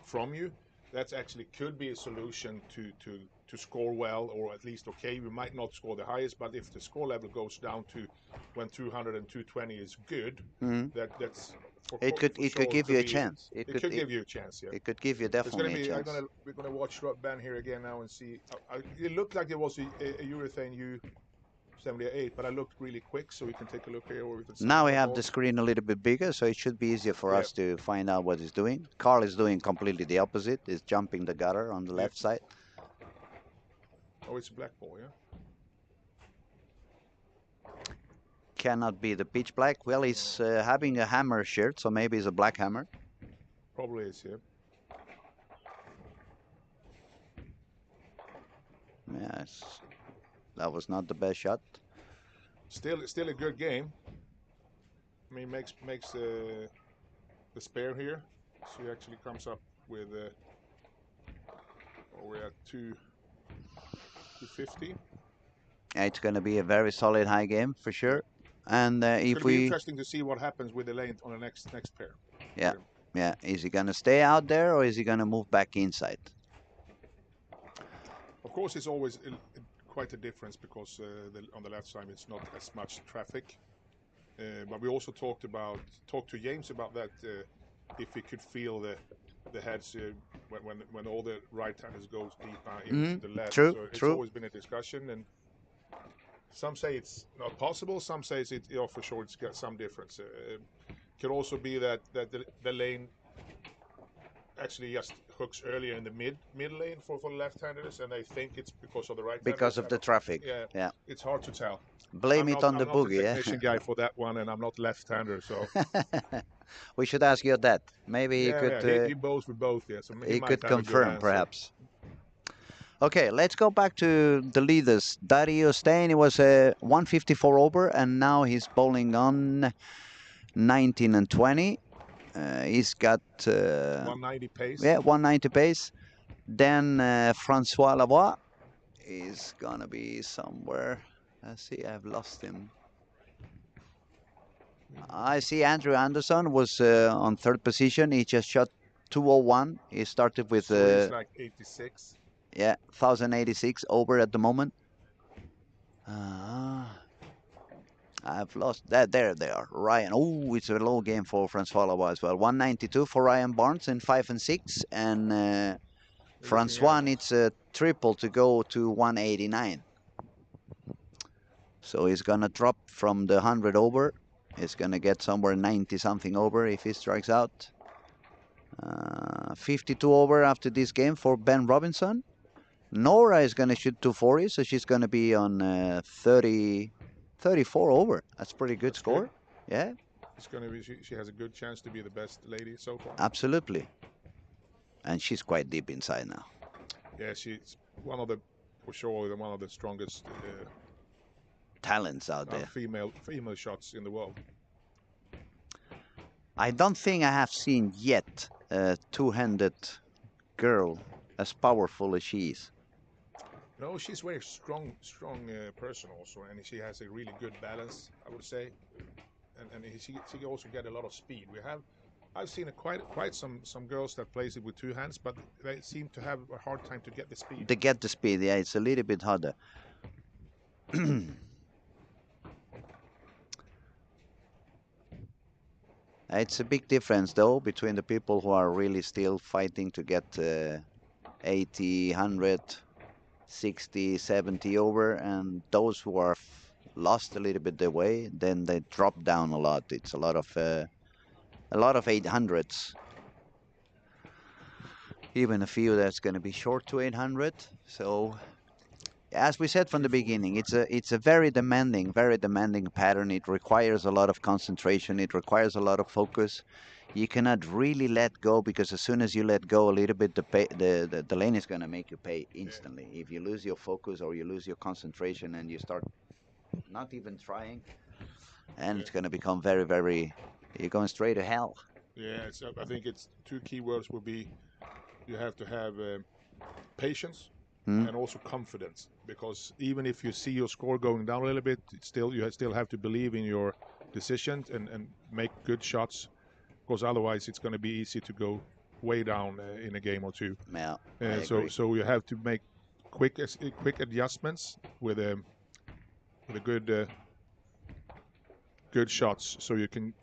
from you. That's actually could be a solution to score well, or at least okay. We might not score the highest, but if the score level goes down to when 200 and 220 is good, that's It could give you a chance. It could give you a chance, yeah. It could give you definitely a chance. We're gonna watch Ben here again now and see. It looked like it was a urethane U78, but I looked really quick, so we can take a look here. Or we can see Now we have the screen a little bit bigger, so it should be easier for us to find out what he's doing. Carl is doing completely the opposite. He's jumping the gutter on the left side. Oh, it's a black ball, yeah? Cannot be the pitch black. Well, he's having a hammer shirt, so maybe it's a black hammer. Probably is, yeah. Yes, that was not the best shot. Still a good game. I mean, makes the spare here, so he actually comes up with. We're at 250. It's going to be a very solid high game for sure. And it's if going to be interesting to see what happens with the lane on the next pair. Yeah, yeah. Is he going to stay out there or is he going to move back inside? Of course, it's always quite a difference because on the left side it's not as much traffic. But we also talked to James about that. If we could feel the heads when all the right-handers goes deep into the left. True, so it's true. always been a discussion, and some say it's not possible. Some say for sure it's got some difference. Could also be that the lane actually just hooks earlier in the mid lane for left-handers, and I think it's because of the right-handers. Because of the traffic. Yeah, Yeah. it's hard to tell. Blame it on the I'm not the boogie. technician guy for that one, and I'm not left-hander, so We should ask your dad. Maybe he bowls with both, yeah, so he he might could have a good confirm, answer. perhaps. Okay, let's go back to the leaders. Dario Stein, he was 154 over, and now he's bowling on 19 and 20. He's got 190 pace. yeah, 190 pace. Then Francois Lavoie is gonna be somewhere. Let's see, I've lost him. I see Andrew Anderson was on third position. He just shot 201. He started with So he's like 86. yeah, 1086 over at the moment. I've lost that. There they are. Ryan. Oh, it's a low game for Francois Lavoie as well. 192 for Ryan Barnes in 5 and 6, and Francois needs a triple to go to 189. So he's gonna drop from the 100 over. He's gonna get somewhere 90 something over if he strikes out. 52 over after this game for Ben Robinson. Nora is gonna shoot 240, so she's gonna be on 34 over. That's pretty good score. Good. Yeah. It's gonna be. She has a good chance to be the best lady so far. Absolutely. And she's quite deep inside now. Yeah, she's one of the, for sure, one of the strongest talents out there. Female shots in the world. I don't think I have seen yet a two-handed girl as powerful as she is. No, she's very strong person also, and she has a really good balance, I would say, and she also get a lot of speed. I've seen quite some girls that plays it with two hands, but they seem to have a hard time to get the speed. To get the speed, yeah, it's a little bit harder. It's a big difference, though, between the people who are really still fighting to get 80, 100, 60, 70 over, and those who are lost a little bit their way, then they drop down a lot. It's a lot of 800s. Even a few that's going to be short to 800. So, as we said from the beginning, it's a very demanding pattern. It requires a lot of concentration. It requires a lot of focus. You cannot really let go, because as soon as you let go a little bit, the lane is going to make you pay instantly. If you lose your focus or you lose your concentration and you start not even trying, and it's going to become very, very, you're going straight to hell. Yeah, I think it's two key words will be, you have to have patience and also confidence, because even if you see your score going down a little bit, you still have to believe in your decisions and make good shots, because otherwise it's going to be easy to go way down in a game or two. Yeah, so you have to make quick adjustments with a good shots, so you can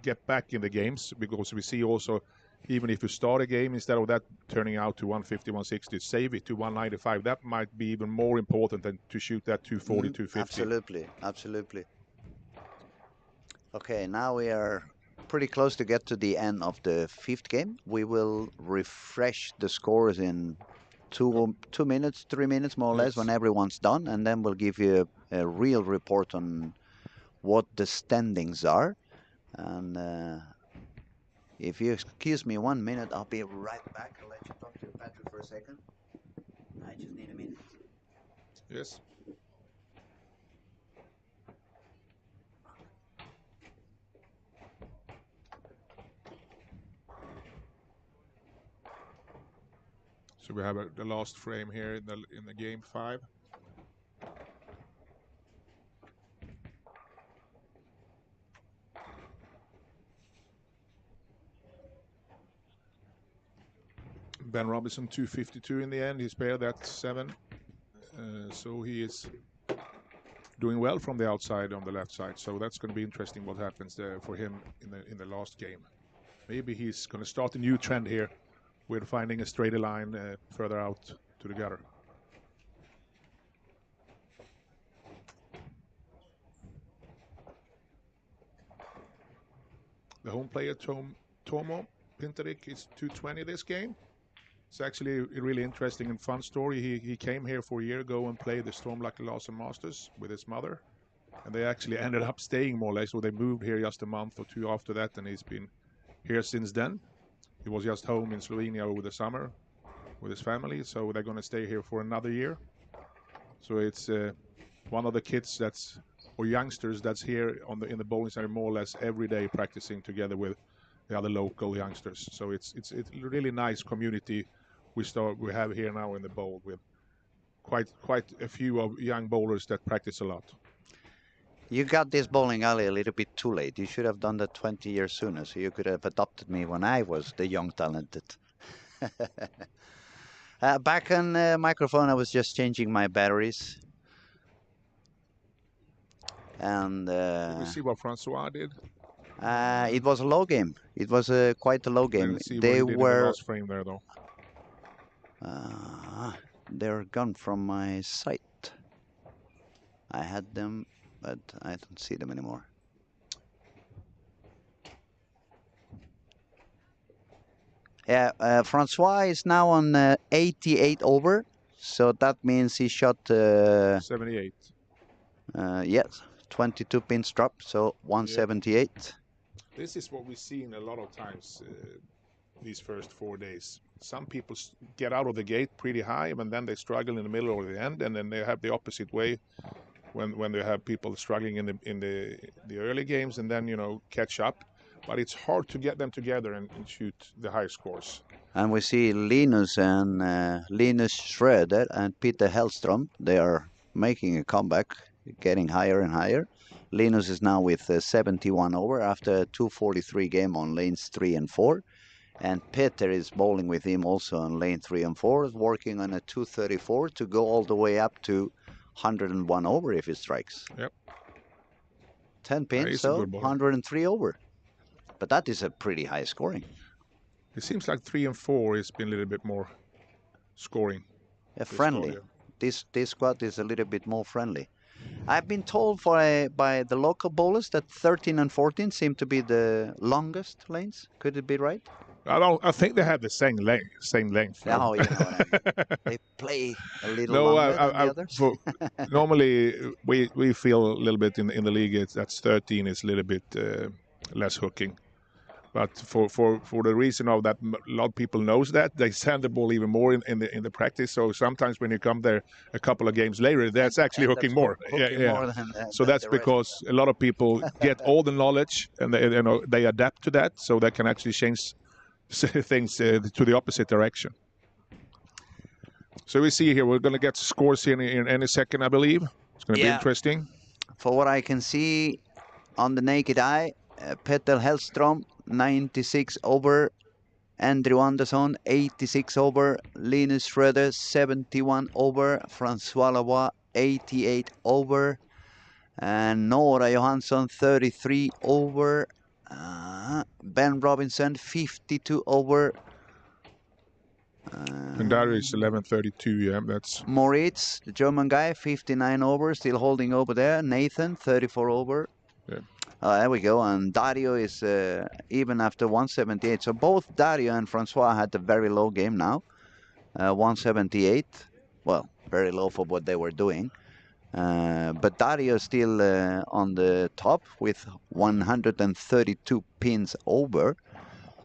get back in the games, because we see also, even if you start a game, instead of that turning out to 150, 160, save it to 195. That might be even more important than to shoot that 240, 250. Absolutely. Okay, now we are pretty close to get to the end of the fifth game. We will refresh the scores in 2 minutes, 3 minutes more or less, when everyone's done, and then we'll give you a real report on what the standings are. And if you excuse me 1 minute, I'll be right back. I'll let you talk to Patrick for a second. I just need a minute. Yes. So we have the last frame here in the game 5. Ben Robinson 252 in the end. He's paired at 7. So he is doing well from the outside on the left side. So that's going to be interesting what happens there for him in the last game. Maybe he's going to start a new trend here with finding a straighter line further out to the gutter. The home player, Tomo, Pintarik is 220 this game. It's actually a really interesting and fun story. He came here 4 years ago and played the Stormlucky Larsen Masters with his mother. And they actually ended up staying more or less. So they moved here just a month or two after that, and he's been here since then. He was just home in Slovenia over the summer with his family, so they're going to stay here for another year. So it's one of the kids or youngsters that's here in the bowling center more or less every day practicing together with the other local youngsters. So it's a really nice community we have here now in the bowl with quite a few of young bowlers that practice a lot. You got this bowling alley a little bit too late. You should have done that 20 years sooner, so you could have adopted me when I was the young talented. Back on microphone, I was just changing my batteries. And Did we see what Francois did? it was a low game. It was quite a low game. Didn't see They what he did in the last frame there, though. They're gone from my site. I had them, but I don't see them anymore. Yeah, Francois is now on 88 over, so that means he shot 78. Yes, 22 pins drop, so 178. This is what we've seen a lot of times these first 4 days. Some people get out of the gate pretty high, and then they struggle in the middle or the end, and then they have the opposite way when they have people struggling in the early games, and then catch up. But it's hard to get them together and shoot the high scores. And we see Linus and Linus Schroeder and Peter Hellström. They are making a comeback, getting higher and higher. Linus is now with 71 over after a 243 game on lanes 3 and 4. And Peter is bowling with him also on lane 3 and 4, working on a 234 to go all the way up to 101 over if he strikes. Yep. 10 pins, so 103 over. But that is a pretty high scoring. It seems like 3 and 4 has been a little bit more scoring. Yeah, friendly. This squad is a little bit more friendly. I've been told by the local bowlers that 13 and 14 seem to be the longest lanes. Could it be right? I think they have the same length. Oh, you know what I mean. They play a little longer than the others. Normally, we feel a little bit in the league that's 13 is a little bit less hooking. But for the reason of that, a lot of people knows that they sand the ball even more in the practice. So sometimes when you come there a couple of games later, that's actually hooking more. More than, so that's because a lot of people get all the knowledge and they adapt to that, so they can actually change things to the opposite direction. So we see here we're going to get scores here in any second, I believe. It's going to be interesting. For what I can see on the naked eye, Peter Hellström 96 over, Andrew Andersson 86 over, Linus Schroeder 71 over, Francois Lavoie 88 over, and Nora Johansson 33 over, Ben Robinson 52 over. And that is 11:32. Yeah, that's Moritz, the German guy, 59 over, still holding over there. Nathan 34 over. Yeah. There we go, and Dario is even after 178. So both Dario and Francois had a very low game now. 178, well, very low for what they were doing. But Dario is still on the top with 132 pins over.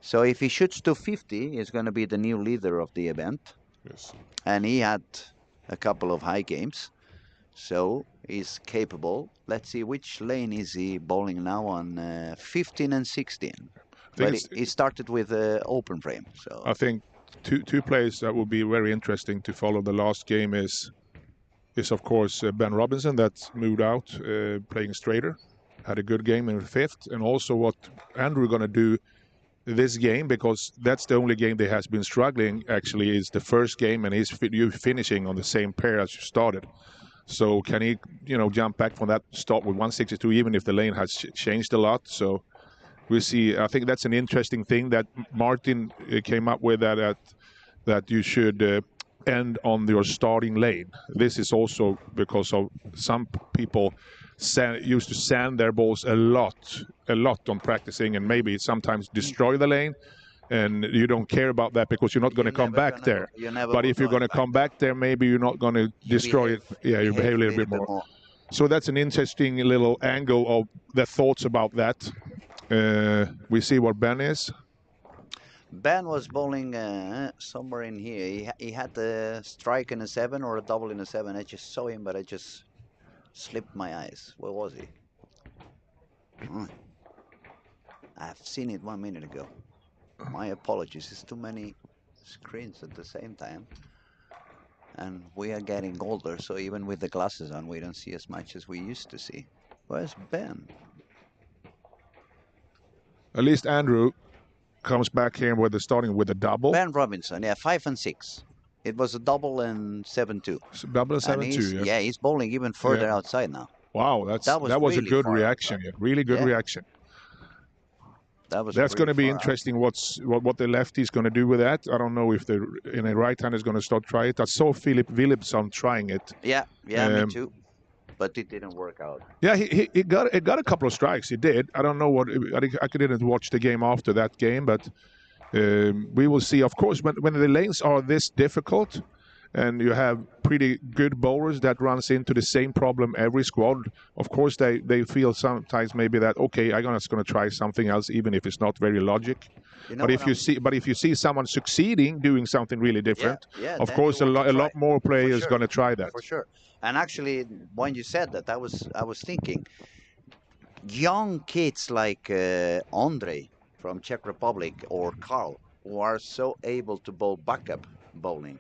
So if he shoots to 50, he's going to be the new leader of the event. Yes. And he had a couple of high games. So he's capable. Let's see, which lane is he bowling now on? 15 and 16. But he started with open frame. So I think two players that will be very interesting to follow the last game is of course Ben Robinson that moved out playing straighter, had a good game in the fifth, and also what Andrew going to do this game, because that's the only game that has been struggling actually is the first game, and he's finishing on the same pair as you started. So can he, jump back from that start with 162, even if the lane has changed a lot? So we see. I think that's an interesting thing that Martin came up with, that you should end on your starting lane. This is also because of some people used to sand their balls a lot on practicing, and maybe sometimes destroy the lane. and you don't care about that because you're not going to come back there. But if you're going to come back there, maybe you're not going to destroy it. Yeah, you behave a little bit more. So that's an interesting little angle of the thoughts about that. We see what Ben is. Ben was bowling somewhere in here. He had a strike in a 7 or a double in a 7. I just saw him, but I just slipped my eyes. Where was he? I've seen it 1 minute ago. My apologies. It's too many screens at the same time. And we are getting older, so even with the glasses on, we don't see as much as we used to see. Where's Ben? At least Andrew comes back here with the starting with a double. Ben Robinson, yeah, 5 and 6. It was a double and 7-2. Double and 7-2. Yeah, he's bowling even further outside now. Wow, that was really a good reaction. Yeah, really good reaction. That's going to be interesting. What the lefty's going to do with that. I don't know if the right hand is going to start trying it. I saw Philip Willipson trying it. Yeah, me too. But it didn't work out. Yeah, he got a couple of strikes. He did. I don't know what. I didn't watch the game after that game, but we will see. Of course, when the lanes are this difficult, and you have pretty good bowlers that runs into the same problem every squad, of course they feel sometimes maybe that, okay, I'm just going to try something else, even if it's not very logic. But if you see someone succeeding doing something really different, of course a lot more players going to try that. For sure. And actually, when you said that, I was thinking, young kids like Andre from Czech Republic or Carl, who are so able to bowl backup bowling.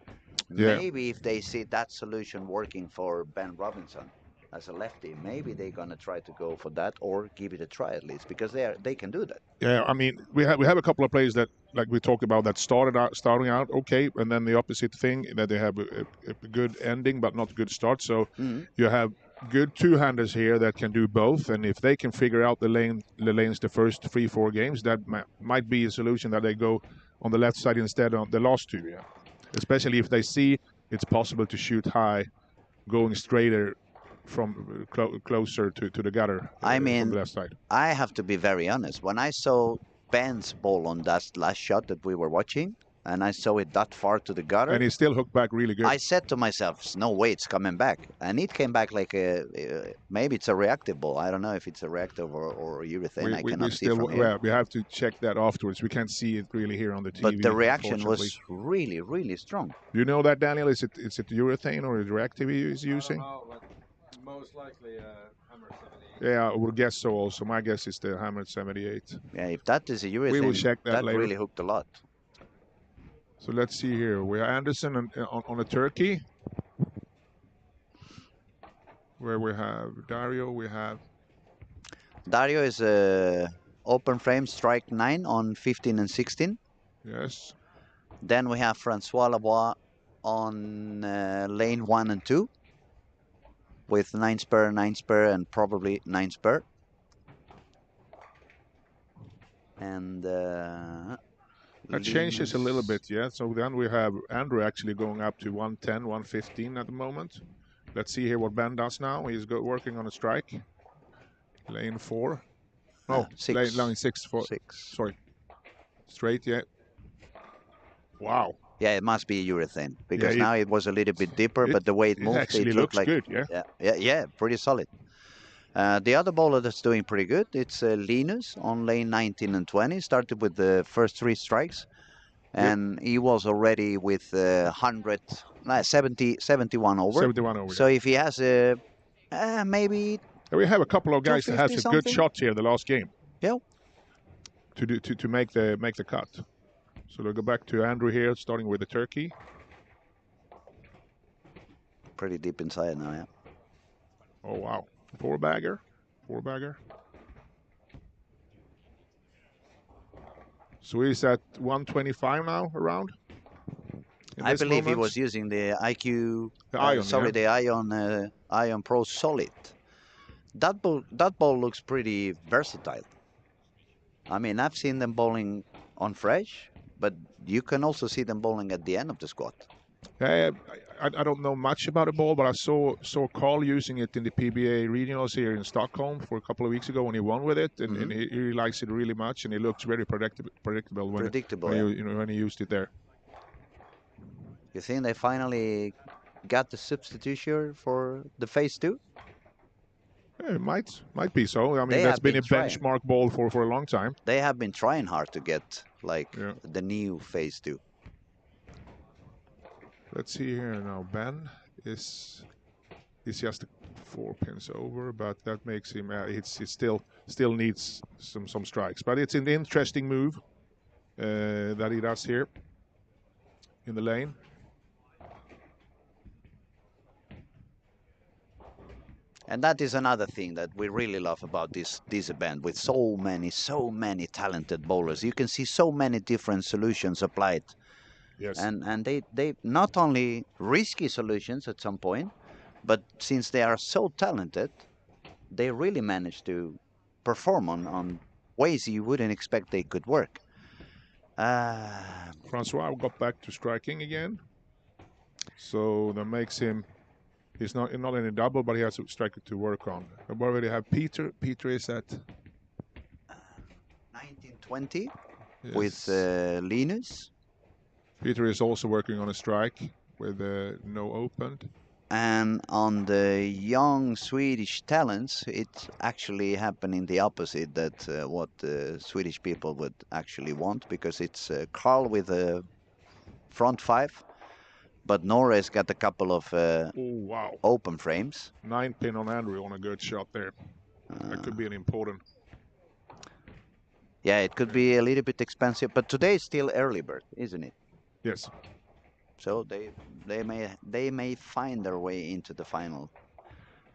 Maybe if they see that solution working for Ben Robinson as a lefty, maybe they're gonna try to go for that or give it a try at least, because they can do that. Yeah, I mean we have a couple of players that, like we talked about, that starting out okay, and then the opposite thing, that they have a good ending but not a good start. So you have good two-handers here that can do both, and if they can figure out the lanes the first 3-4 games, that might be a solution that they go on the left side instead of the last two. Yeah. Especially if they see it's possible to shoot high, going straighter from closer to the gutter. I mean, from the left side. I have to be very honest. When I saw Ben's ball on that last shot that we were watching, and I saw it that far to the gutter, and he still hooked back really good. I said to myself, no way it's coming back. And it came back like maybe it's a reactive ball. I don't know if it's a reactive or urethane. I cannot see from here. Yeah, we have to check that afterwards. We can't see it really here on the TV. But the reaction was really, really strong. You know that, Daniel? Is it urethane or is reactive he is using? I don't know, but most likely hammer 78. Yeah, I would guess so also. My guess is the hammer 78. Yeah, if that is a urethane, we will check that later. Really hooked a lot. So let's see here. We have Anderson on a turkey. Where we have Dario, Dario is a open frame strike 9 on 15 and 16. Yes. Then we have Francois Lavoie on lane 1 and 2 with 9 spur, 9 spur, and probably 9 spur. And that changes a little bit, yeah. So then we have Andrew actually going up to 110, 115 at the moment. Let's see here what Ben does now. He's working on a strike. Lane 4. Oh, 6. Lane 6. Sorry. Straight, yeah. Wow. Yeah, it must be urethane, because now it was a little bit deeper, but the way it moved, it looks like good, yeah, pretty solid. The other bowler that's doing pretty good, it's Linus on lane 19 and 20. Started with the first 3 strikes, and he was already with 71 over. 71 over. So if he has maybe... We have a couple of guys that has a good shot here the last game. Yeah. To make the cut. So we'll go back to Andrew here, starting with the turkey. Pretty deep inside now, yeah. Oh, wow. Four bagger. So he's at 125 now, around? I believe he was using the IQ, the Ion Pro Solid. That ball looks pretty versatile. I mean, I've seen them bowling on fresh, but you can also see them bowling at the end of the squat. Yeah, I don't know much about the ball, but I saw Carl using it in the PBA regionals here in Stockholm for a couple of weeks ago when he won with it, and he likes it really much, and it looks very predictable when when he used it there. You think they finally got the substitution for the phase 2? Yeah, it might be so. I mean, They that's have been a been trying. benchmark ball for a long time. They have been trying hard to get like Yeah. the new phase 2. Let's see here now. Ben is just 4 pins over, but that makes him. It still needs some strikes, but it's an interesting move that he does here in the lane. And that is another thing that we really love about this event with so many talented bowlers. You can see so many different solutions applied. Yes. And they not only risky solutions at some point, but since they are so talented, they really manage to perform on ways you wouldn't expect they could work. Francois got back to striking again, so that makes him. He's not in a double, but he has a striker to work on. We already have Peter. Peter is at 1920 yes. with Linus. Peter is also working on a strike with no opened. And on the young Swedish talents, it's actually happening the opposite that what the Swedish people would actually want, because it's Carl with a front 5, but Norris got a couple of open frames. 9 pin on Andrew on a good shot there. That could be an important. Yeah, it could be a little bit expensive, but today is still early bird, isn't it? Yes. So they may find their way into the final.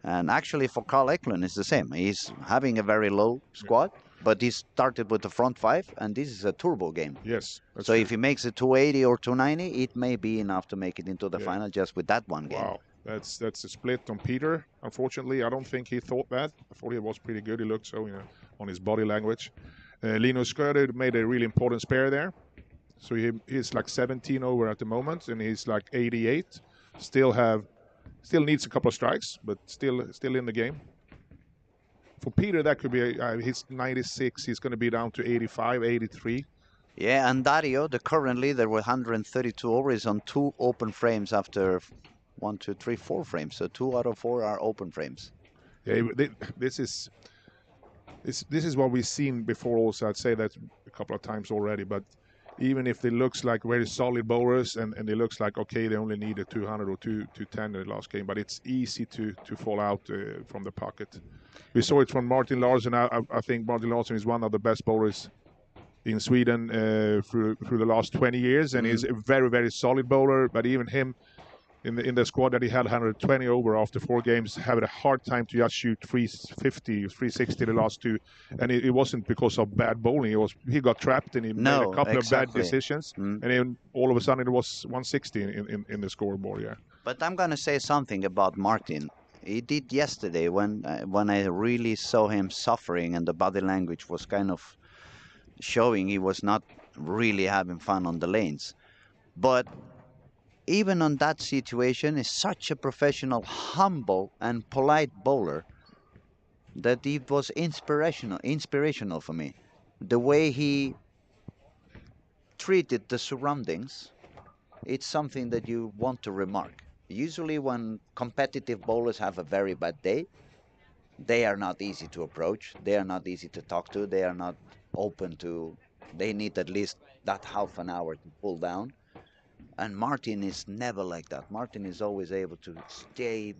And actually for Carl Eklund it's the same. He's having a very low squad, but he started with the front 5, and this is a turbo game. Yes. So if he makes it 280 or 290, it may be enough to make it into the final just with that one game. Wow, that's a split on Peter. Unfortunately, I don't think he thought that. I thought he was pretty good. He looked so, on his body language. Linus Sköder made a really important spare there. So he's like 17 over at the moment, and he's like 88. Still needs a couple of strikes, but still in the game. For Peter, that could be he's 96. He's going to be down to 85, 83. Yeah, and Dario, the current leader with 132 over, is on 2 open frames after 1, 2, 3, 4 frames. So 2 out of 4 are open frames. Yeah, this is what we've seen before. Also, I'd say that a couple of times already. But even if they looks like very solid bowlers, and it looks like okay, they only need a 200 or 210 in the last game, but it's easy to fall out from the pocket. We saw it from Martin Larsen. I think Martin Larsen is one of the best bowlers in Sweden through the last 20 years, and he's a very, very solid bowler. But even him in the squad that he had 120 over after 4 games, having a hard time to just shoot 350, 360 the last 2, and it wasn't because of bad bowling. He got trapped and he made a couple of bad decisions, and then all of a sudden it was 160 in the scoreboard. Yeah. But I'm gonna say something about Martin. He did yesterday when I really saw him suffering, and the body language was kind of showing he was not really having fun on the lanes. But even on that situation, is such a professional, humble and polite bowler that it was inspirational for me. The way he treated the surroundings, it's something that you want to remark. Usually when competitive bowlers have a very bad day, they are not easy to approach, they are not easy to talk to, they are not open to, they need at least that half an hour to pull down. And Martin is never like that. Martin is always able to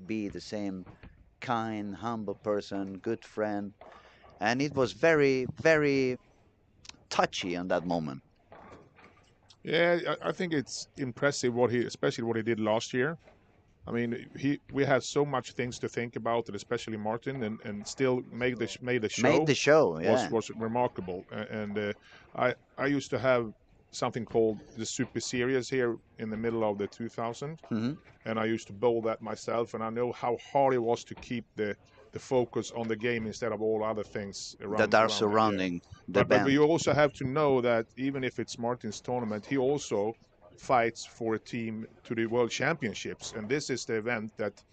be the same kind, humble person, good friend. And it was very, very touchy on that moment. Yeah, I think it's impressive especially what he did last year. I mean, we had so much things to think about, and especially Martin, and still made the show. Made the show, yeah. Was remarkable. And I used to have something called the Super Series here in the middle of the 2000s, and I used to bowl that myself, and I know how hard it was to keep the focus on the game instead of all other things that are surrounding the band. But you also have to know that even if it's Martin's tournament, he also fights for a team to the World Championships, and this is the event that.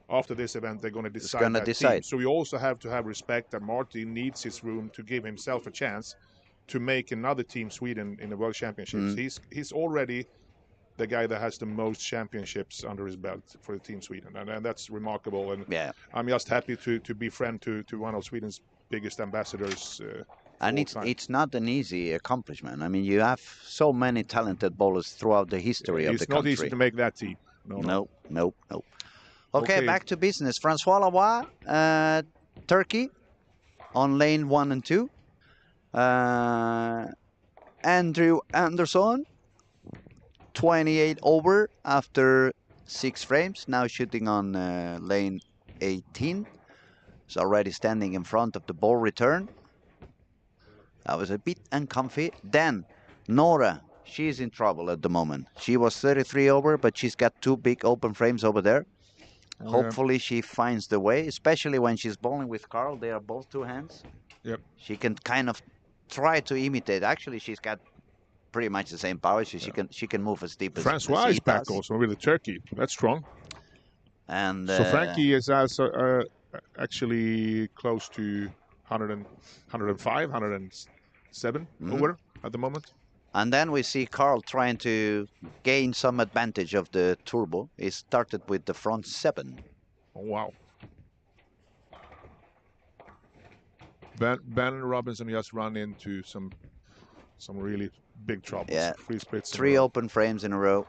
After this event, they're going to decide that team. So we also have to have respect that Martin needs his room to give himself a chance to make another Team Sweden in the World Championships. He's already the guy that has the most championships under his belt for the Team Sweden, and that's remarkable. And I'm just happy to be friend to one of Sweden's biggest ambassadors. And it's not an easy accomplishment. I mean, you have so many talented bowlers throughout the history of the country. It's not easy to make that team. No. Okay, back to business. Francois Lavoie, Turkey, on lane 1 and 2. Andrew Anderson, 28 over after 6 frames. Now shooting on lane 18. He's already standing in front of the ball return. That was a bit uncomfy. Then Nora, she's in trouble at the moment. She was 33 over, but she's got 2 big open frames over there. Hopefully she finds the way, especially when she's bowling with Carl. They are both 2 hands. Yep. She can kind of try to imitate. Actually, she's got pretty much the same power. So she can move as deep as Francois is back also with the Turkey. That's strong. And so Frankie is also actually close to 105, 107 over at the moment. And then we see Carl trying to gain some advantage of the turbo. He started with the front 7. Oh, wow. Ben Robinson just run into some really big troubles. Yeah, 3 splits. 3 open frames in a row.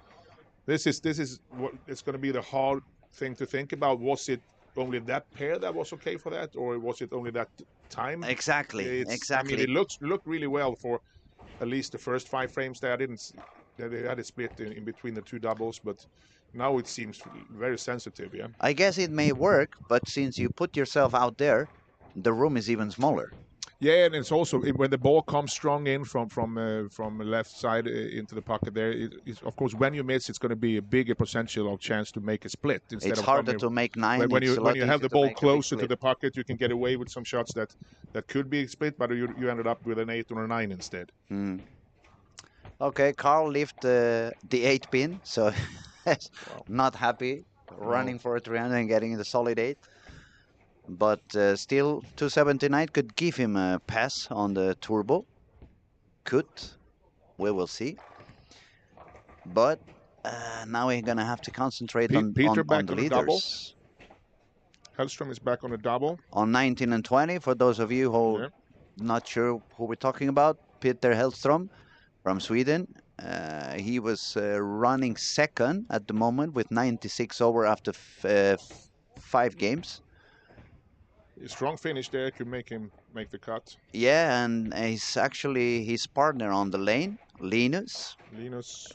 This is what it's going to be the hard thing to think about. Was it only that pair that was okay for that, or was it only that time? Exactly. I mean, it looked really well for at least the first 5 frames there. I didn't see that they had a split in between the 2 doubles, but now it seems very sensitive. Yeah. I guess it may work, but since you put yourself out there, the room is even smaller. Yeah, and it's also when the ball comes strong in from the left side into the pocket there. Of course, when you miss, it's going to be a bigger potential of chance to make a split. It's harder to make 9. When you have the ball closer to the pocket, you can get away with some shots that could be a split, but you ended up with an 8 or a 9 instead. Okay, Carl left the 8 pin, so not happy running for a 300 and getting the solid 8. But still, 279 could give him a pass on the turbo. Could. We will see. But now we're going to have to concentrate on the leaders. Hellstrom is back on the double. On 19 and 20, for those of you who are not sure who we're talking about, Peter Hellstrom from Sweden. He was running second at the moment with 96 over after 5 games. A strong finish there could make him make the cut. Yeah, and he's actually his partner on the lane, Linus,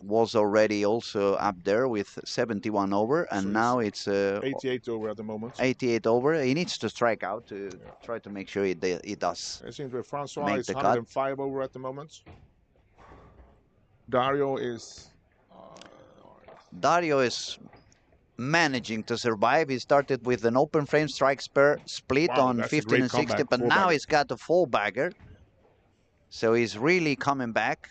was already also up there with 71 over, and so now it's 88 over at the moment. 88 over. He needs to strike out to try to make sure he does. I think that Francois is 105 over at the moment. Dario is managing to survive. He started with an open frame strike split on 15 and 60, but now he's got a full bagger. So he's really coming back.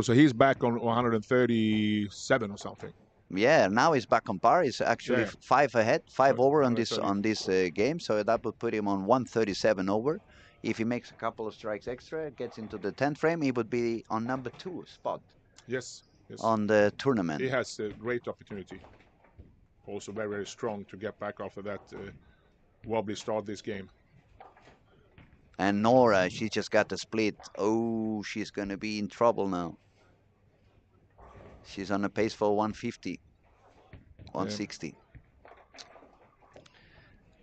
So he's back on 137 or something. Yeah, now he's back on par. He's actually 5 ahead, 5 over on this game. So that would put him on 137 over. If he makes a couple of strikes extra, gets into the 10th frame, he would be on number 2 spot. Yes. On the tournament. He has a great opportunity. Also very, very strong to get back after that wobbly start this game. And Nora, she just got the split. Oh, she's going to be in trouble now. She's on a pace for 150, 160.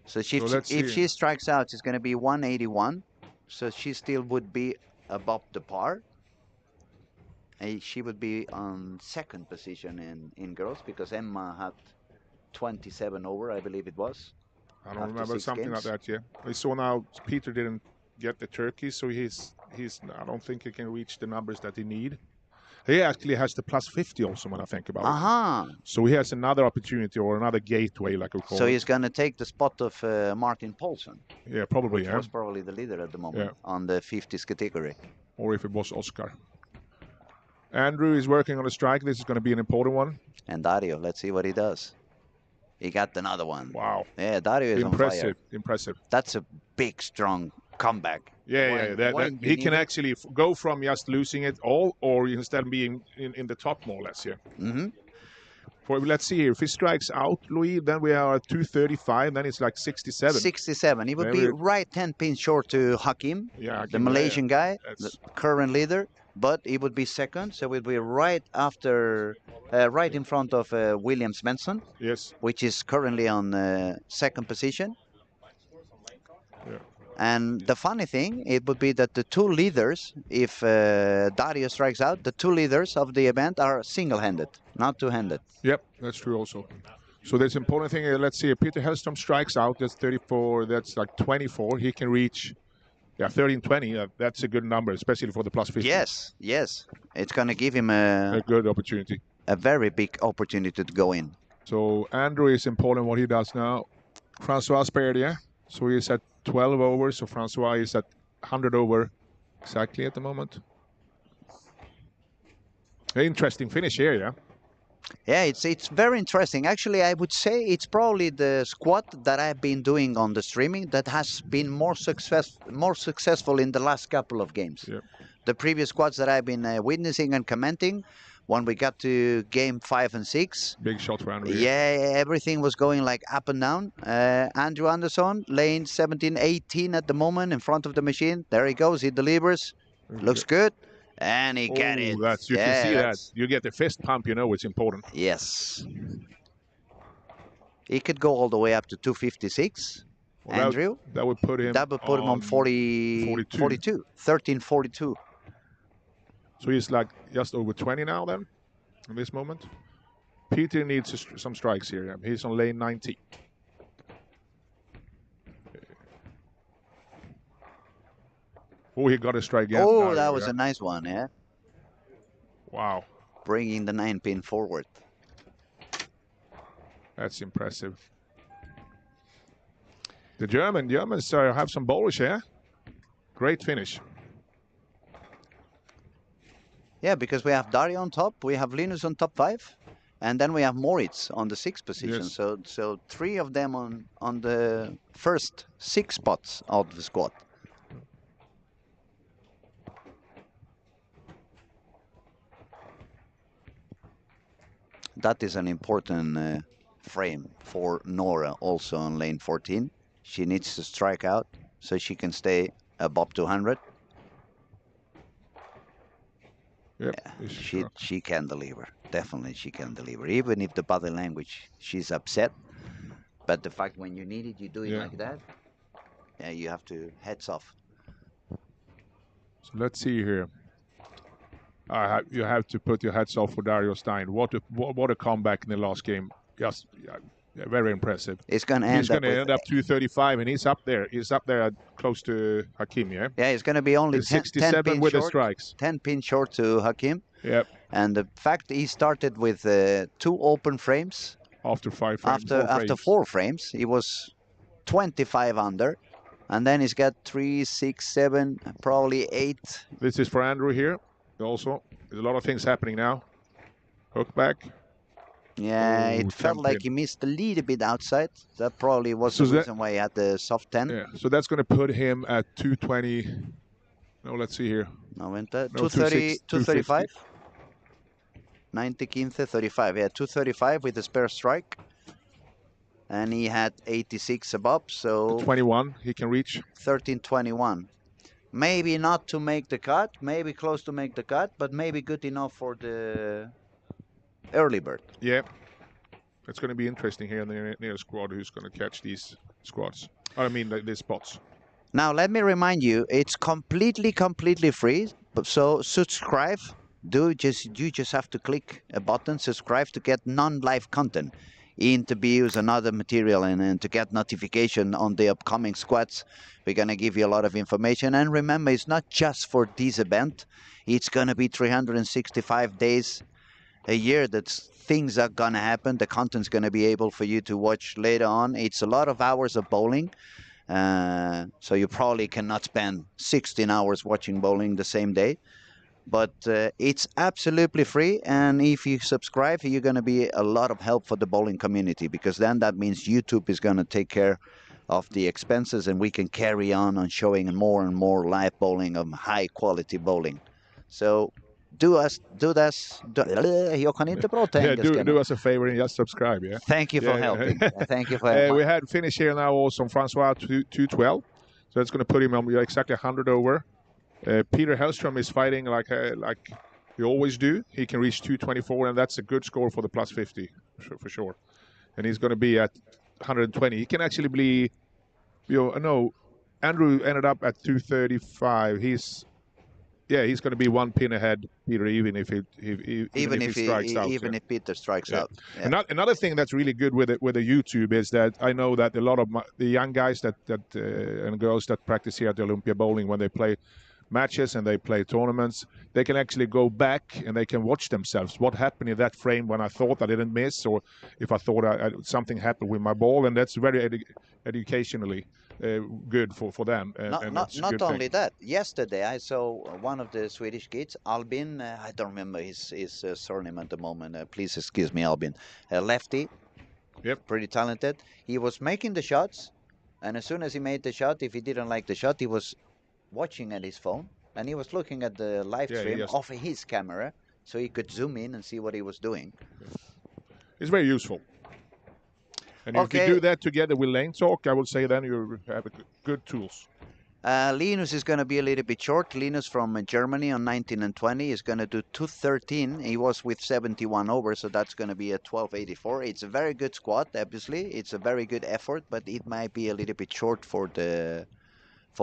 So if she strikes out, it's going to be 181. So she still would be above the par. She would be on 2nd position in girls because Emma had 27 over, I believe it was. I don't remember something like that. Yeah, I saw now Peter didn't get the turkey, so he's. I don't think he can reach the numbers that he need. He actually has the plus 50 also when I think about it. So he has another opportunity or another gateway, like we call it. So he's going to take the spot of Martin Paulsen. Yeah, probably. Which was probably the leader at the moment on the 50s category. Or if it was Oscar. Andrew is working on a strike. This is going to be an important one. And Dario, let's see what he does. He got another one. Wow. Yeah, Dario is Impressive. on fire. Impressive. That's a big, strong comeback. Yeah, he can actually go from just losing it all, or instead being in the top more or less here. Mm-hmm. Let's see here. If he strikes out, Louis, then we are at 235. Then it's like 67. 67. He would be right 10 pins short to Hakim, the Malaysian guy, the current leader. But he would be second, so it would be right after, right in front of William Svensson, yes, which is currently on second position. Yeah. And the funny thing, it would be that the two leaders, if Dario strikes out, the two leaders of the event are single-handed, not two-handed. Yep, that's true also. So there's important thing here. Let's see. If Peter Hellstrom strikes out, that's 34. That's like 24. He can reach, 13-20. That's a good number, especially for the plus 50. Yes. It's going to give him a good opportunity. A very big opportunity to go in. So Andrew is important what he does now. Francois Perdier. So he's at 12 over. So Francois is at 100 over exactly at the moment. Interesting finish here, yeah? Yeah, it's very interesting. Actually, I would say it's probably the squad that I've been doing on the streaming that has been more successful in the last couple of games. Yep. The previous squads that I've been witnessing and commenting, when we got to game 5 and 6. Big shot for Andrew. Yeah, everything was going like up and down. Andrew Andersson, lane 17, 18 at the moment in front of the machine. There he goes, he delivers. Looks good. And he got it. You can see that. You get the fist pump, it's important. Yes. He could go all the way up to 256. Well, Andrew. That would put him on 42. 1342. So he's like just over 20 now then, in this moment. Peter needs some strikes here. He's on lane 19. Oh, he got a strike again. Oh, that was a nice one, yeah. Wow. Bringing the 9-pin forward. That's impressive. The Germans have some bowlers here. Great finish. Yeah, because we have Dario on top, we have Linus on top 5, and then we have Moritz on the 6th position. Yes. So 3 of them on the first 6 spots of the squad. That is an important frame for Nora also on lane 14. She needs to strike out so she can stay above 200. Yep, yeah, she can deliver. Definitely she can deliver. Even if the body language, she's upset. But the fact when you need it, you do it like that. Yeah, you have to heads off. So let's see here. You have to put your hats off for Dario Stein. What a comeback in the last game. Yes, very impressive. It's going to end up 235, and he's up there. He's up there close to Hakim, yeah? Yeah, it's going to be only 67 10 with short, the strikes. 10 pins short to Hakim. Yep. And the fact he started with 2 open frames. After 5 frames. After 4 frames, he was 25 under. And then he's got 3, 6, 7, probably 8. This is for Andrew here. Also, there's a lot of things happening now. Hook back. Yeah, it felt like he missed a little bit outside. That probably was the reason why he had the soft 10. Yeah, so that's going to put him at 220. No, let's see here. 230, 235. 90, 15, 35. Yeah, 235 with a spare strike. And he had 86 above, so... 21 he can reach. 1321. Maybe not to make the cut, maybe close to make the cut, but maybe good enough for the early bird. Yeah. It's going to be interesting here in the near squad who's going to catch these squads. I mean, these spots. Now, let me remind you, it's completely free. So subscribe. You just have to click a button, subscribe to get non-live content, interviews and other material, and to get notification on the upcoming squads. We're going to give you a lot of information. And remember, it's not just for this event. It's going to be 365 days a year that things are going to happen. The content's going to be able for you to watch later on. It's a lot of hours of bowling. So you probably cannot spend 16 hours watching bowling the same day. But it's absolutely free, and if you subscribe, you're going to be a lot of help for the bowling community, because then that means YouTube is going to take care of the expenses, and we can carry on showing more and more live bowling of high quality bowling. So jag kan inte prata Yeah, engelska nu. do us a favor and just subscribe. Yeah. Thank you for Yeah. helping. Thank you for We had finish here now also on Francois 212. So it's going to put him on exactly 100 over. Peter Hellstrom is fighting like he always do. He can reach 224, and that's a good score for the plus 50 for sure. And he's going to be at 120. He can actually be, no, Andrew ended up at 235. He's going to be one pin ahead, Peter, even if he strikes out. Even if Peter strikes out. Yeah. Another thing that's really good with the YouTube is that I know that a lot of the young guys that and girls that practice here at the Olympia Bowling, when they play matches and they play tournaments, they can actually go back and they can watch themselves. What happened in that frame when I thought I didn't miss, or if I thought something happened with my ball, and that's very educationally good for them. Not only that, yesterday I saw one of the Swedish kids, Albin, I don't remember his surname at the moment, please excuse me, Albin, lefty, pretty talented. He was making the shots, and as soon as he made the shot, if he didn't like the shot, he was watching at his phone, and he was looking at the live stream off his camera, so he could zoom in and see what he was doing. It's very useful. And if you do that together with Lane Talk, I would say then you have good tools. Linus is going to be a little bit short. Linus from Germany on 19 and 20 is going to do 213. He was with 71 over, so that's going to be a 1284. It's a very good squad, obviously. It's a very good effort, but it might be a little bit short for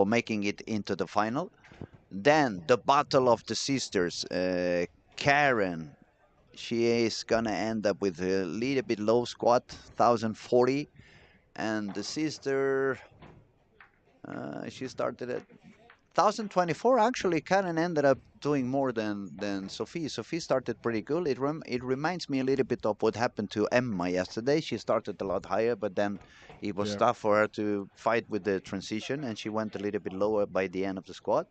making it into the final. Then the battle of the sisters. Karen, she is gonna end up with a little bit low squat, 1040, and the sister, she started at 1024. Actually, Karen ended up doing more than Sophie. Sophie started pretty good. It reminds me a little bit of what happened to Emma yesterday. She started a lot higher, but then it was tough for her to fight with the transition, and she went a little bit lower by the end of the squad.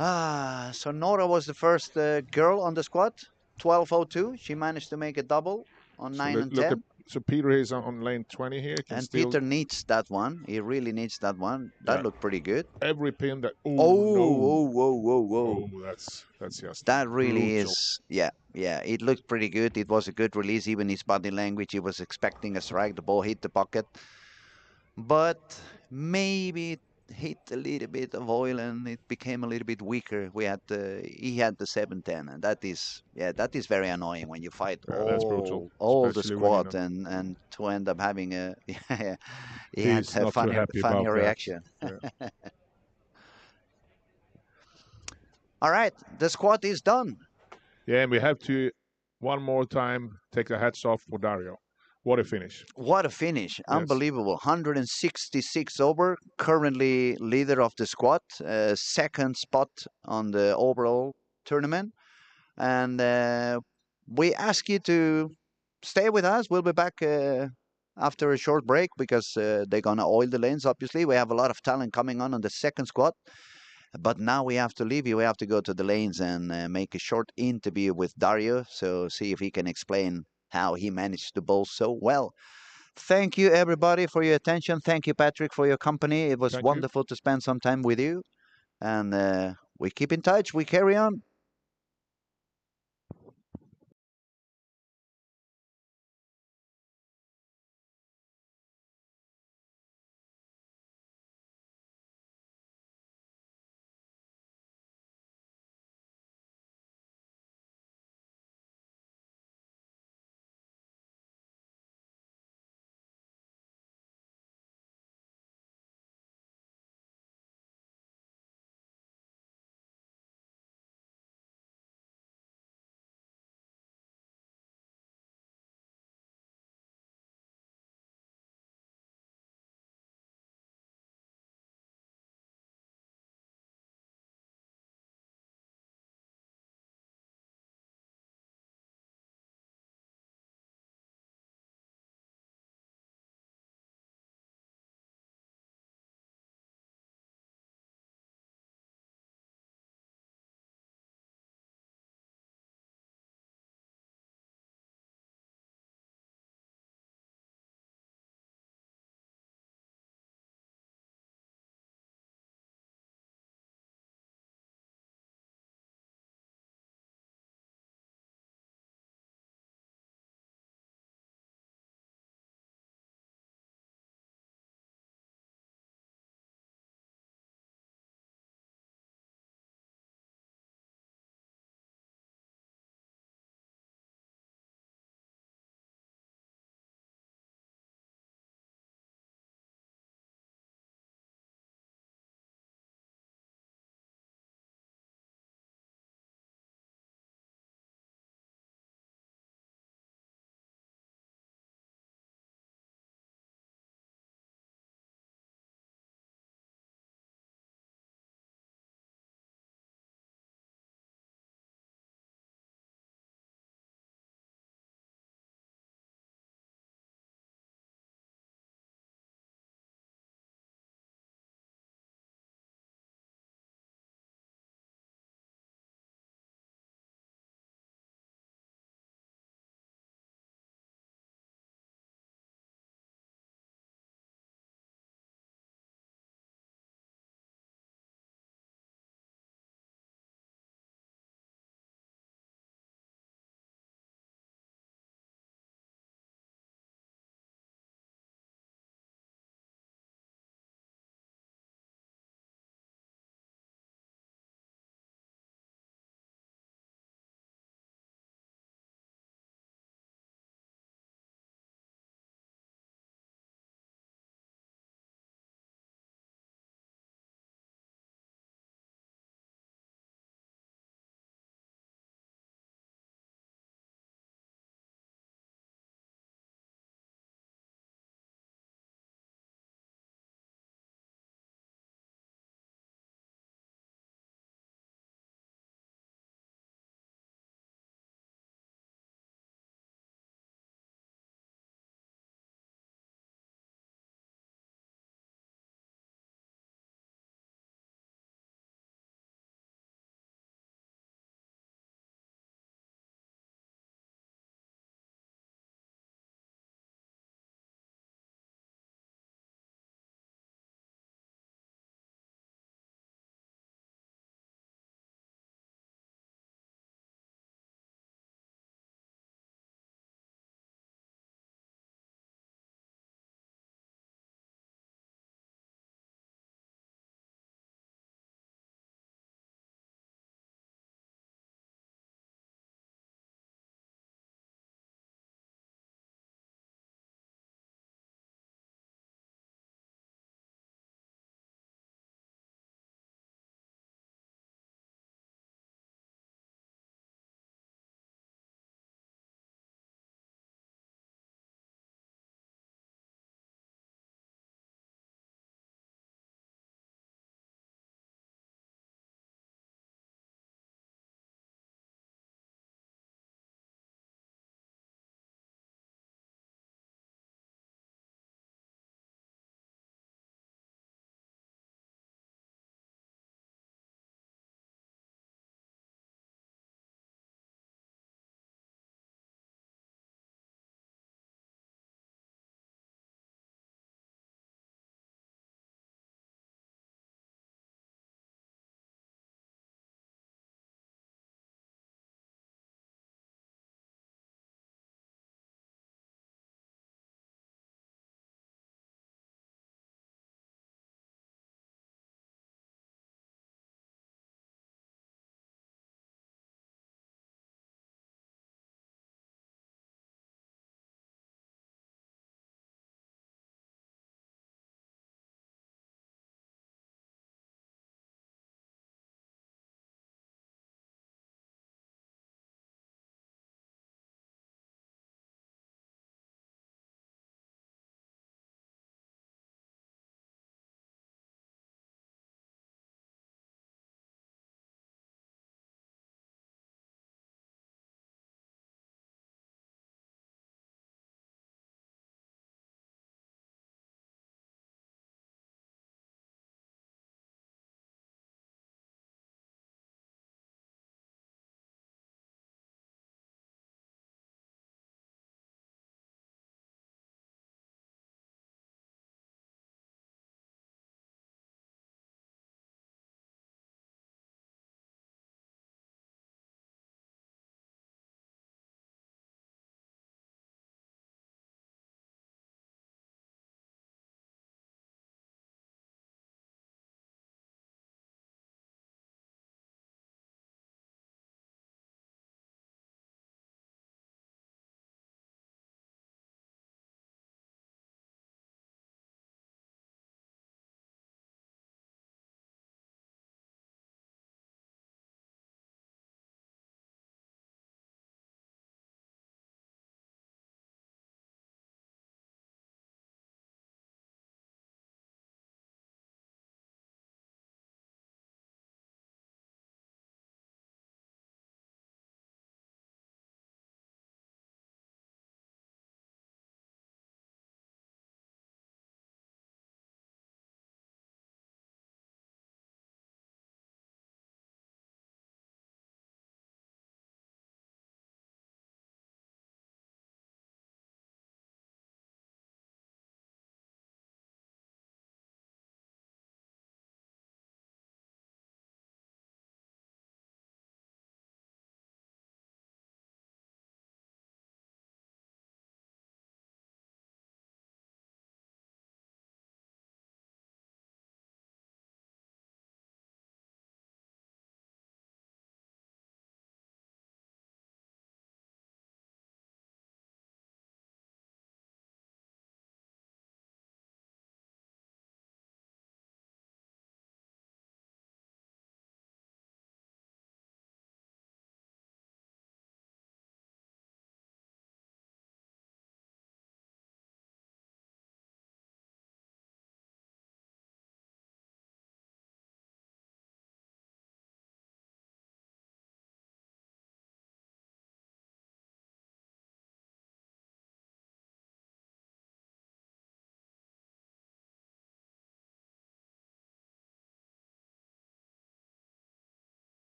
So Nora was the first girl on the squad, 1202. She managed to make a double on 9 and 10. So Peter is on lane 20 here. And Peter needs that one. He really needs that one. That looked pretty good. Every pin that... Whoa. That's just that really brutal. is... Yeah. It looked pretty good. It was a good release. Even his body language, he was expecting a strike. The ball hit the pocket. But maybe it hit a little bit of oil and it became a little bit weaker. He had the 710, and that is very annoying when you fight all the squad and to end up having a he had a funny reaction. All right, the squad is done. Yeah, and we have to one more time take the hats off for Dario. What a finish. What a finish. Yes. Unbelievable. 166 over, currently leader of the squad, second spot on the overall tournament. And we ask you to stay with us. We'll be back after a short break because they're going to oil the lanes, obviously. We have a lot of talent coming on the second squad. But now we have to leave you. We have to go to the lanes and make a short interview with Dario. So see if he can explain how he managed to bowl so well. Thank you, everybody, for your attention. Thank you, Patrick, for your company. It was wonderful to spend some time with you. And we keep in touch. We carry on.